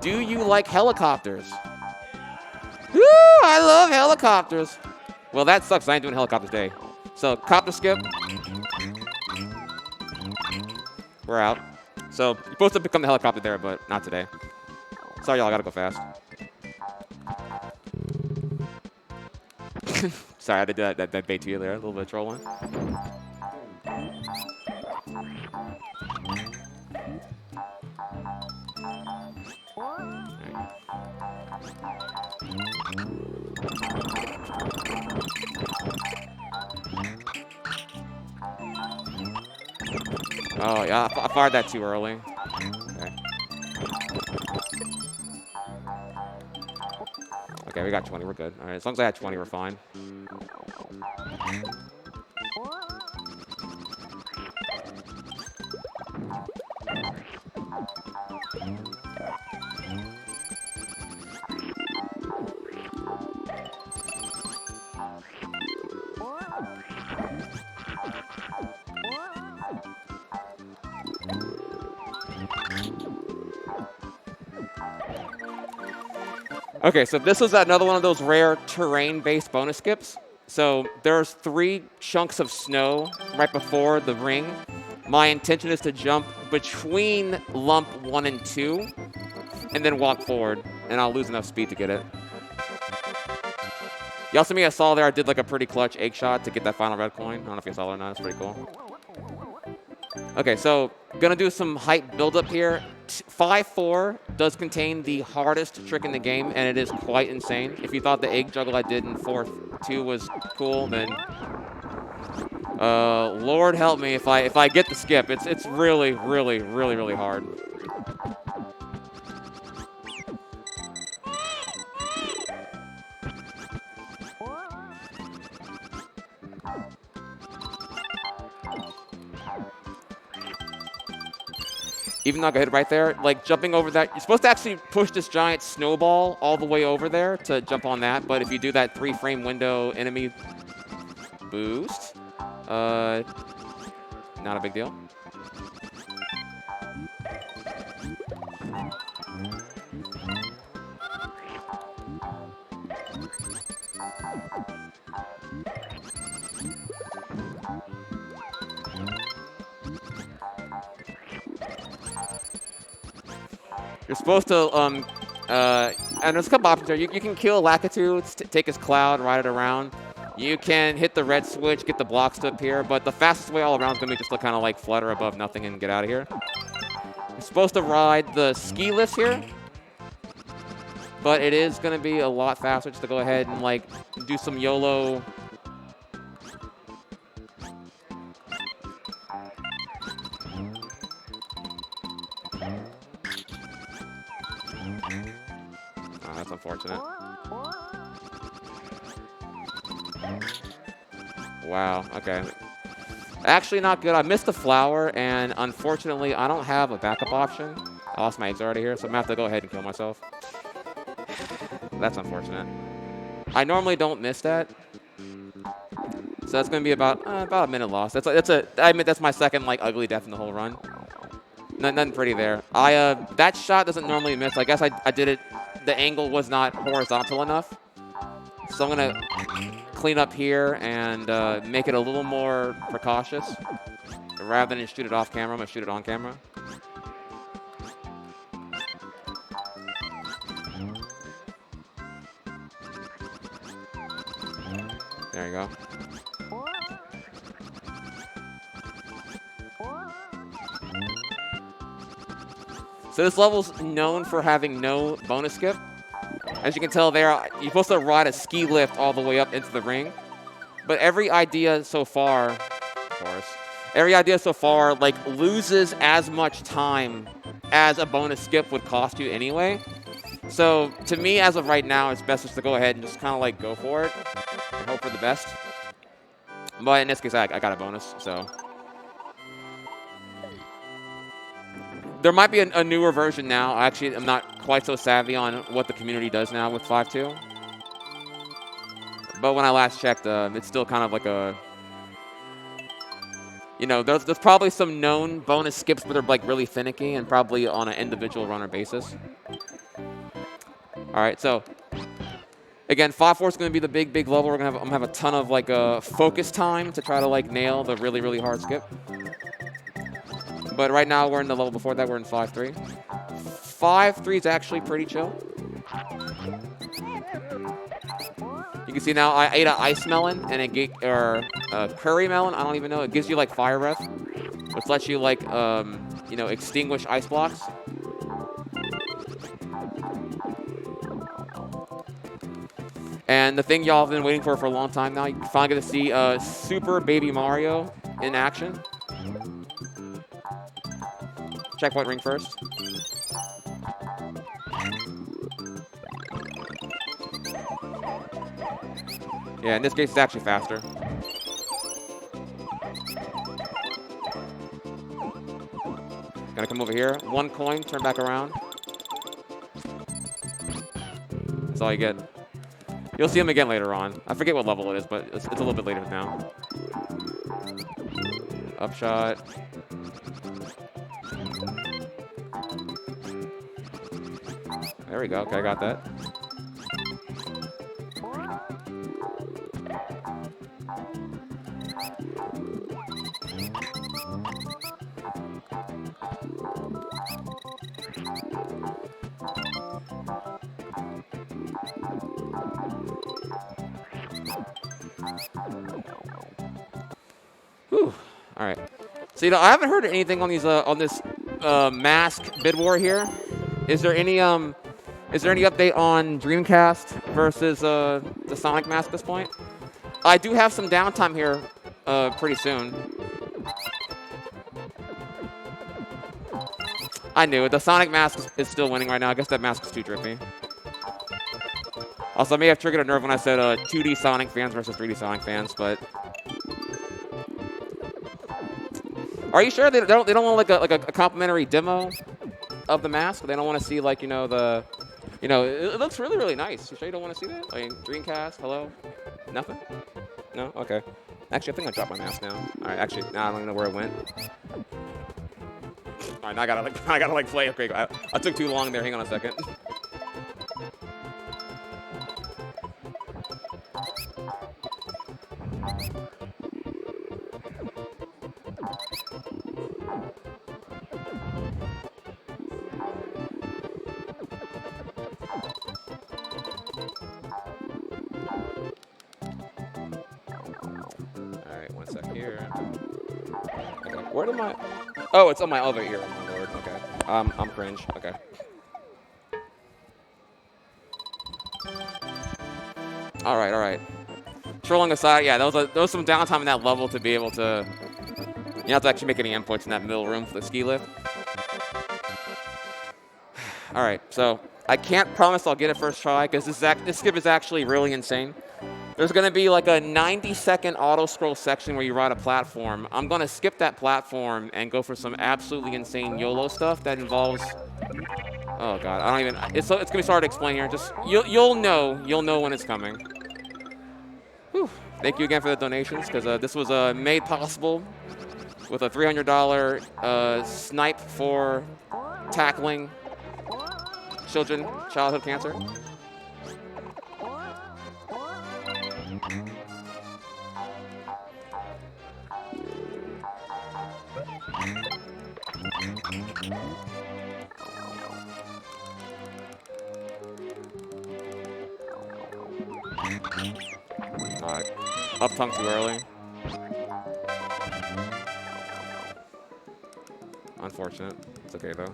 Do you like helicopters? Woo! I love helicopters. Well, that sucks. I ain't doing helicopters day. So, copter skip. We're out. So, you're supposed to become the helicopter there, but not today. Sorry, y'all. I gotta go fast. Sorry, I had to do that bait to you there. A little bit of trolling. Oh, yeah, I fired that too early. Okay. Okay, we got 20. We're good. All right, as long as I had 20, we're fine. Okay, so this was another one of those rare terrain-based bonus skips. So there's 3 chunks of snow right before the ring. My intention is to jump between lump 1 and 2 and then walk forward, and I'll lose enough speed to get it. You also saw there I did like a pretty clutch egg shot to get that final red coin. I don't know if you saw it or not. It's pretty cool. Okay, so gonna do some height buildup here. 5-4 does contain the hardest trick in the game, and it is quite insane. If you thought the egg juggle I did in 4-2 was cool, then Lord help me if I get the skip. It's really, really, really, really hard. even though I got hit right there, like jumping over that, you're supposed to actually push this giant snowball all the way over there to jump on that. But if you do that 3-frame window enemy boost, not a big deal. You're supposed to, and there's a couple options here. You can kill Lakitu, take his cloud, ride it around. You can hit the red switch, get the blocks to appear, but the fastest way all around is going to be just to kind of like flutter above nothing and get out of here. You're supposed to ride the ski lift here, but it is going to be a lot faster just to go ahead and like do some YOLO. Oh, that's unfortunate. Wow, okay. Actually not good. I missed the flower, and unfortunately, I don't have a backup option. I lost my eggs already here, so I'm going to have to go ahead and kill myself. That's unfortunate. I normally don't miss that. So that's going to be about a minute lost. I admit that's my second like ugly death in the whole run. Nothing pretty there. That shot doesn't normally miss. I guess I did it. The angle was not horizontal enough. So I'm going to clean up here and make it a little more precautious. Rather than shoot it off camera, I'm going to shoot it on camera. There you go. So this level's known for having no bonus skip. As you can tell there, you're supposed to ride a ski lift all the way up into the ring. But every idea so far, of course, like loses as much time as a bonus skip would cost you anyway. So to me, as of right now, it's best just to go ahead and just kind of like go for it and hope for the best. But in this case, I got a bonus, so. There might be a newer version now. Actually, I'm not quite so savvy on what the community does now with 5.2. But when I last checked, it's still kind of like a... You know, there's probably some known bonus skips, but they're like really finicky and probably on an individual runner basis. All right, so... Again, 5.4 is going to be the big level. I'm gonna have a ton of like focus time to try to like nail the really hard skip. But right now, we're in the level before that. We're in 5.3. 5.3 is actually pretty chill. You can see now I ate an ice melon and or a curry melon. I don't even know. It gives you like fire breath, which lets you like you know, extinguish ice blocks. And the thing y'all have been waiting for a long time now, you finally get to see Super Baby Mario in action. Checkpoint ring first. Yeah, in this case, it's actually faster. Gonna come over here. 1 coin, turn back around. That's all you get. You'll see him again later on. I forget what level it is, but it's a little bit later now. Upshot. There we go. Okay, I got that. Whew. All right. So, you know, I haven't heard anything on these on this mask bid war here. Is there any update on Dreamcast versus the Sonic mask at this point? I do have some downtime here pretty soon. I knew it. The Sonic mask is still winning right now. I guess that mask is too drippy. Also, I may have triggered a nerve when I said 2D Sonic fans versus 3D Sonic fans, but... All Are you sure they don't want like a complimentary demo of the mask? They don't want to see like the, it looks really really nice. You sure you don't want to see that? Like Dreamcast, hello, nothing. No, okay. Actually, I think I dropped my mask now. All right, actually, now I don't even know where it went. All right, now I gotta play. Okay, I took too long there. Hang on a second. Where did my... Oh, it's on my elevator here. Oh, my lord. Okay. I'm cringe. Okay. All right, all right. Trolling aside, yeah, there was some downtime in that level to be able to... You don't have to actually make any inputs in that middle room for the ski lift. All right, so I can't promise I'll get it first try because this skip is actually really insane. There's going to be like a 90-second auto-scroll section where you ride a platform. I'm going to skip that platform and go for some absolutely insane YOLO stuff that involves... Oh, God. I don't even... It's going to be hard to explain here. Just... You'll know. You'll know when it's coming. Whew. Thank you again for the donations, because this was made possible with a $300 snipe for tackling childhood cancer. Up tongue too early. Unfortunate. It's okay though.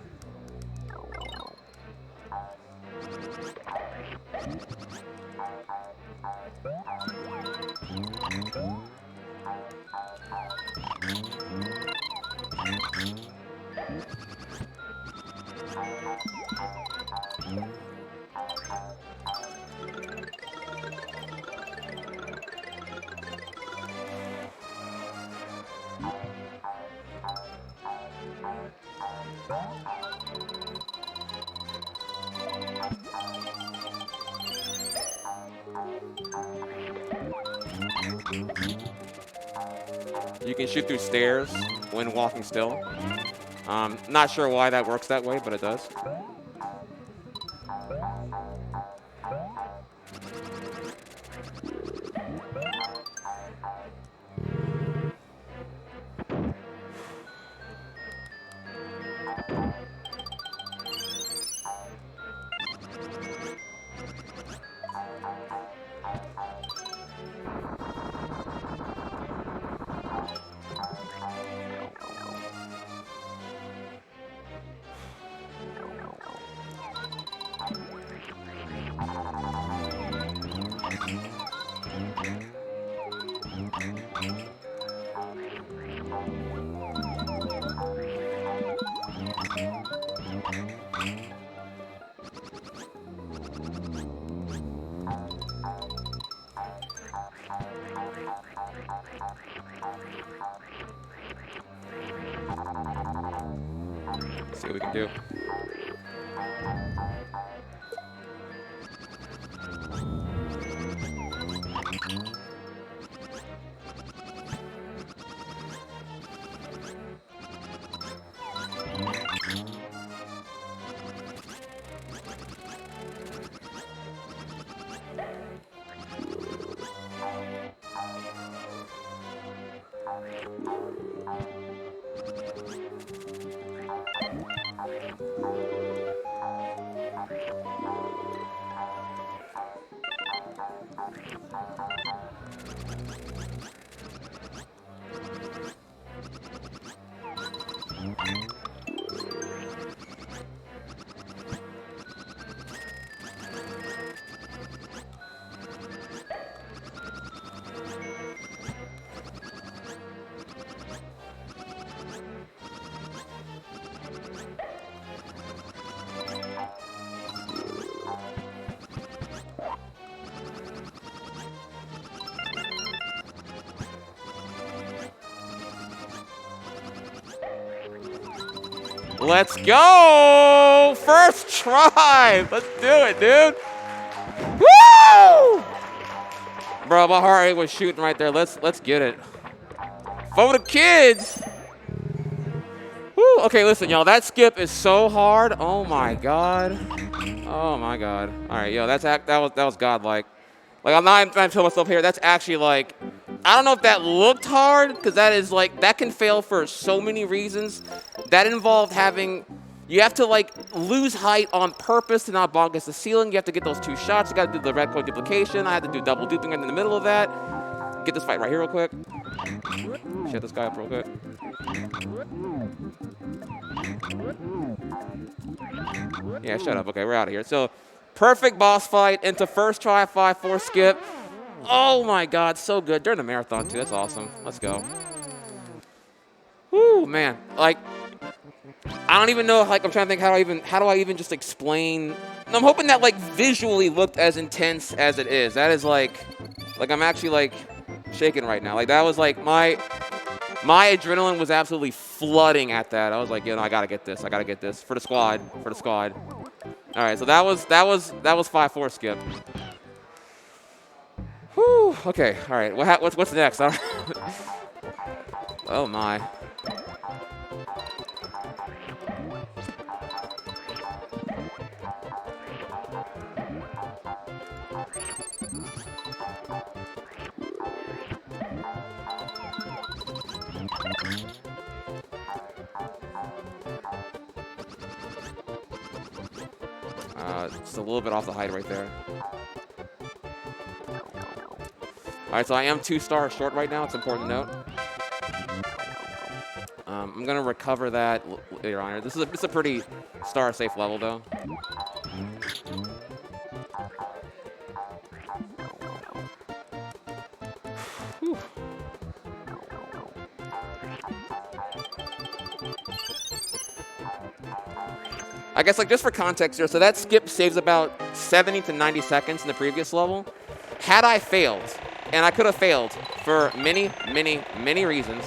You can shoot through stairs when walking still. Not sure why that works that way, but it does. See what we can do. Let's go! First try! Let's do it, dude! Woo! Bro, my heart rate was shooting right there. Let's get it. For the kids! Woo! Okay, listen, y'all. That skip is so hard. Oh my god. Oh my god. All right, yo, that was godlike. Like, I'm not even trying to tell myself here. That's actually like, I don't know if that looked hard, because that is like, that can fail for so many reasons. That involved having, you have to like lose height on purpose to not bonk against the ceiling. You have to get those 2 shots. You got to do the red coin duplication. I had to do double duping in the middle of that. Get this fight right here real quick. Shut this guy up real quick. Yeah, shut up. Okay, we're out of here. So, perfect boss fight into first try 5-4 skip. Oh my god, so good. During the marathon too. That's awesome. Let's go. Woo, man. Like, I don't even know. Like, I'm trying to think how do I even just explain. I'm hoping that like visually looked as intense as it is. That is like I'm actually like shaking right now. Like, that was like my adrenaline was absolutely flooding at that. I was like, you know, I gotta get this. I gotta get this for the squad. For the squad. All right, so that was 5-4 skip. Whew. Okay. All right. What's next? Oh my. Just a little bit off the height right there. All right, so I am 2 stars short right now. It's important to note. I'm gonna recover that later on. This is a pretty star-safe level, though. Whew. I guess, like, just for context here, so that skip saves about 70 to 90 seconds in the previous level. Had I failed, and I could have failed for many, many, many reasons,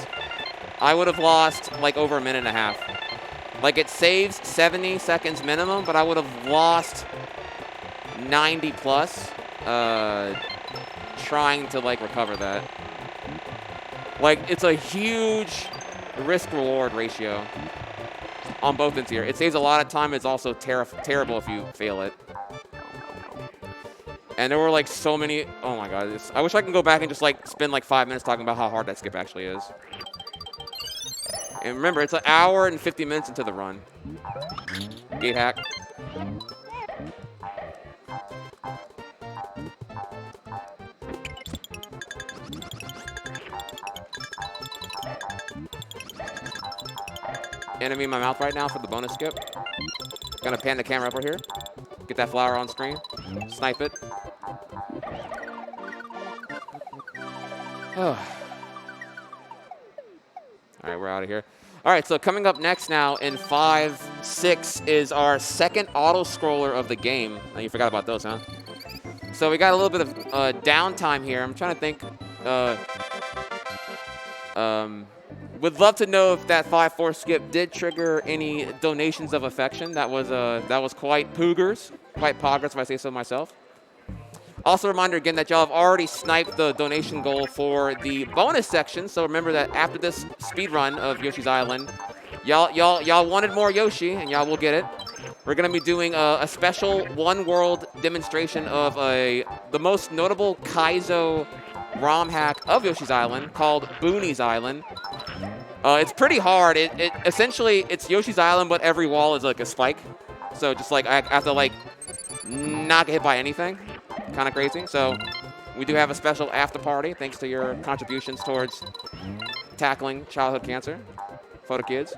I would have lost, like, over 1.5 minutes. Like, it saves 70 seconds minimum, but I would have lost 90 plus trying to, like, recover that. Like, it's a huge risk-reward ratio on both ends here. It saves a lot of time. It's also terrible if you fail it. And there were like so many. Oh my god! I wish I can go back and just like spend like 5 minutes talking about how hard that skip actually is. And remember, it's 1 hour and 50 minutes into the run. Gate hack. Enemy in my mouth right now for the bonus skip. Gonna pan the camera over here. Get that flower on screen. Snipe it. Oh. All right, we're out of here. All right, so coming up next now in 5-6 is our second auto-scroller of the game. Oh, you forgot about those, huh? So we got a little bit of downtime here. I'm trying to think. Would love to know if that 5-4 skip did trigger any donations of affection. That was quite poggers, if I say so myself. Also, a reminder again that y'all have already sniped the donation goal for the bonus section. So remember that after this speed run of Yoshi's Island, y'all wanted more Yoshi, and y'all will get it. We're gonna be doing a special one-world demonstration of the most notable Kaizo ROM hack of Yoshi's Island called Booney's Island. It's pretty hard. It essentially it's Yoshi's Island, but every wall is like a spike. So just like I have to like not get hit by anything. Kind of crazy. So we do have a special after party thanks to your contributions towards tackling childhood cancer for the kids.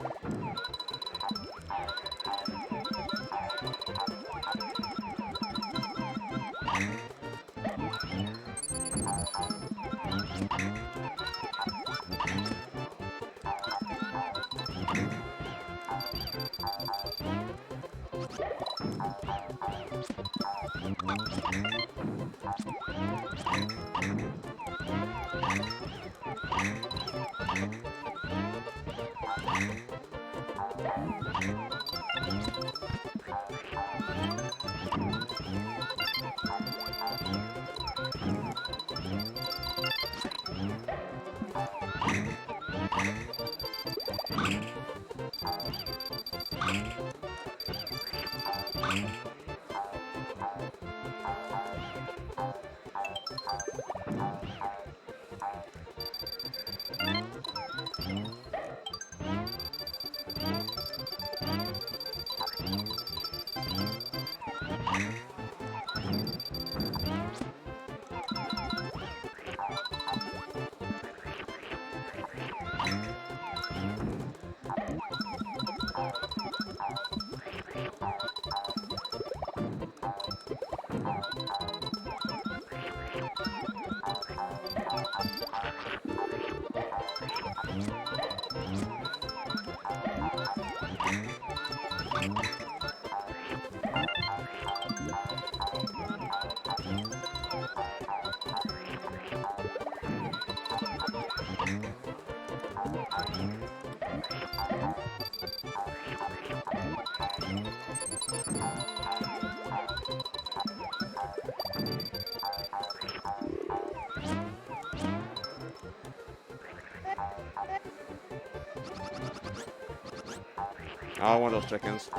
Oh, one of those chickens.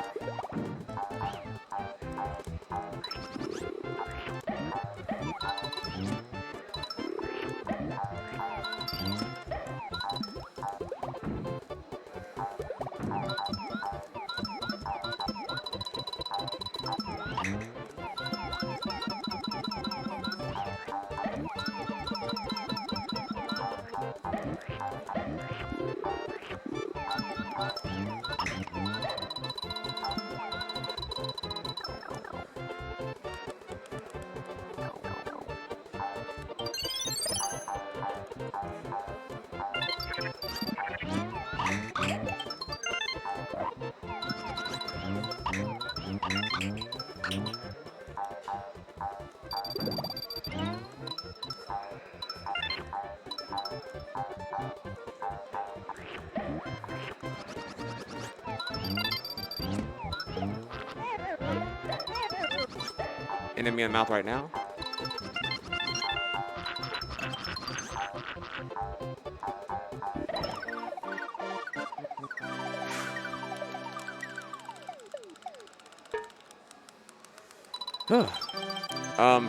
Enemy in the mouth right now.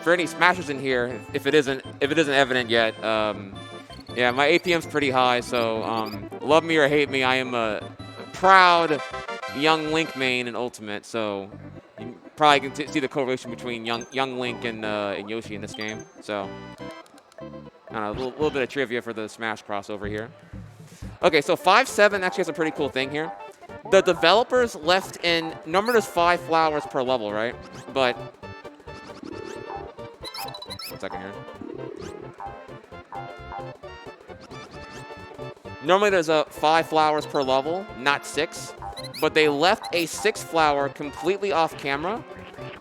For any smashers in here, if it isn't evident yet, yeah, my APM's pretty high, so love me or hate me, I am a proud young Link main in Ultimate, so you probably can see the correlation between young Link and Yoshi in this game. So I don't know, a little bit of trivia for the Smash crossover here. Okay, so 5-7 actually has a pretty cool thing here. The developers left in, remember there's 5 flowers per level, right? But 1 second here. Normally there's 5 flowers per level, not 6. But they left a 6th flower completely off camera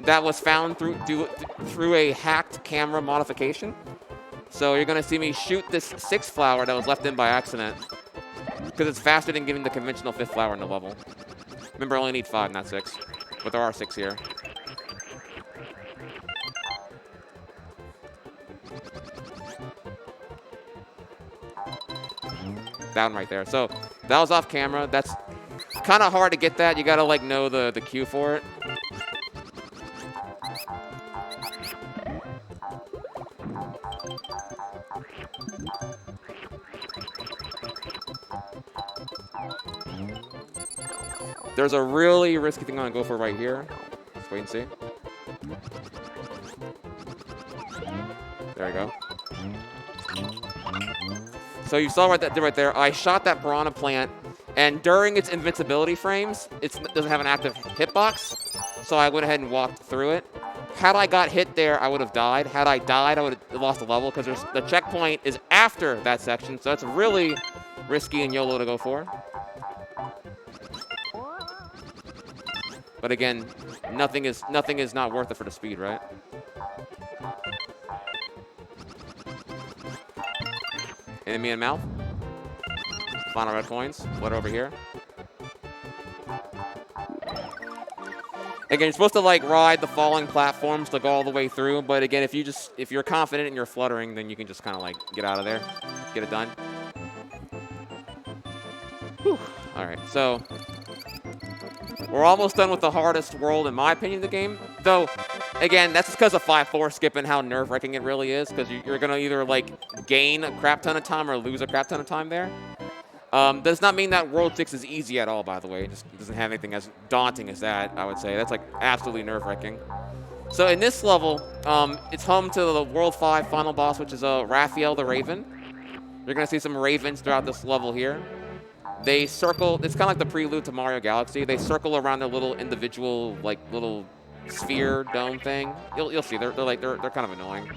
that was found through a hacked camera modification. So you're going to see me shoot this 6th flower that was left in by accident because it's faster than giving the conventional 5th flower in the level. Remember, I only need 5, not 6. But there are 6 here. Down right there. So that was off camera. That's kind of hard to get that. You gotta like know the cue for it. There's a really risky thing I'm gonna go for right here. Let's wait and see. There we go. So you saw right there, I shot that piranha plant, and during its invincibility frames, it doesn't have an active hitbox, so I went ahead and walked through it. Had I got hit there, I would have died. Had I died, I would have lost a level, because the checkpoint is after that section, so it's really risky and YOLO to go for. But again, nothing is not worth it for the speed, right? Enemy in mouth. Final red coins. What over here? Again, you're supposed to like ride the falling platforms to go all the way through, but again, if you're confident and you're fluttering, then you can just kind of like get out of there, get it done. Whew. All right, so we're almost done with the hardest world, in my opinion, of the game. Though, again, that's just because of 5-4 skipping how nerve-wracking it really is, because you're going to either, like, gain a crap ton of time or lose a crap ton of time there. Does not mean that World 6 is easy at all, by the way. It just doesn't have anything as daunting as that, I would say. That's, like, absolutely nerve-wracking. So in this level, it's home to the World 5 final boss, which is Raphael the Raven. You're going to see some ravens throughout this level here. They circle, it's kind of like the prelude to Mario Galaxy. They circle around their little individual, like, little sphere dome thing. You'll see they're kind of annoying.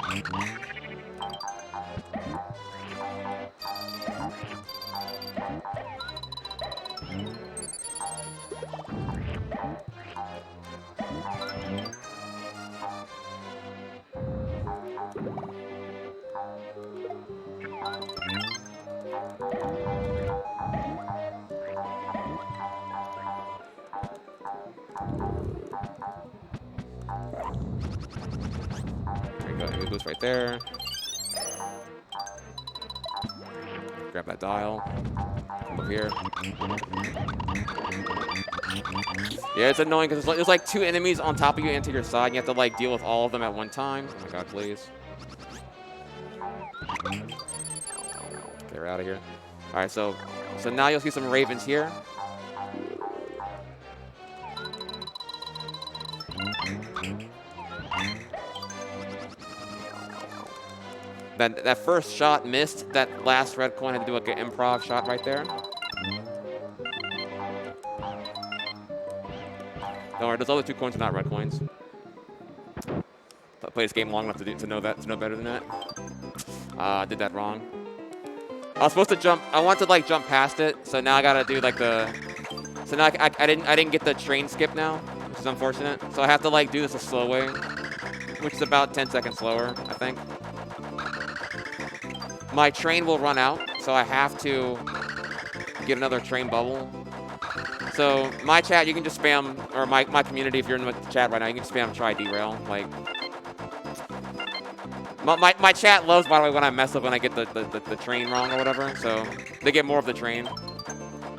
There you go. It goes right there. Grab that dial. Come over here. Yeah, it's annoying because there's like 2 enemies on top of you and to your side. And you have to like deal with all of them at one time. Oh my god, please. Get her out of here. All right, so now you'll see some ravens here. That first shot missed. That last red coin had to do like an improv shot right there. Don't worry, those other 2 coins are not red coins. I played this game long enough to know better than that. I did that wrong. I was supposed to jump. I wanted to like jump past it, so now I gotta do like the. So now I didn't get the train skip now, which is unfortunate. So I have to like do this a slow way, which is about 10 seconds slower, I think. My train will run out, so I have to get another train bubble. So my chat, you can just spam, or my community, if you're in the chat right now, you can spam try derail. Like, my chat loves, by the way, when I mess up when I get the train wrong or whatever. So they get more of the train.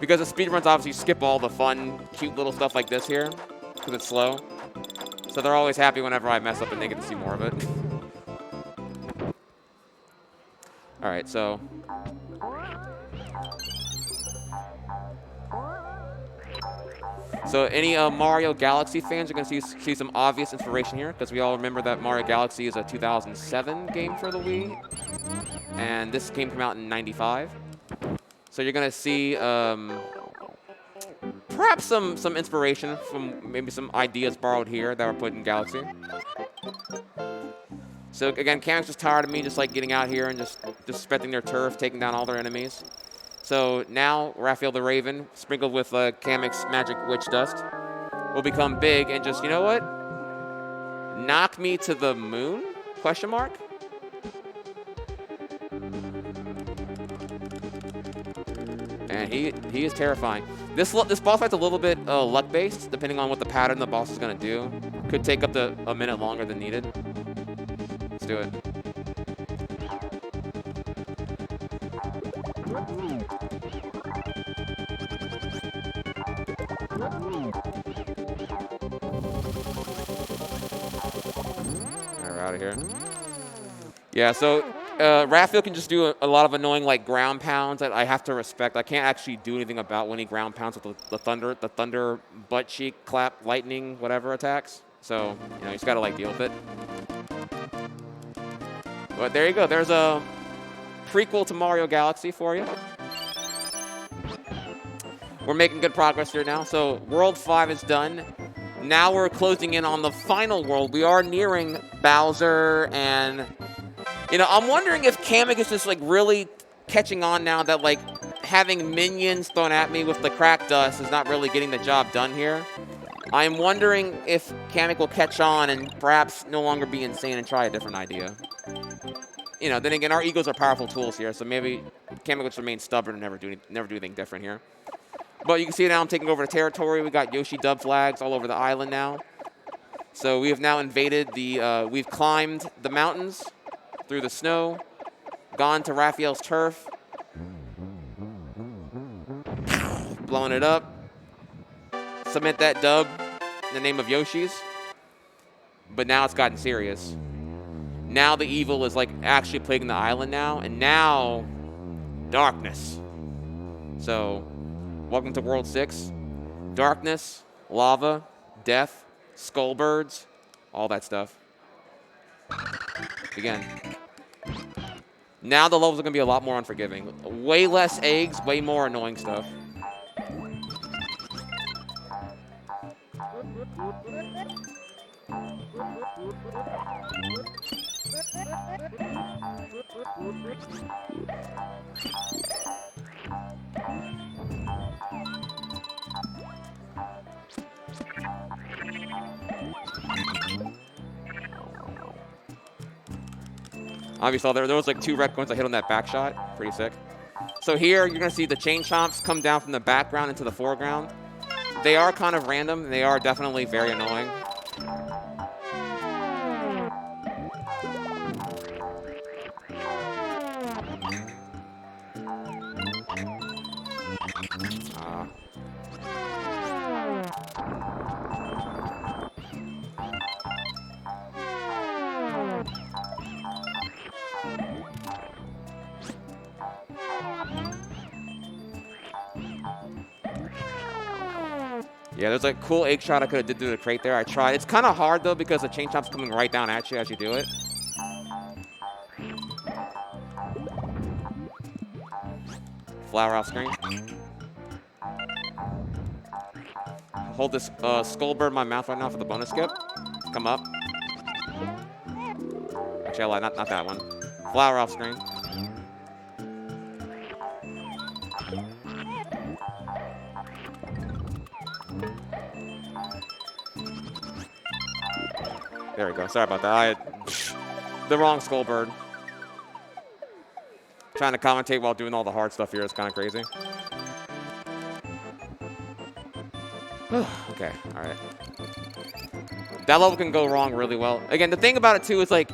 Because the speedruns obviously skip all the fun, cute little stuff like this here, because it's slow. So they're always happy whenever I mess up and they get to see more of it. All right, so. So any Mario Galaxy fans are going to see some obvious inspiration here, because we all remember that Mario Galaxy is a 2007 game for the Wii, and this game came out in '95. So you're going to see perhaps some inspiration from maybe some ideas borrowed here that were put in Galaxy. So again, Kamek's just tired of me just like getting out here and just disrespecting their turf, taking down all their enemies. So now Raphael the Raven, sprinkled with Kamek's magic witch dust, will become big and just, you know what? Knock me to the moon? Question mark? And he is terrifying. This boss fight's a little bit luck-based, depending on what the pattern the boss is going to do. Could take up to a minute longer than needed. Let's do it. We're out of here. Yeah, so Raphael can just do a lot of annoying like ground pounds that I have to respect. I can't actually do anything about when he ground pounds with the thunder butt cheek clap lightning whatever attacks. So you just gotta like deal with it. But there you go. There's a prequel to Mario Galaxy for you. We're making good progress here now. So World 5 is done. Now we're closing in on the final world. We are nearing Bowser, and I'm wondering if Kamek is just like really catching on now that like having minions thrown at me with the crack dust is not really getting the job done here. I'm wondering if Kamek will catch on and perhaps no longer be insane and try a different idea. Then again, our egos are powerful tools here, so maybe Kamek will just remain stubborn and never do anything different here. But you can see now I'm taking over the territory. We got Yoshi dub flags all over the island now. So we have now invaded we've climbed the mountains through the snow, gone to Raphael's turf, blowing it up, submit that dub in the name of Yoshi's. But now it's gotten serious. Now the evil is like actually plaguing the island now, and now darkness. So welcome to World 6. Darkness, lava, death, skullbirds, all that stuff. Again. Now the levels are going to be a lot more unforgiving. Way less eggs, way more annoying stuff. Obviously, there was like 2 red coins I hit on that back shot. Pretty sick. So here, you're going to see the chain chomps come down from the background into the foreground. They are kind of random. They are definitely very annoying. Yeah, there's a cool egg shot I could have did through the crate there. I tried. It's kind of hard, though, because the chain chomp's coming right down at you as you do it. Flower off screen. Hold this skull bird in my mouth right now for the bonus skip. Come up. Actually, I lied. Not that one. Flower off screen. There we go. Sorry about that. I had the wrong skull bird. Trying to commentate while doing all the hard stuff here is kind of crazy. Okay, all right. That level can go wrong really well. Again, the thing about it too is like,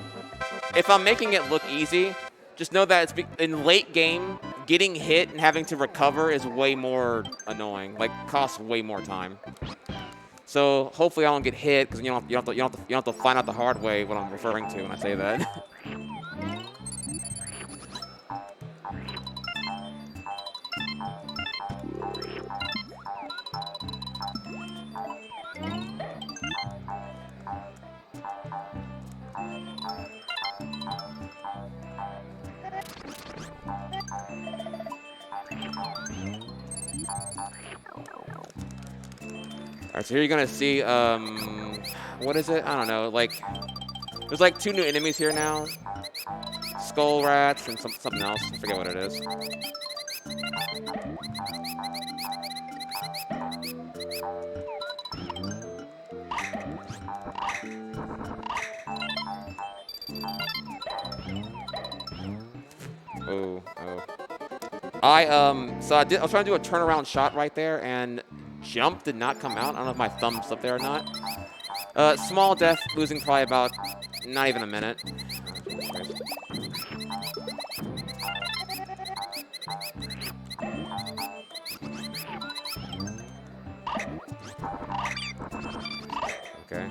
if I'm making it look easy, just know that it's in late game, getting hit and having to recover is way more annoying. Like, costs way more time. So hopefully I don't get hit, because you don't have to find out the hard way what I'm referring to when I say that. Alright, so here you're gonna see, what is it? I don't know, like, there's like 2 new enemies here now. Skull rats and something else. I forget what it is. Oh. So I was trying to do a turnaround shot right there, and jump did not come out. I don't know if my thumb slipped there or not. Small death, losing probably about not even a minute. Okay.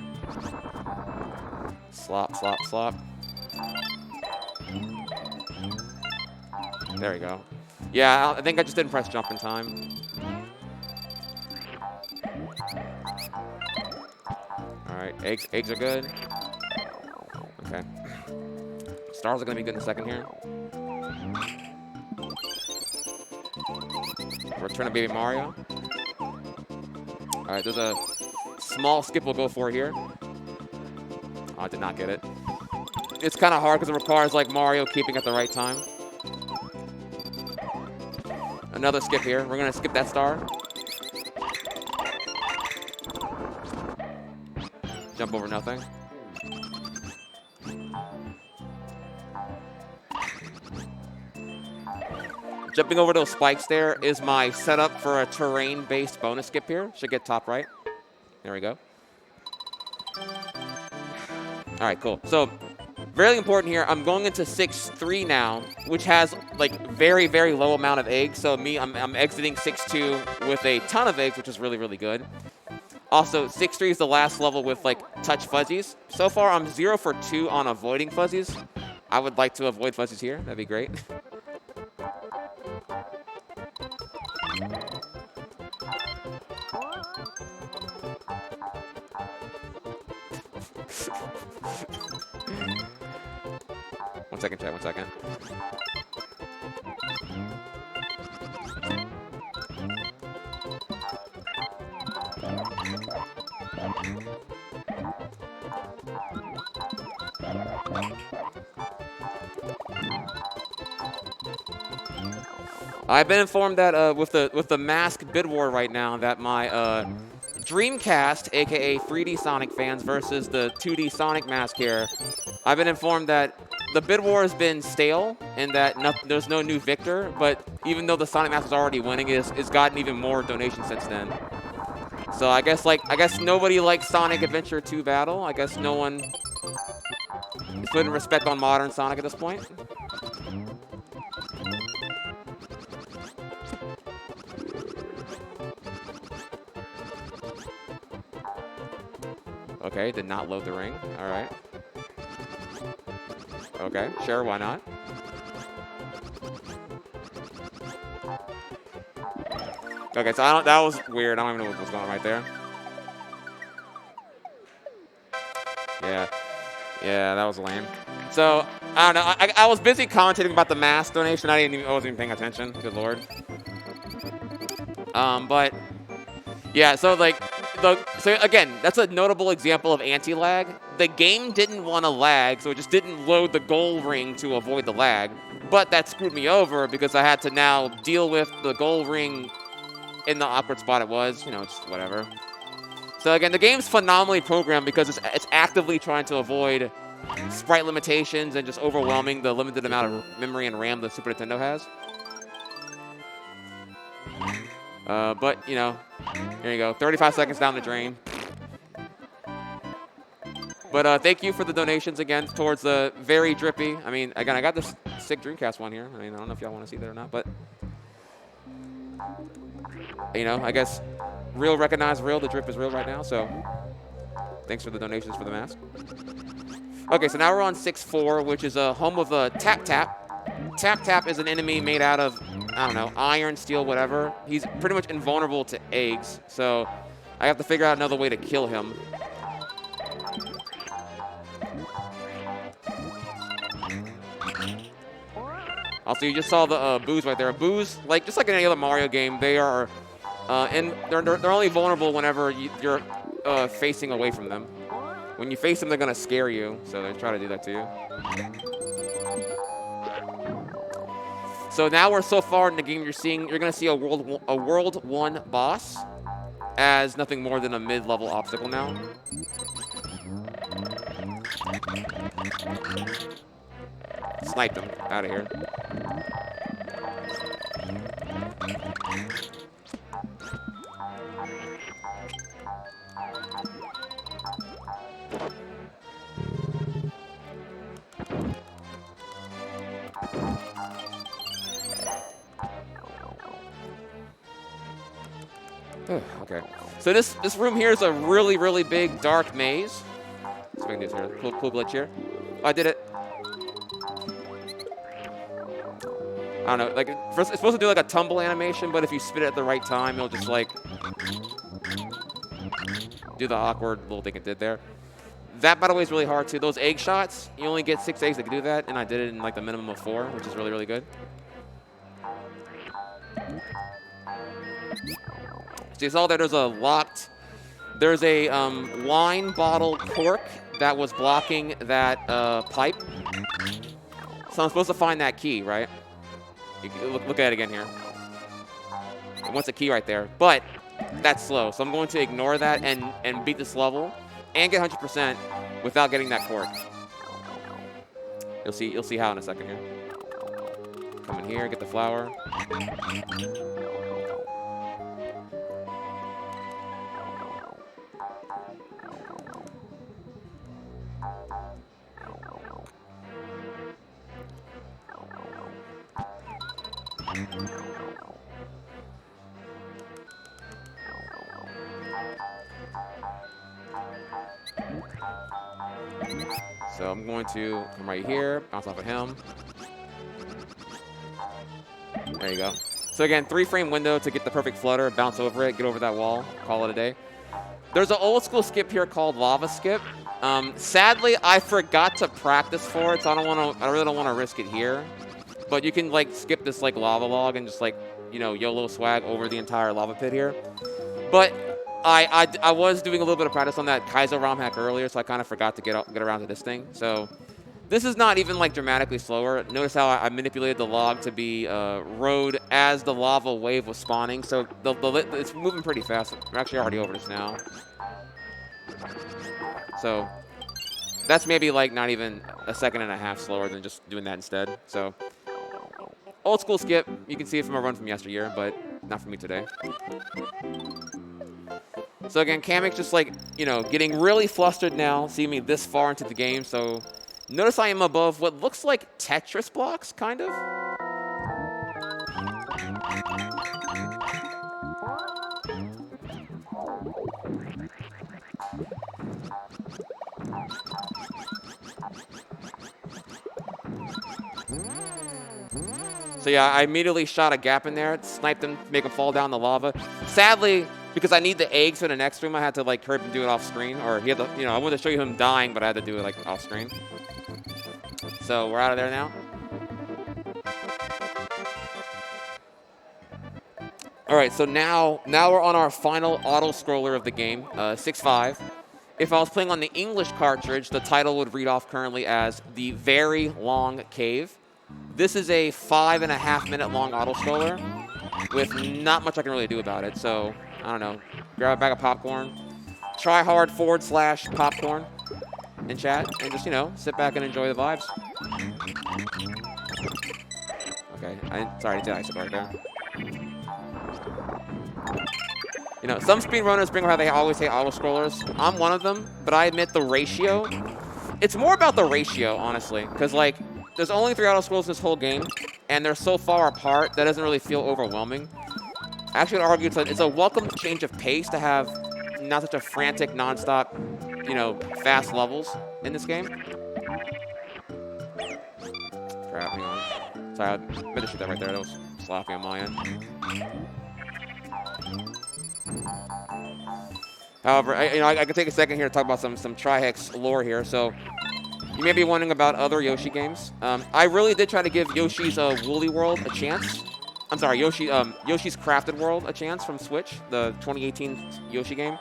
Slop. There we go. Yeah, I think I just didn't press jump in time. Alright, eggs are good. Okay. Stars are gonna be good in a second here. Return of Baby Mario. Alright, there's a small skip we'll go for here. Oh, I did not get it. It's kind of hard because it requires like Mario keeping at the right time. Another skip here. We're gonna skip that star. Jump over nothing. Jumping over those spikes there is my setup for a terrain-based bonus skip here. Should get top right. There we go. All right, cool. So, very important here. I'm going into 6-3 now, which has like very, very low amount of eggs. So I'm exiting 6-2 with a ton of eggs, which is really, really good. Also, 6-3 is the last level with like touch fuzzies. So far, I'm 0 for 2 on avoiding fuzzies. I would like to avoid fuzzies here. That'd be great. One second, chat. 1 second. I've been informed that with the mask bid war right now, that my Dreamcast, aka 3D Sonic fans, versus the 2D Sonic mask here, I've been informed that the bid war has been stale and that there's no new victor. But even though the Sonic mask was already winning, it's gotten even more donations since then. So I guess nobody likes Sonic Adventure 2 Battle. I guess no one is putting respect on modern Sonic at this point. Okay, did not load the ring. All right. Okay, sure, why not? Okay, so that was weird. I don't even know what was going on right there. Yeah, that was lame. So I don't know. I was busy commentating about the mask donation. I wasn't even paying attention. Good lord. But yeah, so so again, that's a notable example of anti-lag. The game didn't want to lag, so it just didn't load the goal ring to avoid the lag. But that screwed me over because I had to now deal with the goal ring in the awkward spot it was. You know, just whatever. So again, the game's phenomenally programmed because it's actively trying to avoid sprite limitations and just overwhelming the limited amount of memory and RAM the Super Nintendo has. But, you know, here you go. 35 seconds down the drain. But thank you for the donations again towards the very drippy. I mean, again, I got this sick Dreamcast one here. I mean, I don't know if y'all want to see that or not, but, you know, I guess real recognize real. The drip is real right now, so thanks for the donations for the mask. Okay, so now we're on 6-4, which is a home of a Tap Tap. Tap Tap is an enemy made out of, I don't know, iron, steel, whatever. He's pretty much invulnerable to eggs, so I have to figure out another way to kill him. Also, you just saw the boos right there. Boos, just like in any other Mario game, they are, and they're only vulnerable whenever you're facing away from them. When you face them, they're gonna scare you, so they try to do that to you. So now we're so far in the game, you're gonna see a World 1 boss as nothing more than a mid-level obstacle now. Sniped him out of here. Okay, so this room here is a really, really big dark maze. Let's make this here. Cool glitch here. Oh, I did it. I don't know. First, it's supposed to do a tumble animation, but if you spit it at the right time, it'll just do the awkward little thing it did there. That, by the way, is really hard too. Those egg shots, you only get 6 eggs that can do that, and I did it in the minimum of 4, which is really, really good. So you saw that there's a wine bottle cork that was blocking that pipe. So I'm supposed to find that key, right? Look at it again here. It wants a key right there, but that's slow. So I'm going to ignore that and beat this level and get 100% without getting that cork. You'll see how in a second here. Come in here, get the flower. So I'm going to come right here, bounce off of him. There you go. So again, 3-frame window to get the perfect flutter, bounce over it, get over that wall, call it a day. There's an old school skip here called Lava Skip. Sadly, I forgot to practice for it, so I really don't want to risk it here. But you can skip this lava log and just YOLO swag over the entire lava pit here. But I was doing a little bit of practice on that Kaizo ROM hack earlier, so I kind of forgot to get around to this thing. So This is not even like dramatically slower. Notice how I manipulated the log to be rode as the lava wave was spawning. So it's moving pretty fast. We're actually already over this now. So that's maybe like not even a second and a half slower than just doing that instead. So old school skip. You can see it from a run from yesteryear, but not for me today. So again, Kamek's just like, you know, getting really flustered now, seeing me this far into the game. So notice I am above what looks like Tetris blocks, kind of. So yeah, I immediately shot a gap in there, sniped him, make him fall down the lava. Sadly, because I need the eggs for the next room, I had to like hurry and do it off screen. Or he had to, you know, I wanted to show you him dying, but I had to do it like off screen. So we're out of there now. All right, so now we're on our final auto scroller of the game, 6.5. If I was playing on the English cartridge, the title would read off currently as The Very Long Cave. This is a 5.5-minute long auto scroller with not much I can really do about it. So, I don't know, grab a bag of popcorn, try hard / popcorn in chat, and just, you know, sit back and enjoy the vibes. Okay, sorry, I did ice it right there. You know, some speedrunners bring up how they always say auto scrollers. I'm one of them, but I admit the ratio. It's more about the ratio, honestly, because like there's only 3 auto scrolls in this whole game, and they're so far apart that doesn't really feel overwhelming. I actually would argue it's a welcome change of pace to have not such a frantic, nonstop, you know, fast levels in this game. Crap, hang on. Sorry, I meant to shoot that right there. That was sloppy on my end. However, I can take a second here to talk about some Trihex lore here. So, you may be wondering about other Yoshi games. I really did try to give Yoshi's Woolly World a chance. I'm sorry, Yoshi's Crafted World a chance from Switch, the 2018 Yoshi game.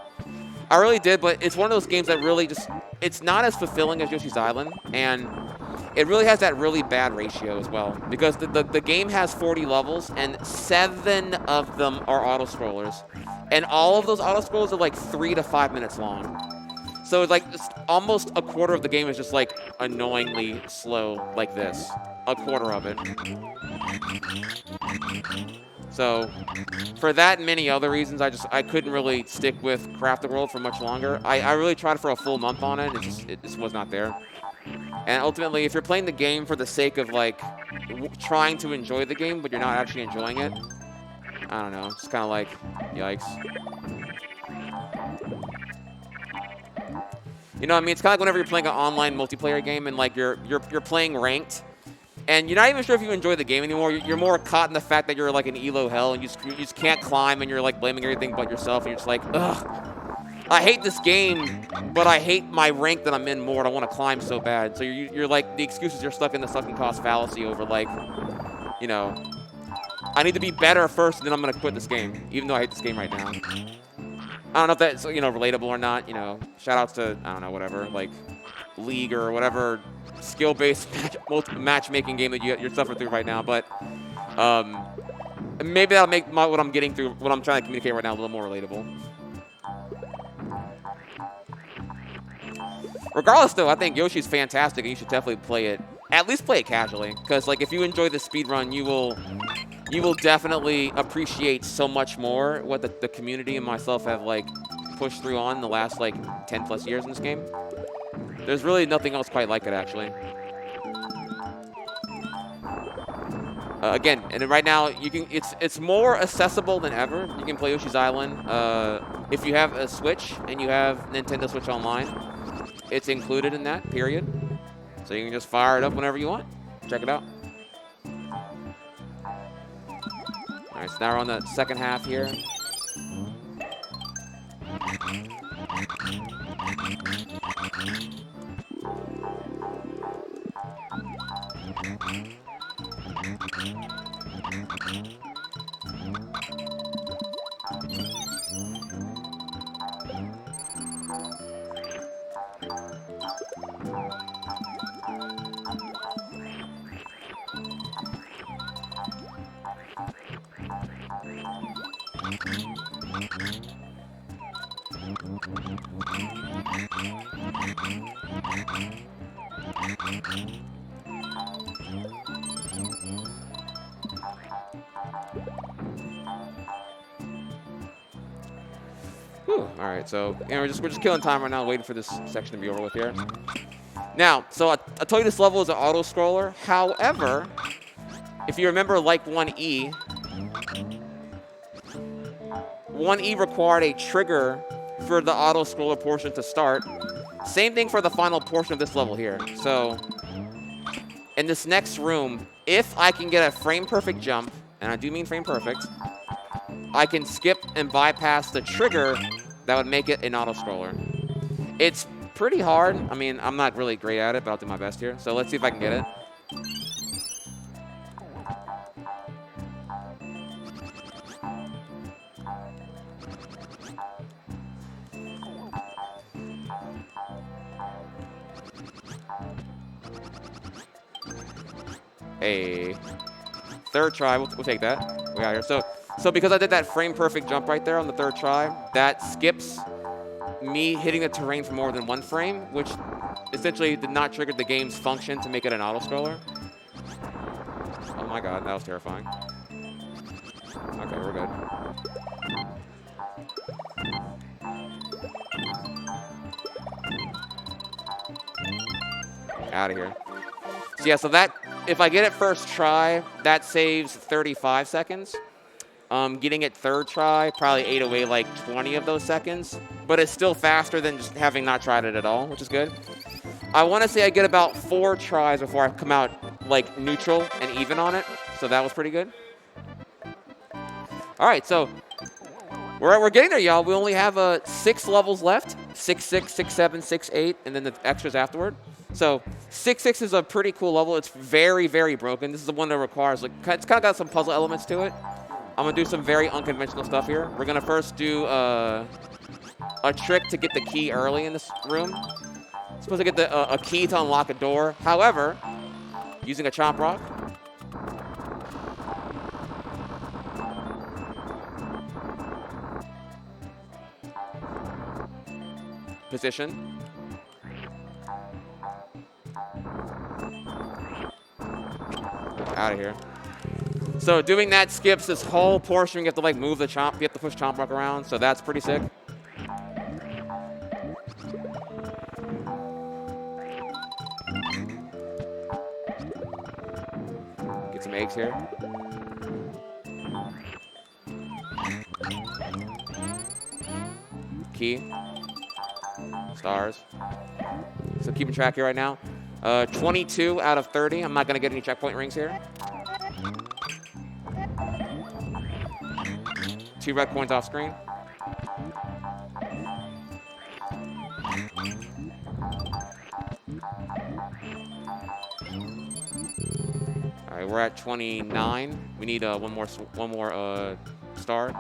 I really did, but it's one of those games that really just, it's not as fulfilling as Yoshi's Island, and it really has that really bad ratio as well, because the game has 40 levels, and 7 of them are auto-scrollers. And all of those auto-scrollers are like 3 to 5 minutes long. So it's like almost a quarter of the game is just like annoyingly slow like this. A quarter of it. So for that and many other reasons, I couldn't really stick with Crafted World for much longer. I really tried for a full month on it. It just was not there. And ultimately, if you're playing the game for the sake of like trying to enjoy the game, but you're not actually enjoying it, I don't know. It's kind of like, yikes. You know what I mean? It's kind of like whenever you're playing an online multiplayer game and like you're playing ranked, and you're not even sure if you enjoy the game anymore. You're more caught in the fact that you're like in elo hell and you just can't climb, and you're like blaming everything but yourself, and you're just like, ugh. I hate this game, but I hate my rank that I'm in more, and I want to climb so bad. So you're like, the excuses, you're stuck in the sunken cost fallacy over like, you know, I need to be better first, and then I'm going to quit this game, even though I hate this game right now. I don't know if that's, you know, relatable or not. You know, shout-outs to, I don't know, whatever, like League or whatever skill-based matchmaking game that you're suffering through right now. But maybe that'll make what I'm getting through, what I'm trying to communicate right now, a little more relatable. Regardless, though, I think Yoshi's fantastic, and you should definitely play it. At least play it casually, because like if you enjoy the speedrun, you will definitely appreciate so much more what the community and myself have like pushed through on the last like 10+ years in this game. There's really nothing else quite like it, actually. Again, and right now you can. It's more accessible than ever. You can play Yoshi's Island if you have a Switch and you have Nintendo Switch Online. It's included in that, period. So you can just fire it up whenever you want. Check it out. All right, so now we're on the second half here. Whew. All right, so we're just killing time right now, waiting for this section to be over with here. Now, so I told you this level is an auto scroller. However, if you remember, like 1E, 1E required a trigger for the auto scroller portion to start. Same thing for the final portion of this level here. So, in this next room, if I can get a frame perfect jump, and I do mean frame perfect, I can skip and bypass the trigger that would make it an auto scroller. It's pretty hard. I mean, I'm not really great at it, but I'll do my best here. So let's see if I can get it. Hey, third try, we'll take that. We got here. So because I did that frame perfect jump right there on the third try, that skips me hitting the terrain for more than one frame, which essentially did not trigger the game's function to make it an auto scroller. Oh my god, that was terrifying. Okay, we're good. Out of here. So yeah, so that, if I get it first try, that saves 35 seconds. Getting it third try probably ate away like 20 of those seconds, but it's still faster than just having not tried it at all, which is good. I want to say I get about 4 tries before I come out like neutral and even on it, so that was pretty good. All right, so we're getting there, y'all. We only have 6 levels left: 6-6, 6-7, 6-8, and then the extras afterward. So 6-6 is a pretty cool level. It's very, very broken. This is the one that requires, like, it's kind of got some puzzle elements to it. I'm going to do some very unconventional stuff here. We're going to first do a trick to get the key early in this room. Supposed to get a key to unlock a door. However, using a chomp rock. Position. Out of here. So doing that skips this whole portion. You have to like move the chomp. You have to push chomp rock around. So that's pretty sick. Get some eggs here. Key. Stars. So keeping track here right now. 22 out of 30. I'm not going to get any checkpoint rings here. 2 red coins off screen. All right, we're at 29. We need one more star.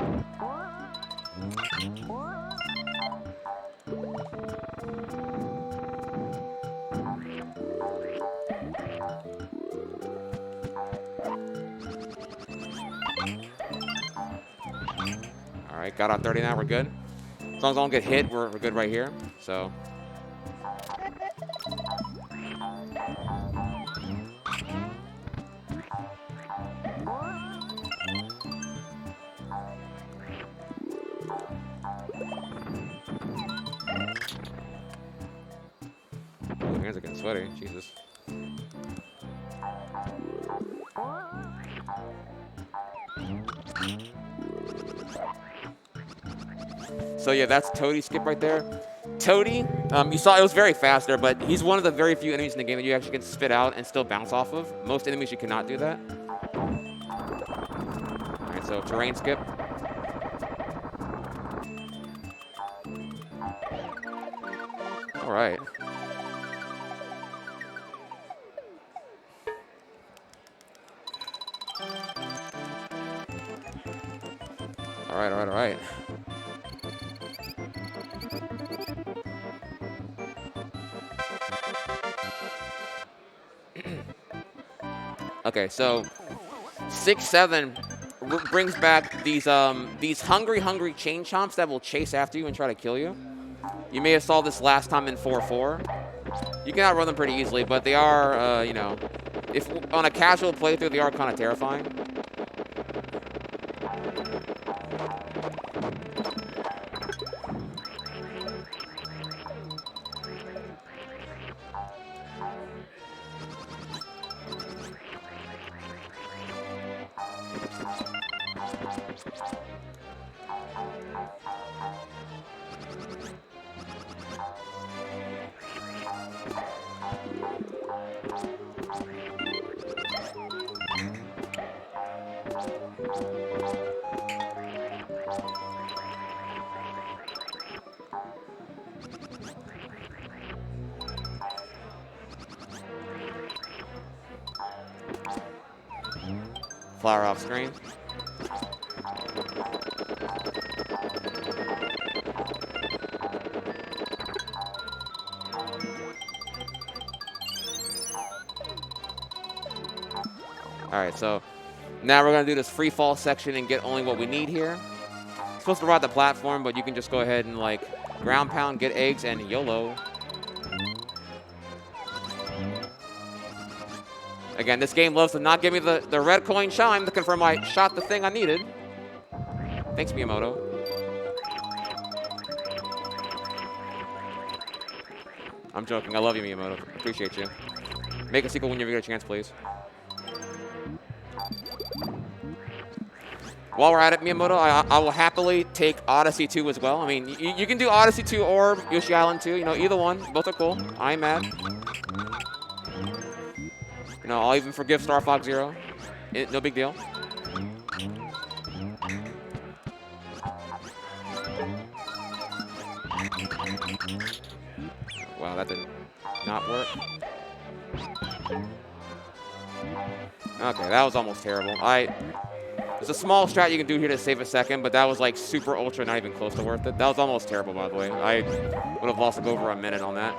All right, got on 30 now, we're good. As long as I don't get hit, we're good right here, so. Oh, my hands are getting sweaty, Jesus. So yeah, that's Toadie's skip right there. Toadie, you saw it was very fast there, but he's one of the very few enemies in the game that you actually can spit out and still bounce off of. Most enemies you cannot do that. All right, so terrain skip. All right. All right. Okay, so 6-7 brings back these hungry chain chomps that will chase after you and try to kill you. You may have saw this last time in 4-4. You can outrun them pretty easily, but they are, you know, if on a casual playthrough, they are kind of terrifying. Flower off screen. Alright, so now we're going to do this free fall section and get only what we need here. It's supposed to ride the platform, but you can just go ahead and, like, ground pound, get eggs, and YOLO. Again, this game loves to not give me the red coin chime to confirm I shot the thing I needed. Thanks, Miyamoto. I'm joking. I love you, Miyamoto. Appreciate you. Make a sequel when you get a chance, please. While we're at it, Miyamoto, I will happily take Odyssey 2 as well. I mean, you can do Odyssey 2 or Yoshi Island 2. You know, either one. Both are cool. I ain't mad. You know, I'll even forgive Star Fox Zero. No big deal. Wow, that did not work. Okay, that was almost terrible. There's a small strat you can do here to save a second, but that was like super ultra, not even close to worth it. That was almost terrible, by the way. I would have lost like over a minute on that.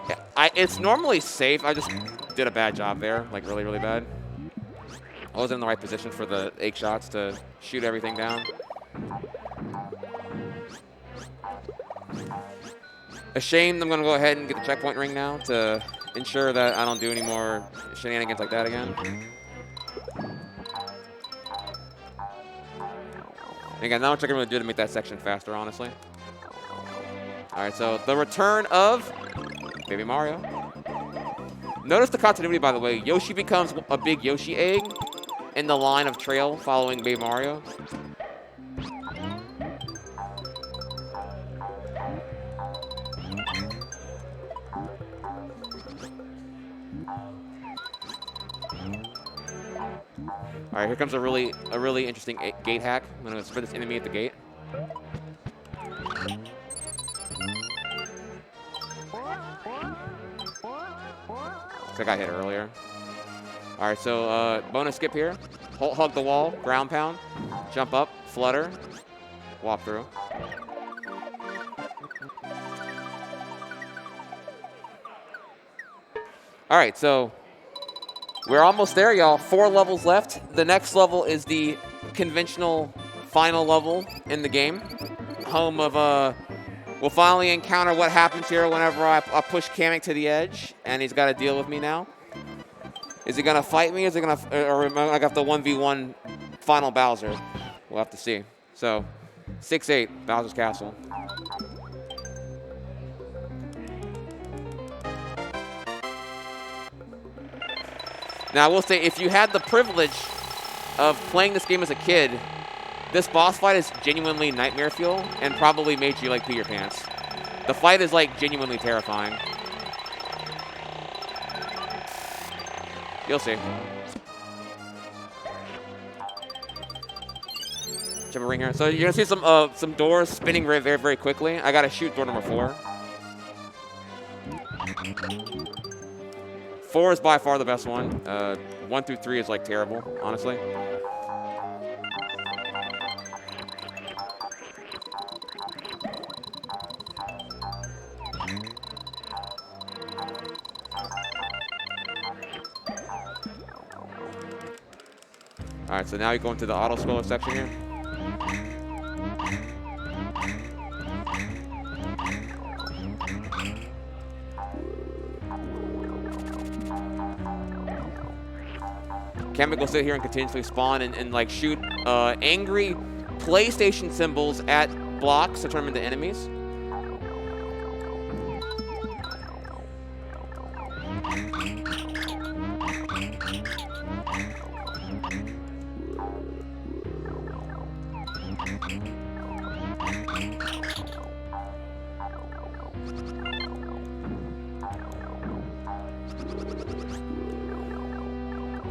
Yeah, it's normally safe. I just did a bad job there, like really, really bad. I wasn't in the right position for the 8 shots to shoot everything down. Ashamed, I'm going to go ahead and get the checkpoint ring now to ensure that I don't do any more shenanigans like that again. Again, not much I can really do to make that section faster, honestly. Alright, so the return of Baby Mario. Notice the continuity, by the way. Yoshi becomes a big Yoshi egg in the line of trail following Baby Mario. All right, here comes a really interesting gate hack. I'm gonna spread this enemy at the gate. I got hit earlier. All right, so bonus skip here. Hug the wall, ground pound, jump up, flutter, walk through. All right, so we're almost there, y'all. 4 levels left. The next level is the conventional final level in the game. Home of, we'll finally encounter what happens here whenever I push Kamek to the edge, and he's got to deal with me now. Is he going to fight me? Is he going to, or am I got the 1v1 final Bowser? We'll have to see. So, 6-8, Bowser's Castle. Now, I will say, if you had the privilege of playing this game as a kid, this boss fight is genuinely nightmare fuel and probably made you, like, pee your pants. The fight is, like, genuinely terrifying. You'll see. Jump a ring here. So you're going to see some doors spinning very, very, very quickly. I got to shoot door number 4. 4 is by far the best one. 1 through 3 is like terrible, honestly. All right, so now you go into the auto scroller section here. Kamek will sit here and continuously spawn and like shoot angry PlayStation symbols at blocks to turn them into enemies.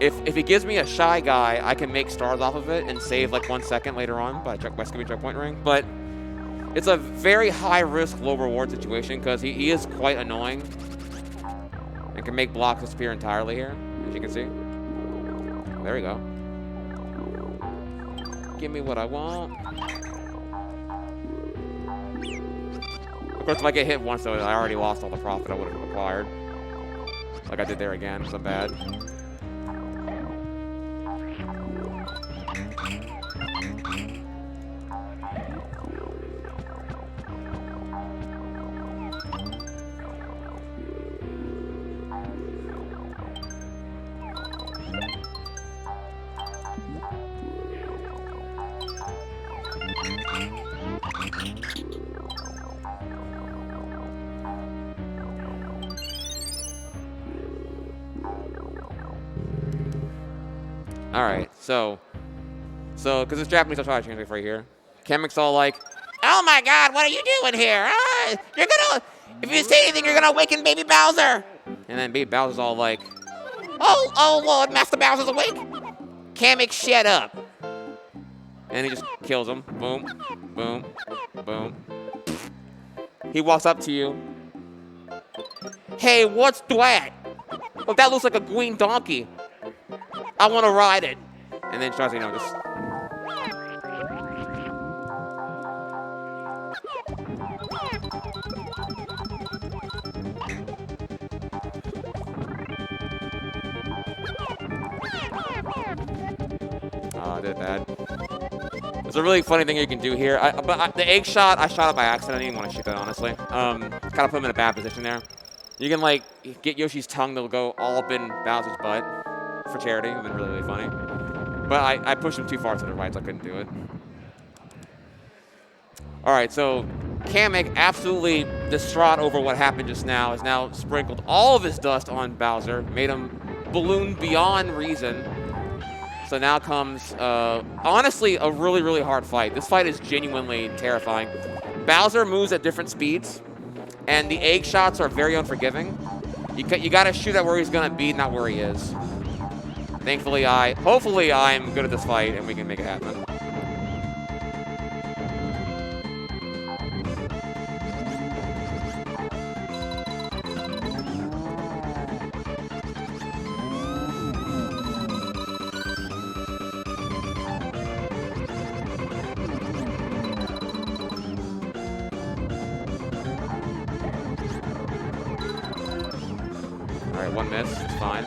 If he gives me a shy guy, I can make stars off of it and save like 1 second later on by skipping checkpoint ring. But it's a very high risk, low reward situation because he is quite annoying and can make blocks disappear entirely here, as you can see. There we go. Give me what I want. Of course, if I get hit once, though, I already lost all the profit I would have acquired. Like I did there again, because I'm bad. Alright, so, because it's Japanese, I'll try to translate for you here. Kamek's all like, "Oh my god, what are you doing here? You're gonna, if you say anything, you're gonna awaken baby Bowser." And then baby Bowser's all like, oh Lord, Master Bowser's awake. Kamek, shut up. And he just kills him. Boom, boom, boom. He walks up to you. "Hey, what's that? Well, that looks like a green donkey. I want to ride it." And then tries to, just... Oh, I did bad. There's a really funny thing you can do here. The egg shot, I shot it by accident. I didn't even want to shoot that, honestly. Kind of put him in a bad position there. You can, like, get Yoshi's tongue to go all up in Bowser's butt for charity. It would have been really, really funny. But I pushed him too far to the right, so I couldn't do it. All right, so Kamek, absolutely distraught over what happened just now, has now sprinkled all of his dust on Bowser, made him balloon beyond reason. So now comes, honestly, a really, really hard fight. This fight is genuinely terrifying. Bowser moves at different speeds, and the egg shots are very unforgiving. You got to shoot at where he's going to be, not where he is. Thankfully, hopefully I'm good at this fight, and we can make it happen. All right, one miss, it's fine.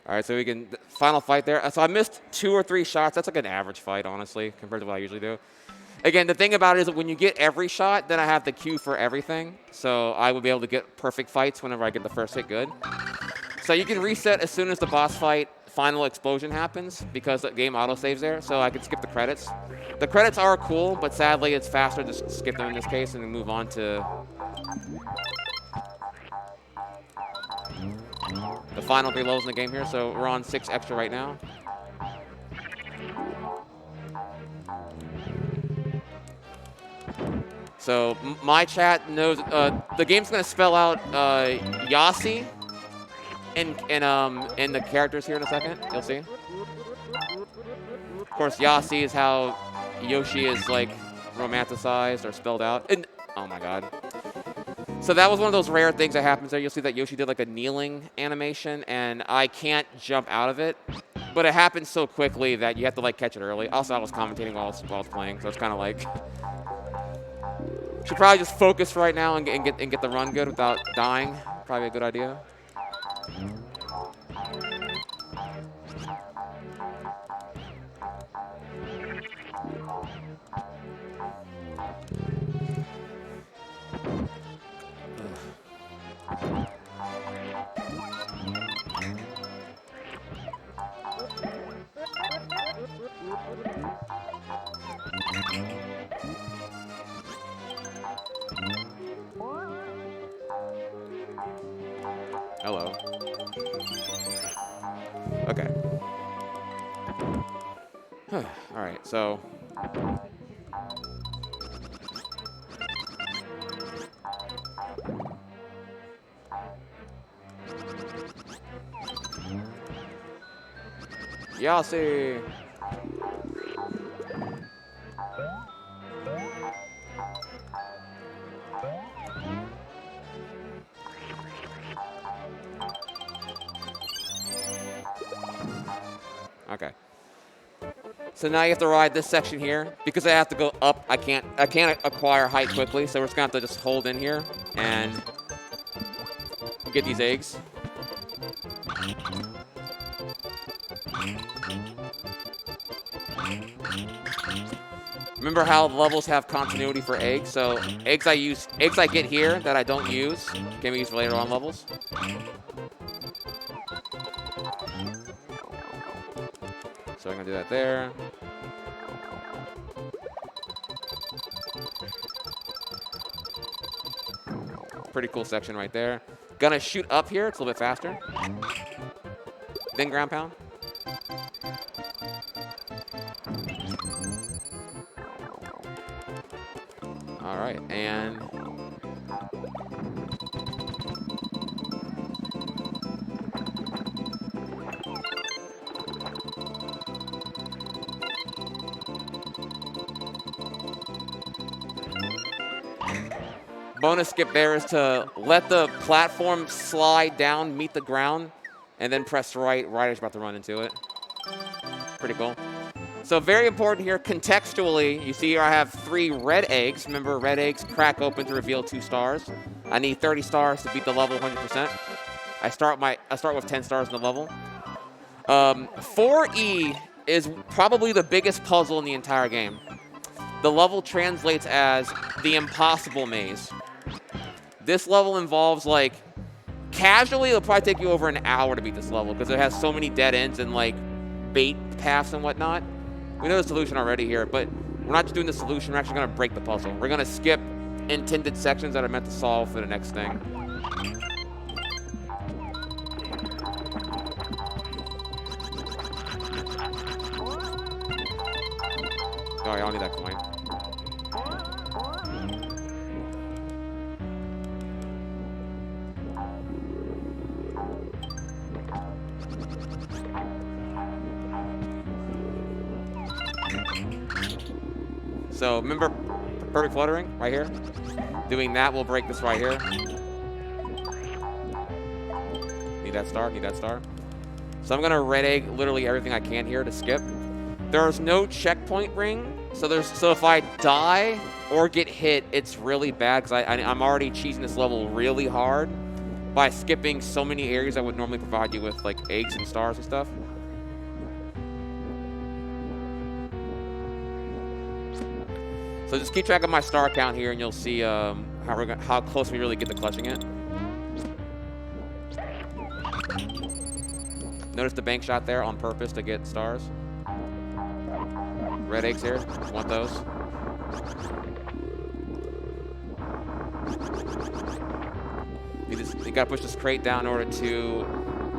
All right, so we can, final fight there. So I missed 2 or 3 shots. That's like an average fight, honestly, compared to what I usually do. Again, the thing about it is that when you get every shot, then I have the queue for everything. So I will be able to get perfect fights whenever I get the first hit good. So you can reset as soon as the boss fight final explosion happens because the game autosaves there. So I can skip the credits. The credits are cool, but sadly it's faster to skip them in this case and then move on to the final 3 levels in the game here, so we're on 6 extra right now. So my chat knows the game's gonna spell out Yoshi in the characters here in a second. You'll see. course, Yasi is how Yoshi is like romanticized or spelled out. And oh my god. So that was one of those rare things that happens there. You'll see that Yoshi did like a kneeling animation, and I can't jump out of it. But it happens so quickly that you have to like catch it early. Also, I was commentating while I was playing, so it's kind of like should probably just focus right now and get the run good without dying. Probably a good idea. Hello. Okay. All right, so. Yasi. Okay. So now you have to ride this section here. Because I have to go up, I can't acquire height quickly, so we're just gonna have to just hold in here and get these eggs. Remember how levels have continuity for eggs? So eggs I get here that I don't use can be used for later on levels. So I'm gonna do that there. Pretty cool section right there. Gonna shoot up here, it's a little bit faster. Then ground pound. All right, and bonus skip there is to let the platform slide down, meet the ground, and then press right as you're about to run into it. Pretty cool. So very important here, contextually, you see here I have 3 red eggs. Remember, red eggs crack open to reveal 2 stars. I need 30 stars to beat the level 100%. I start with 10 stars in the level. 4E is probably the biggest puzzle in the entire game. The level translates as the impossible maze. This level involves, like, casually, it'll probably take you over an hour to beat this level because it has so many dead ends and, like, bait paths and whatnot. We know the solution already here, but we're not just doing the solution, we're actually going to break the puzzle. We're going to skip intended sections that are meant to solve for the next thing. Oh, I don't need that coin. So remember perfect fluttering right here? Doing that will break this right here. Need that star, need that star. So I'm gonna red egg literally everything I can here to skip. There's no checkpoint ring, so if I die or get hit, it's really bad because I'm already cheesing this level really hard by skipping so many areas that would normally provide you with like eggs and stars and stuff. So just keep track of my star count here, and you'll see how close we really get to clutching it. Notice the bank shot there on purpose to get stars. Red eggs here, want those. You gotta push this crate down in order to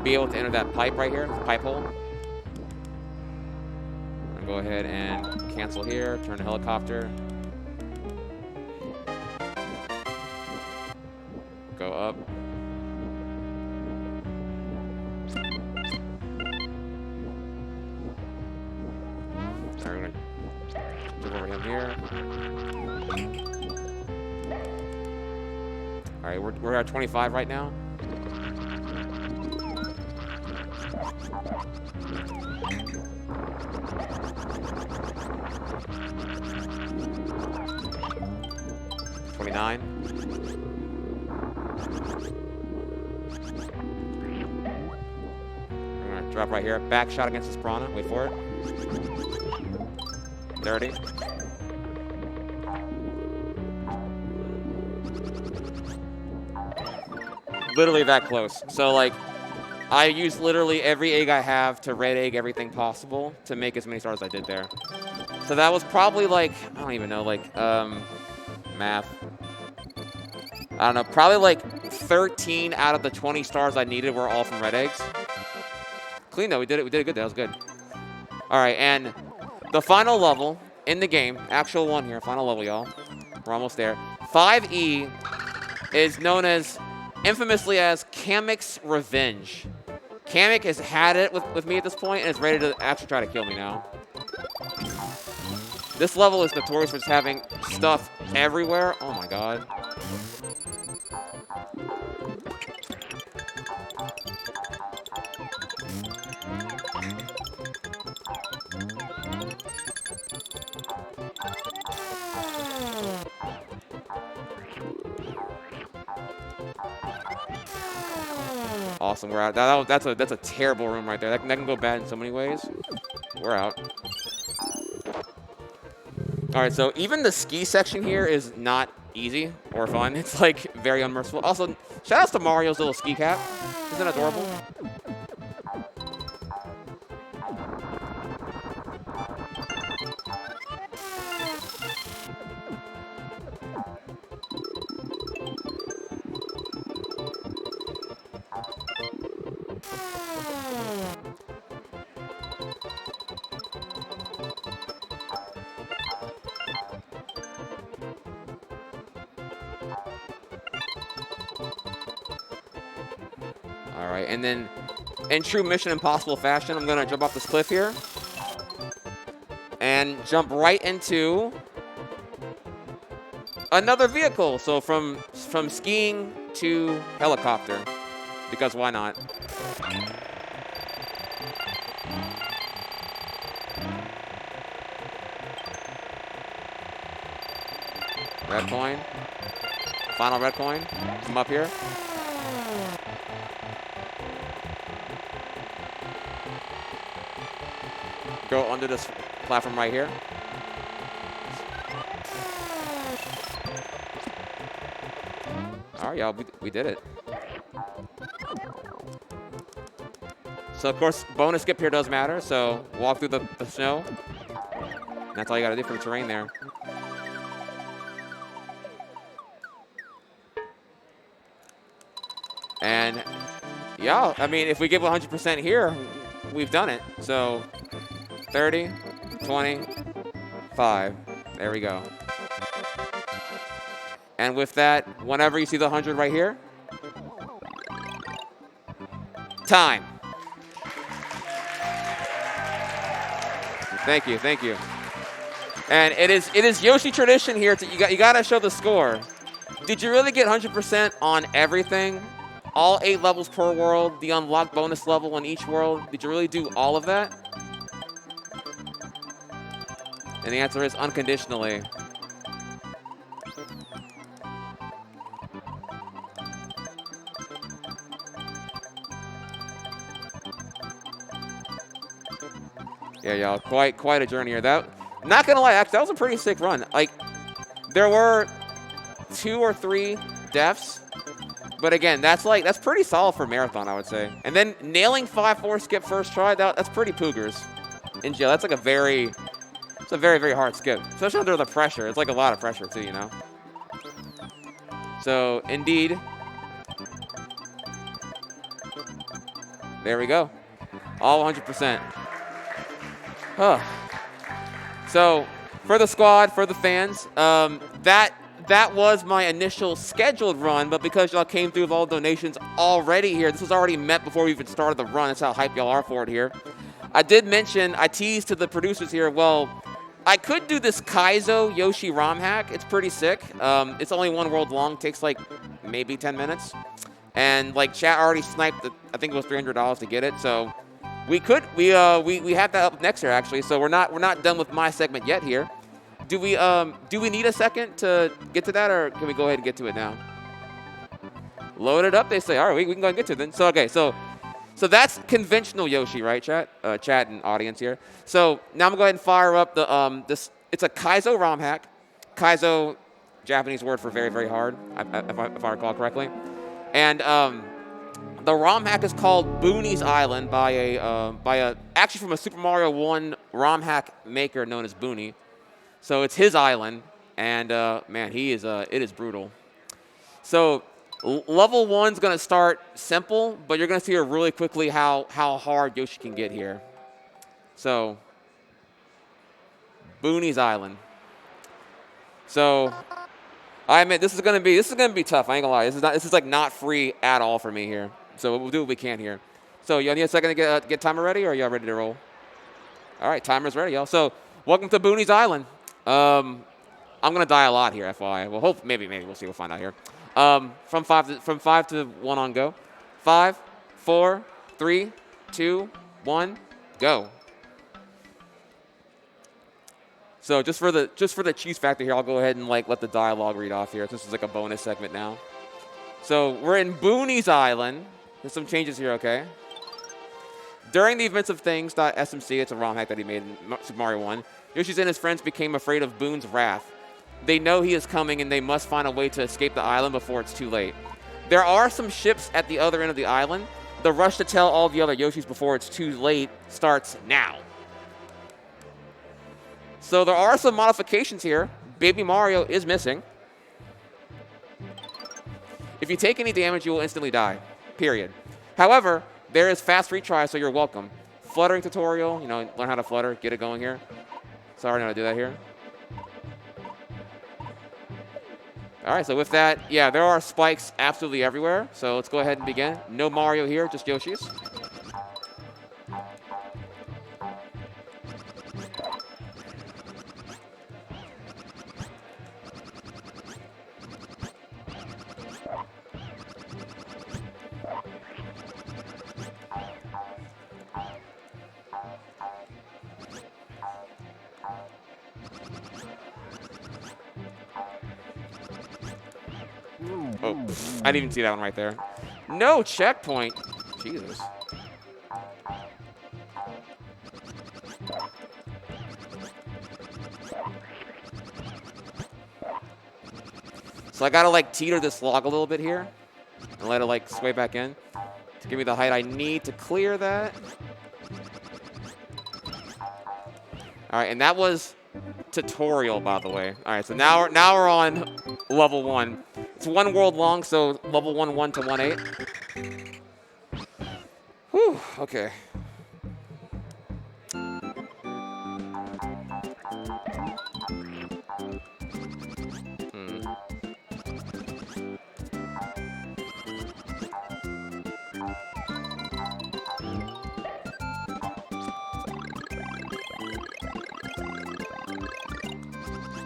be able to enter that pipe right here, pipe hole. I'm gonna go ahead and cancel here, turn the helicopter. Go up. him here. All right, we're at 25 right now. We're gonna drop right here. Back shot against his piranha. Wait for it. 30. Literally that close. So like, I used literally every egg I have to red egg everything possible to make as many stars as I did there. So that was probably like, I don't even know, like, math. I don't know, probably like 13 out of the 20 stars I needed were all from red eggs. Clean though, we did it good, that was good. All right, and the final level in the game, actual one here, final level, y'all. We're almost there. 5E is known as, infamously as, Kamek's Revenge. Kamek has had it with me at this point and is ready to actually try to kill me now. This level is notorious for just having stuff everywhere. Oh my god. Awesome, we're out. That's a terrible room right there. That can go bad in so many ways. We're out. All right, so even the ski section here is not easy or fun. It's like very unmerciful. Also, shout outs to Mario's little ski cap. Isn't it adorable? All right, and then in true Mission Impossible fashion, I'm gonna jump off this cliff here and jump right into another vehicle. So from skiing to helicopter, because why not? Red coin. Final red coin. Come up here. Go under this platform right here. All right, y'all, we did it. So, of course, bonus skip here does matter. So, walk through the snow. And that's all you got to do for the terrain there. And, yeah, I mean, if we give 100% here, we've done it. So, 30, 20, 5. There we go. And with that, whenever you see the 100 right here, time. Thank you, thank you. And it is Yoshi tradition here. You gotta show the score. Did you really get 100% on everything? All 8 levels per world, the unlocked bonus level in each world. Did you really do all of that? And the answer is unconditionally. Yeah, y'all, quite a journey here. Not gonna lie, actually, that was a pretty sick run. Like, there were 2 or 3 deaths, but again, that's pretty solid for marathon, I would say. And then nailing 5-4 skip first try, that's pretty poogers. In jail, that's like a very hard skip, especially under the pressure. It's like a lot of pressure too, you know. So indeed, there we go, all 100%. Huh. So for the squad, for the fans, that was my initial scheduled run, but because y'all came through with all donations already here, this was already met before we even started the run. That's how hype y'all are for it here. I did mention, I teased to the producers here, well, I could do this Kaizo Yoshi ROM hack. It's pretty sick. It's only one world long. Takes like maybe 10 minutes. And like chat already sniped. I think it was $300 to get it. So we have that up next here actually. So we're not done with my segment yet here. Do we need a second to get to that, or can we go ahead and get to it now? Load it up. They say. All right, we can go and get to it then. So okay, so that's conventional Yoshi, right, chat? Chat and audience here. So now I'm gonna go ahead and fire up the this. It's a Kaizo ROM hack. Kaizo, Japanese word for very, very hard, if I recall correctly. And the ROM hack is called Booney's Island by a actually from a Super Mario 1 ROM hack maker known as Booney. So it's his island, and man, it is brutal. So level 1's gonna start simple, but you're gonna see really quickly how hard Yoshi can get here. So Booney's Island. So I admit this is gonna be tough. I ain't gonna lie. This is like not free at all for me here. So we'll do what we can here. So y'all need a second to get timer ready, or are y'all ready to roll? All right, timer's ready, y'all. So welcome to Booney's Island. I'm gonna die a lot here, FYI. Well, maybe we'll see. We'll find out here. From five to 1 on go. 5, 4, 3, 2, 1, go. So just for the cheese factor here, I'll go ahead and like let the dialogue read off here. This is like a bonus segment now. So we're in Booney's Island. There's some changes here, okay? During the events of things.smc, it's a ROM hack that he made in Super Mario 1, Yoshi and his friends became afraid of Boon's wrath. They know he is coming, and they must find a way to escape the island before it's too late. There are some ships at the other end of the island. The rush to tell all the other Yoshis before it's too late starts now. So there are some modifications here. Baby Mario is missing. If you take any damage, you will instantly die, period. However, there is fast retry, so you're welcome. Fluttering tutorial, learn how to flutter, get it going here. Sorry, I know how to do that here. All right, so with that, yeah, there are spikes absolutely everywhere. So let's go ahead and begin. No Mario here, just Yoshi's. Oh, I didn't even see that one right there. No checkpoint. Jesus. So I gotta like teeter this log a little bit here and let it like sway back in to give me the height I need to clear that. All right, and that was tutorial, by the way. All right, so now we're on level 1. It's 1 world long, so level 1 to 1-8. Whew, okay.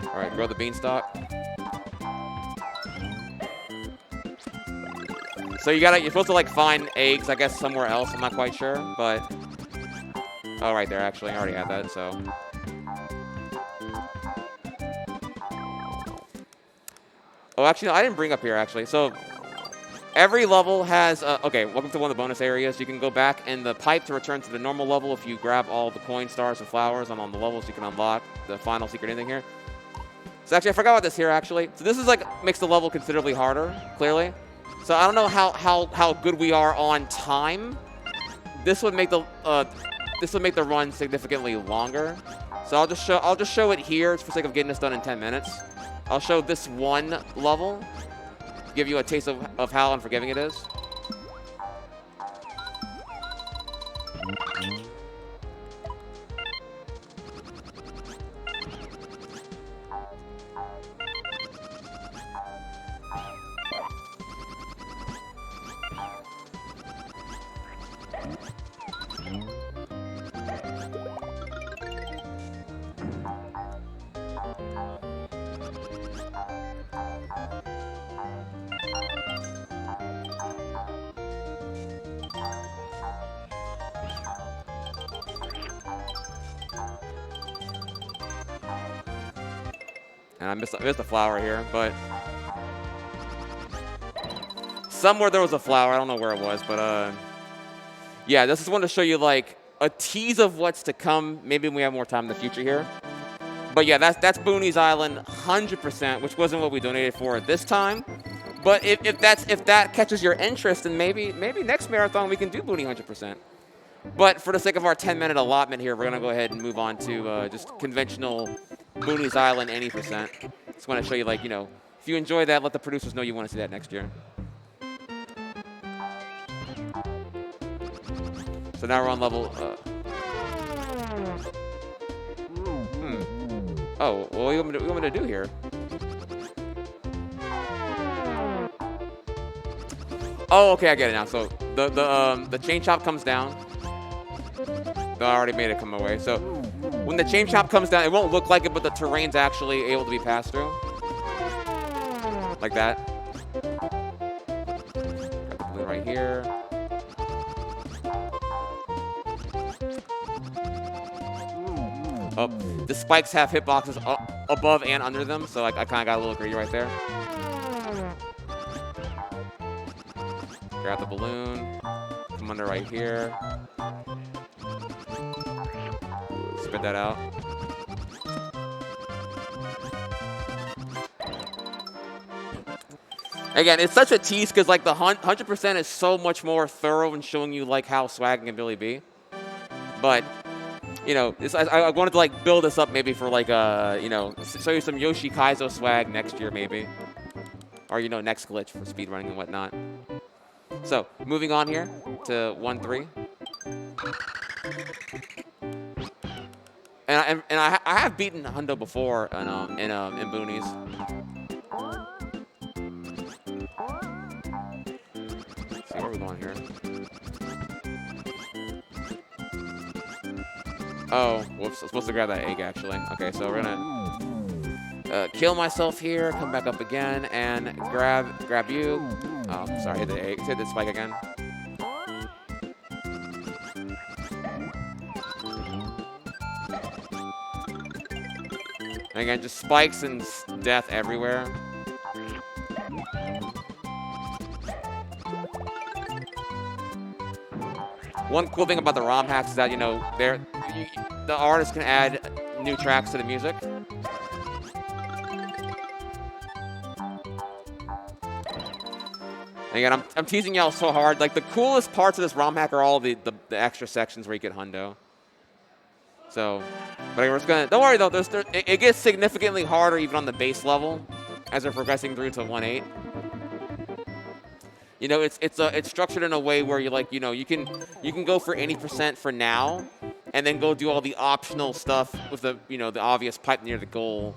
All right, grow the beanstalk. So you're supposed to like find eggs, I guess, somewhere else. I'm not quite sure, but oh, right there. Actually, I already had that. So oh, actually, no, I didn't bring up here actually. So every level has okay. Welcome to one of the bonus areas. You can go back in the pipe to return to the normal level if you grab all the coin stars and flowers on the levels. You can unlock the final secret ending here. So actually, I forgot about this here actually. So this is like makes the level considerably harder. Clearly. So I don't know how good we are on time. This would make the run significantly longer. So I'll just show it here for the sake of getting this done in 10 minutes. I'll show this one level, give you a taste of how unforgiving it is. And I missed a flower here, but somewhere there was a flower. I don't know where it was, but yeah, this is one to show you like a tease of what's to come. Maybe when we have more time in the future here. But yeah, that's Boonies Island 100%, which wasn't what we donated for this time. But if that catches your interest, then maybe next marathon we can do Boonie 100%. But for the sake of our 10-minute allotment here, we're gonna go ahead and move on to just conventional Boonies Island any percent. Just want to show you, like, you know, if you enjoy that, let the producers know you want to see that next year. So now we're on level. Oh, well, what do you want me to do here? Oh, okay, I get it now. So the chain chop comes down. I already made it come away. So when the chain chop comes down, it won't look like it, but the terrain's actually able to be passed through. Like that. Got the blue right here. Oh, the spikes have hitboxes above and under them, so I kind of got a little greedy right there. Grab the balloon. Come under right here. Spit that out. Again, it's such a tease because like the 100% is so much more thorough in showing you like how swag can really be. But you know, I wanted to like build this up maybe for like you know, show you some Yoshi Kaizo swag next year maybe, or you know, next glitch for speedrunning and whatnot. So moving on here to 1-3. And I have beaten Hundo before in Boonies. Let's see where we're going here. Oh, whoops! I'm supposed to grab that egg actually. Okay, so we're gonna kill myself here, come back up again, and grab you. Oh, sorry, hit the egg. Hit the spike again. And again, just spikes and death everywhere. One cool thing about the ROM hacks is that, you know, the artist can add new tracks to the music. And again, I'm teasing y'all so hard. Like, the coolest parts of this ROM hack are all the extra sections where you get Hundo. So, but we're just gonna, don't worry though, it gets significantly harder even on the base level as we're progressing through to 1-8. You know, it's structured in a way where you like, you know, you can go for any percent for now, and then go do all the optional stuff with the, you know, the obvious pipe near the goal.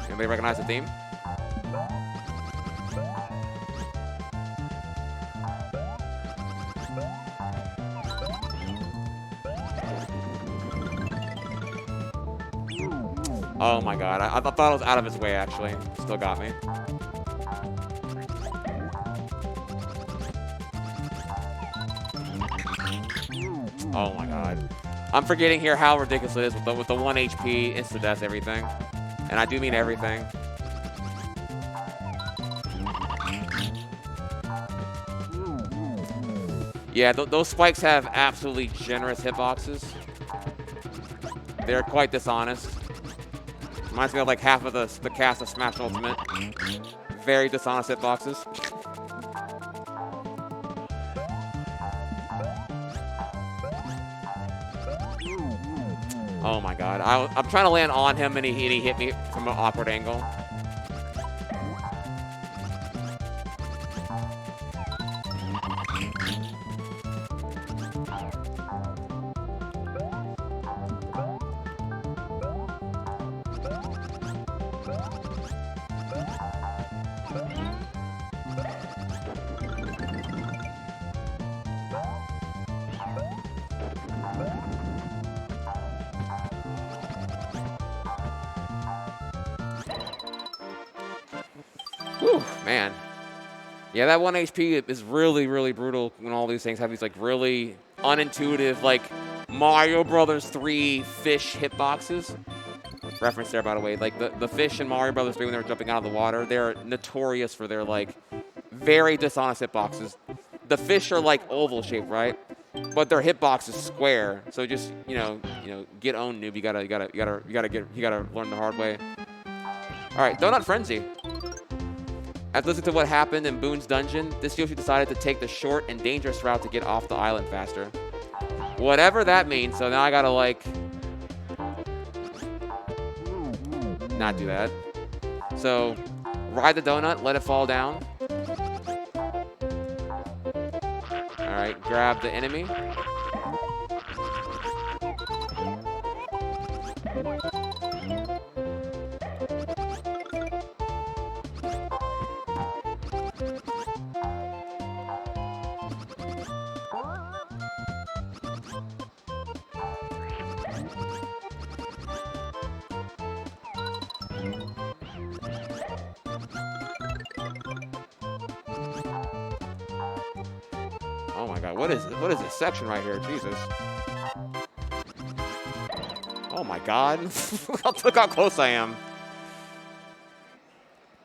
Anybody recognize the theme? Oh my god, I thought it was out of his way actually. Still got me. Oh my god. I'm forgetting here how ridiculous it is with the 1 HP, insta-death, everything. And I do mean everything. Yeah, those spikes have absolutely generous hitboxes. They're quite dishonest. Reminds me of like half of the cast of Smash Ultimate. Very dishonest hitboxes. Oh my god. I'm trying to land on him and he hit me from an awkward angle. Whew, man. Yeah, that 1 HP is really, really brutal when all these things have these, like, really unintuitive, like, Mario Brothers 3 fish hitboxes. Reference there, by the way. Like, the fish in Mario Brothers 3 when they were jumping out of the water, they're notorious for their, like, very dishonest hitboxes. The fish are, like, oval-shaped, right? But their hitbox is square. So just, you know, get owned, noob. You gotta learn the hard way. All right, Donut Frenzy. After listening to what happened in Boone's dungeon, this Yoshi decided to take the short and dangerous route to get off the island faster. Whatever that means, so now I gotta, like, not do that. So, ride the donut, let it fall down. Alright, grab the enemy. Oh my god, what is this section right here? Jesus. Oh my god. Look how close I am.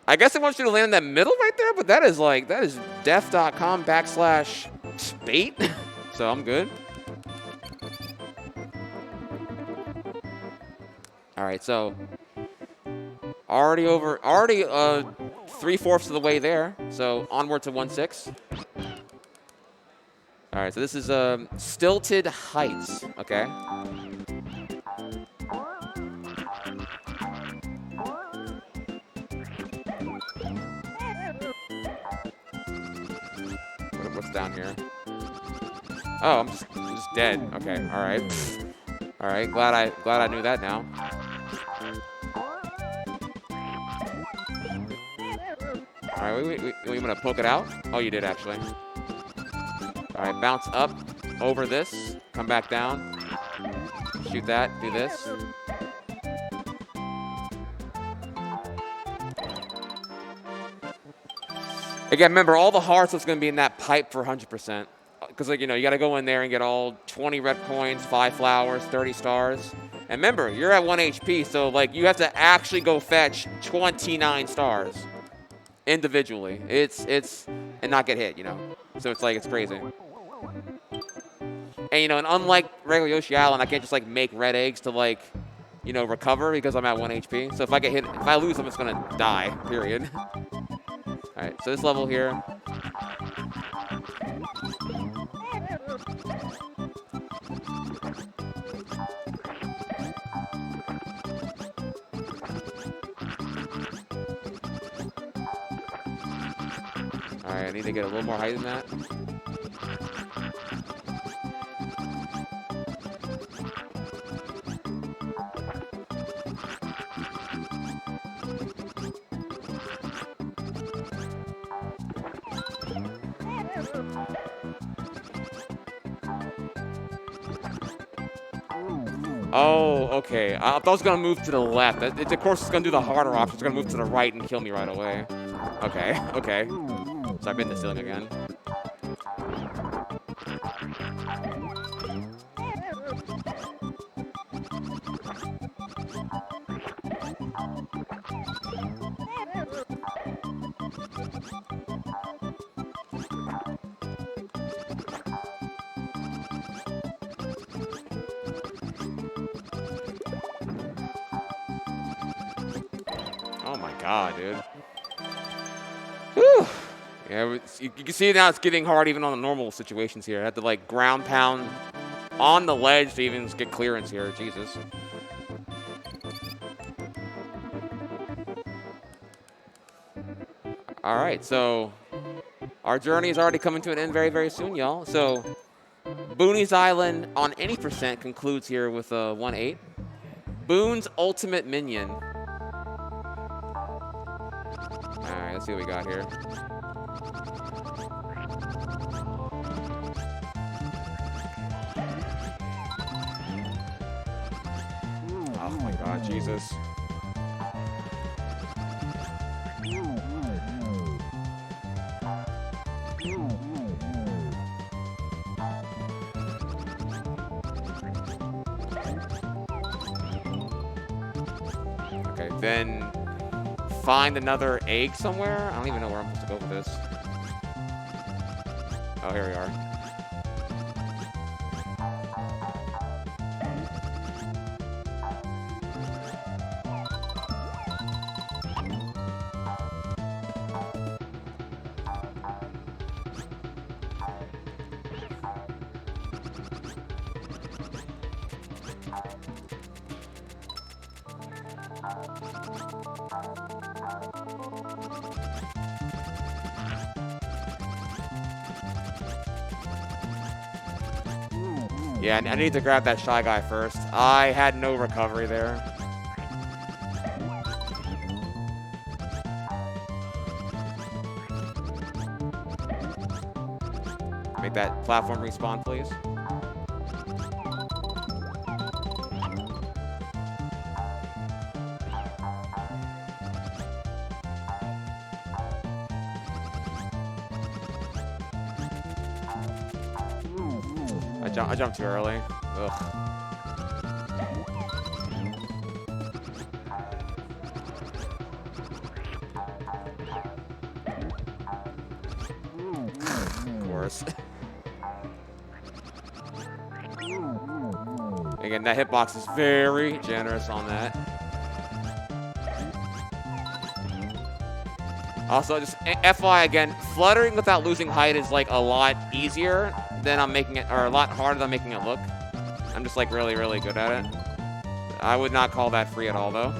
I guess it wants you to land in that middle right there, but that is def.com/spate. So I'm good. Alright, so already 3/4 of the way there. So onward to 1/6. All right, so this is Stilted Heights, okay? What's down here? Oh, I'm just dead. Okay, all right. All right, glad I knew that now. All right, wait, you gonna poke it out? Oh, you did actually. All right, bounce up over this, come back down, shoot that, do this. Again, remember, all the hearts is going to be in that pipe for 100%. Because, like, you know, you got to go in there and get all 20 red coins, 5 flowers, 30 stars. And remember, you're at 1 HP, so, like, you have to actually go fetch 29 stars individually. And not get hit, you know. So it's like, it's crazy. And, you know, and unlike regular Yoshi Island, I can't just, like, make red eggs to, like, you know, recover because I'm at 1 HP. So if I get hit, if I lose, I'm just going to die, period. All right, so this level here. All right, I need to get a little more height than that. Oh, okay. I thought I was going to move to the left. Of course, it's going to do the harder option. It's going to move to the right and kill me right away. Okay, okay. So I've been the ceiling again. Oh my god, dude. Whew. Yeah, you can see now it's getting hard even on the normal situations here. I had to, like, ground pound on the ledge to even get clearance here. Jesus. All right, so our journey is already coming to an end very, very soon, y'all. So Boonie's Island on any percent concludes here with a 1-8. Boone's Ultimate Minion. All right, let's see what we got here. Oh my god, Jesus. Okay, then find another egg somewhere. I don't even know where I'm supposed to go with this. Oh, here we are. Yeah, I need to grab that Shy Guy first. I had no recovery there. Make that platform respawn, please. I jumped too early. Ugh. Worse. Again, that hitbox is very generous on that. Also, just FYI again, fluttering without losing height is like a lot easier than I'm making it, or a lot harder than making it look. I'm just like really, really good at it. I would not call that free at all, though.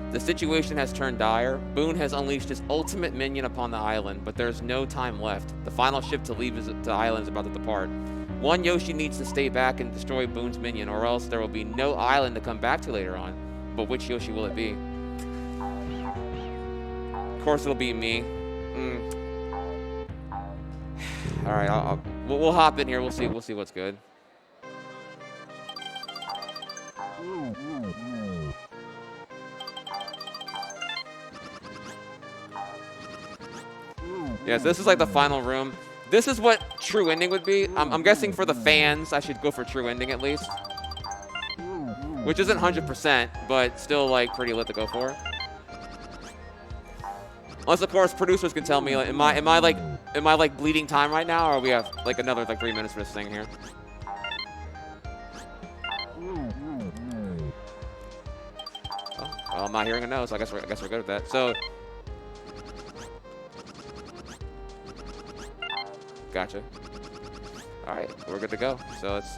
The situation has turned dire. Boone has unleashed his ultimate minion upon the island, but there's no time left. The final ship to leave the island is about to depart. One Yoshi needs to stay back and destroy Boone's minion, or else there will be no island to come back to later on. But which Yoshi will it be? Of course it'll be me. All right, we'll hop in here. We'll see what's good. Yes, this is like the final room. This is what true ending would be. I'm guessing for the fans, I should go for true ending at least. Which isn't 100%, but still like pretty lit to go for. Unless of course producers can tell me, like, am I like bleeding time right now, or we have like another like 3 minutes for this thing here? Oh, well, I'm not hearing a no, so I guess we're good with that. So. Gotcha. All right, we're good to go. So let's.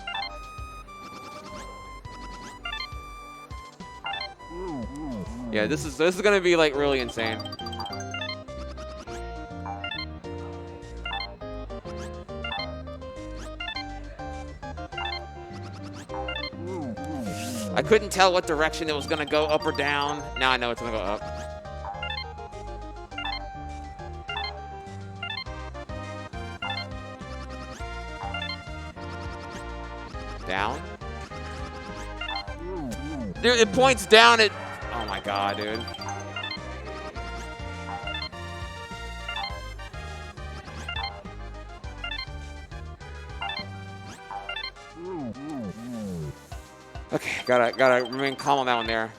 Yeah, this is gonna be like really insane. I couldn't tell what direction it was gonna go, up or down. Now I know it's gonna go up. Down? Dude, it points down at... Oh my god, dude. Okay, gotta remain calm on that one there.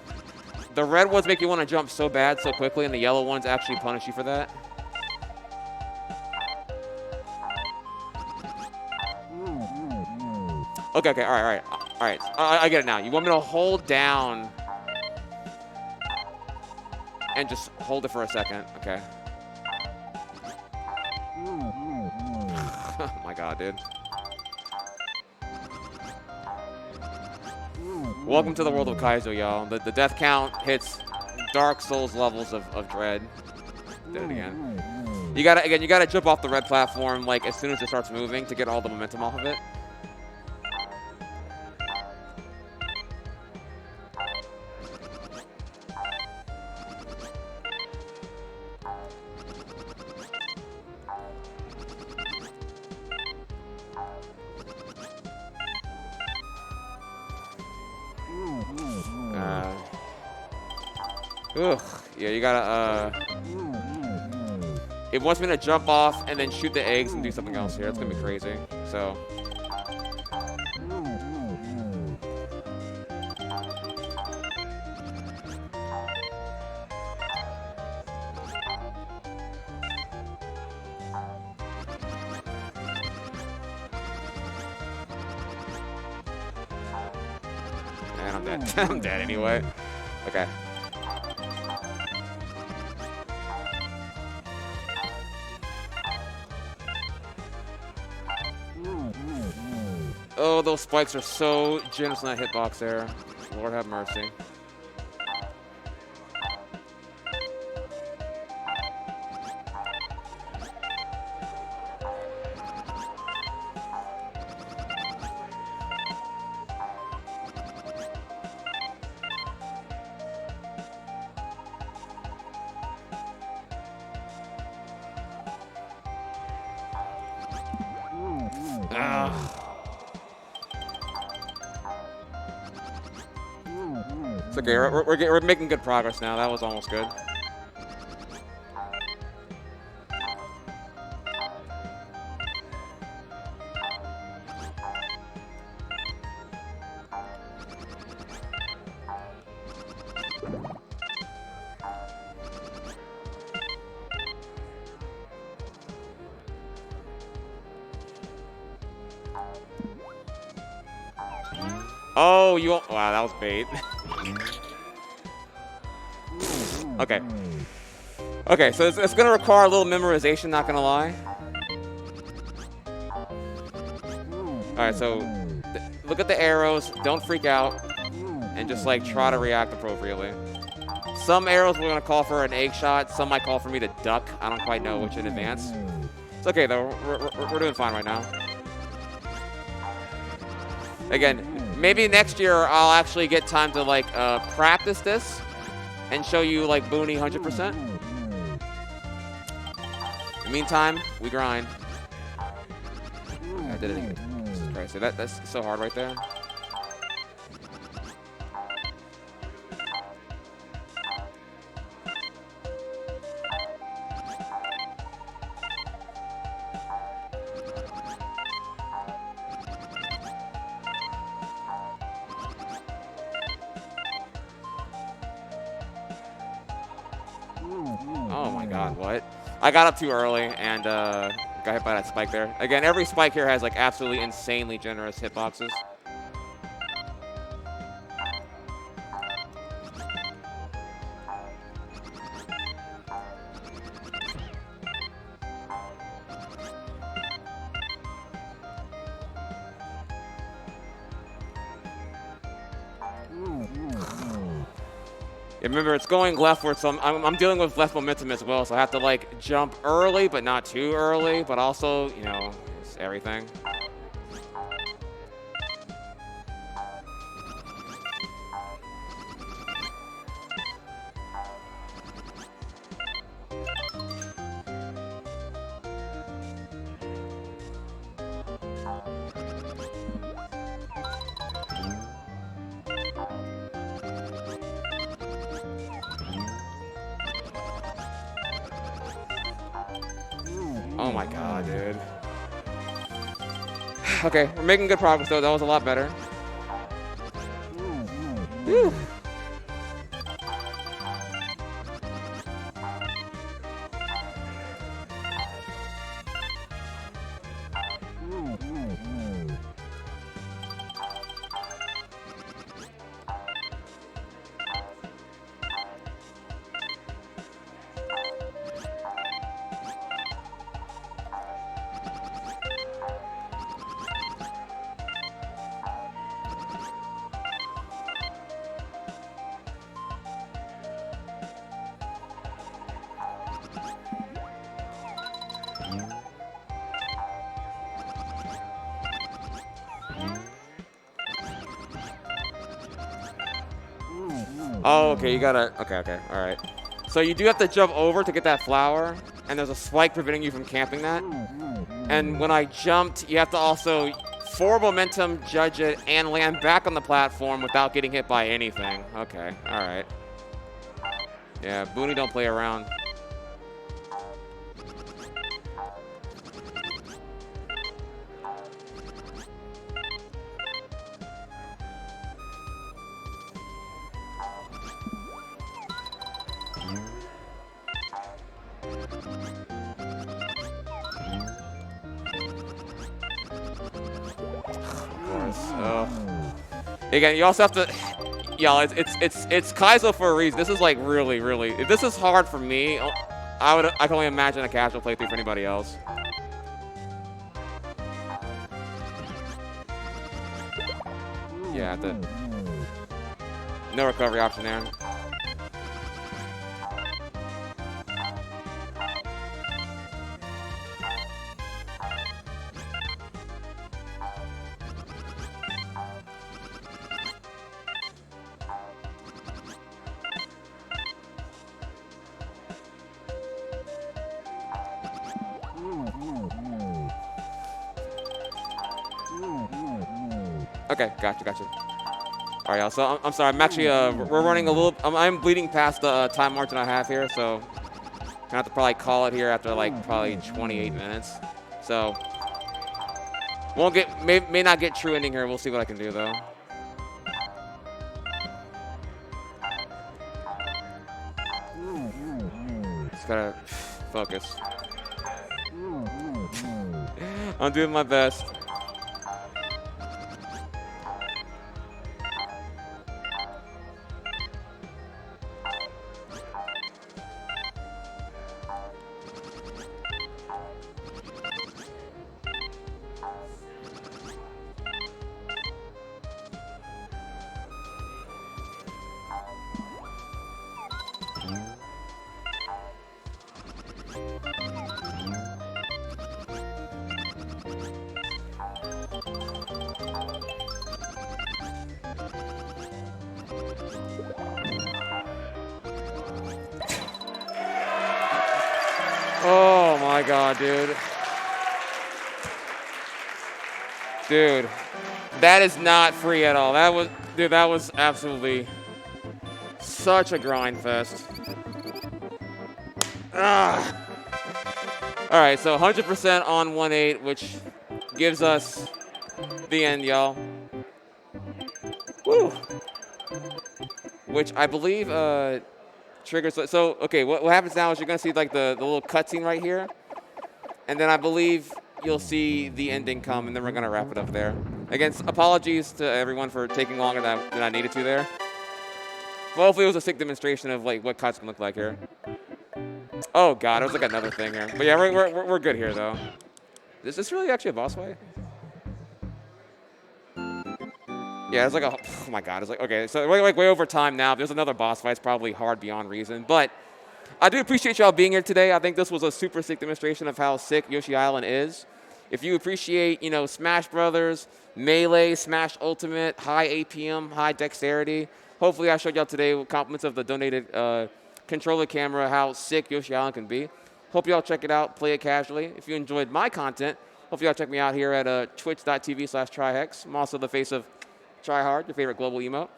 The red ones make you want to jump so bad so quickly, and the yellow ones actually punish you for that. Okay, all right. I get it now. You want me to hold down and just hold it for a second, okay? Oh my god, dude. Welcome to the world of Kaizo, y'all. The death count hits Dark Souls levels of dread. Did it again. You gotta jump off the red platform like as soon as it starts moving to get all the momentum off of it. Ugh. Yeah, you gotta, it wants me to jump off and then shoot the eggs and do something else here. It's gonna be crazy. So. And I'm dead. I'm dead anyway. Okay. Oh, those spikes are so generous in that hitbox there. Lord have mercy. It's okay. We're making good progress now. That was almost good. Oh, you... Wow, that was bait. Okay. Okay, so it's going to require a little memorization, not going to lie. Alright, so look at the arrows, don't freak out, and just, like, try to react appropriately. Some arrows we're going to call for an egg shot, some might call for me to duck. I don't quite know which in advance. It's okay, though. We're doing fine right now. Again, maybe next year I'll actually get time to, like, practice this and show you, like, Booney 100%. In the meantime, we grind. I did it again. Jesus Christ. So that's so hard right there. Oh my god, what? I got up too early and got hit by that spike there. Again, every spike here has like absolutely insanely generous hitboxes. Yeah, remember, it's going leftward, so I'm dealing with left momentum as well, so I have to, like, jump early, but not too early, but also, you know, it's everything. Oh my god, dude. Okay, we're making good progress though. That was a lot better. Whew. Oh, okay, you gotta, okay, all right. So you do have to jump over to get that flower, and there's a spike preventing you from camping that. And when I jumped, you have to also, for momentum, judge it, and land back on the platform without getting hit by anything. Okay, all right. Yeah, Booney don't play around. Of course. Again, you also have to. Yeah, it's Kaizo for a reason. This is like really. If this is hard for me, I can only imagine a casual playthrough for anybody else. Yeah, no recovery option there. Okay, gotcha. All right, y'all. So I'm sorry. I'm actually we're running a little. I'm bleeding past the time margin I have here, so I have to probably call it here after like probably 28 minutes. So won't get may not get true ending here. We'll see what I can do though. Just gotta focus. I'm doing my best. Oh my god, dude. Dude, that is not free at all. That was absolutely such a grind fest. Ah. All right, so 100% on 1-8, which gives us the end, y'all. Woo. Which I believe triggers. So okay, what happens now is you're gonna see like the little cutscene right here, and then I believe you'll see the ending come, and then we're gonna wrap it up there. Again, apologies to everyone for taking longer than I needed to there. Well, hopefully it was a sick demonstration of like what cuts can look like here. Oh god, it was like another thing here. But yeah, we're good here though. Is this really actually a boss fight? Yeah, it's like a, oh my god, it's like, okay, so we're like way over time now. If there's another boss fight, it's probably hard beyond reason. But I do appreciate y'all being here today. I think this was a super sick demonstration of how sick Yoshi Island is. If you appreciate, Smash Brothers, Melee, Smash Ultimate, high APM, high dexterity, hopefully I showed y'all today with compliments of the donated controller camera how sick Yoshi Island can be. Hope y'all check it out, play it casually. If you enjoyed my content, hope y'all check me out here at twitch.tv/Trihex. I'm also the face of Tryhard, your favorite global emote.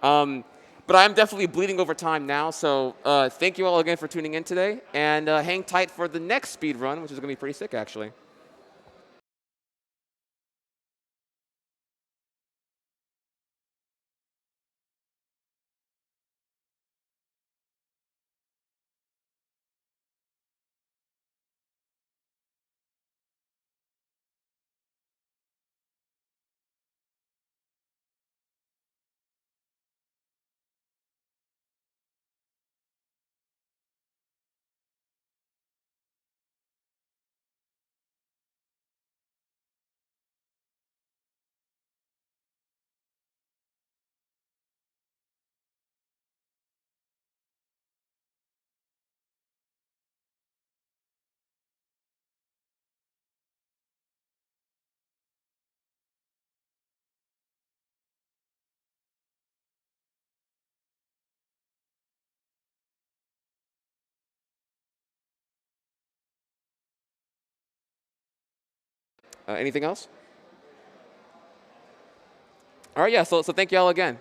But I'm definitely bleeding over time now, so thank you all again for tuning in today, and hang tight for the next speed run, which is going to be pretty sick, actually. Anything else? All right, yeah, so thank you all again.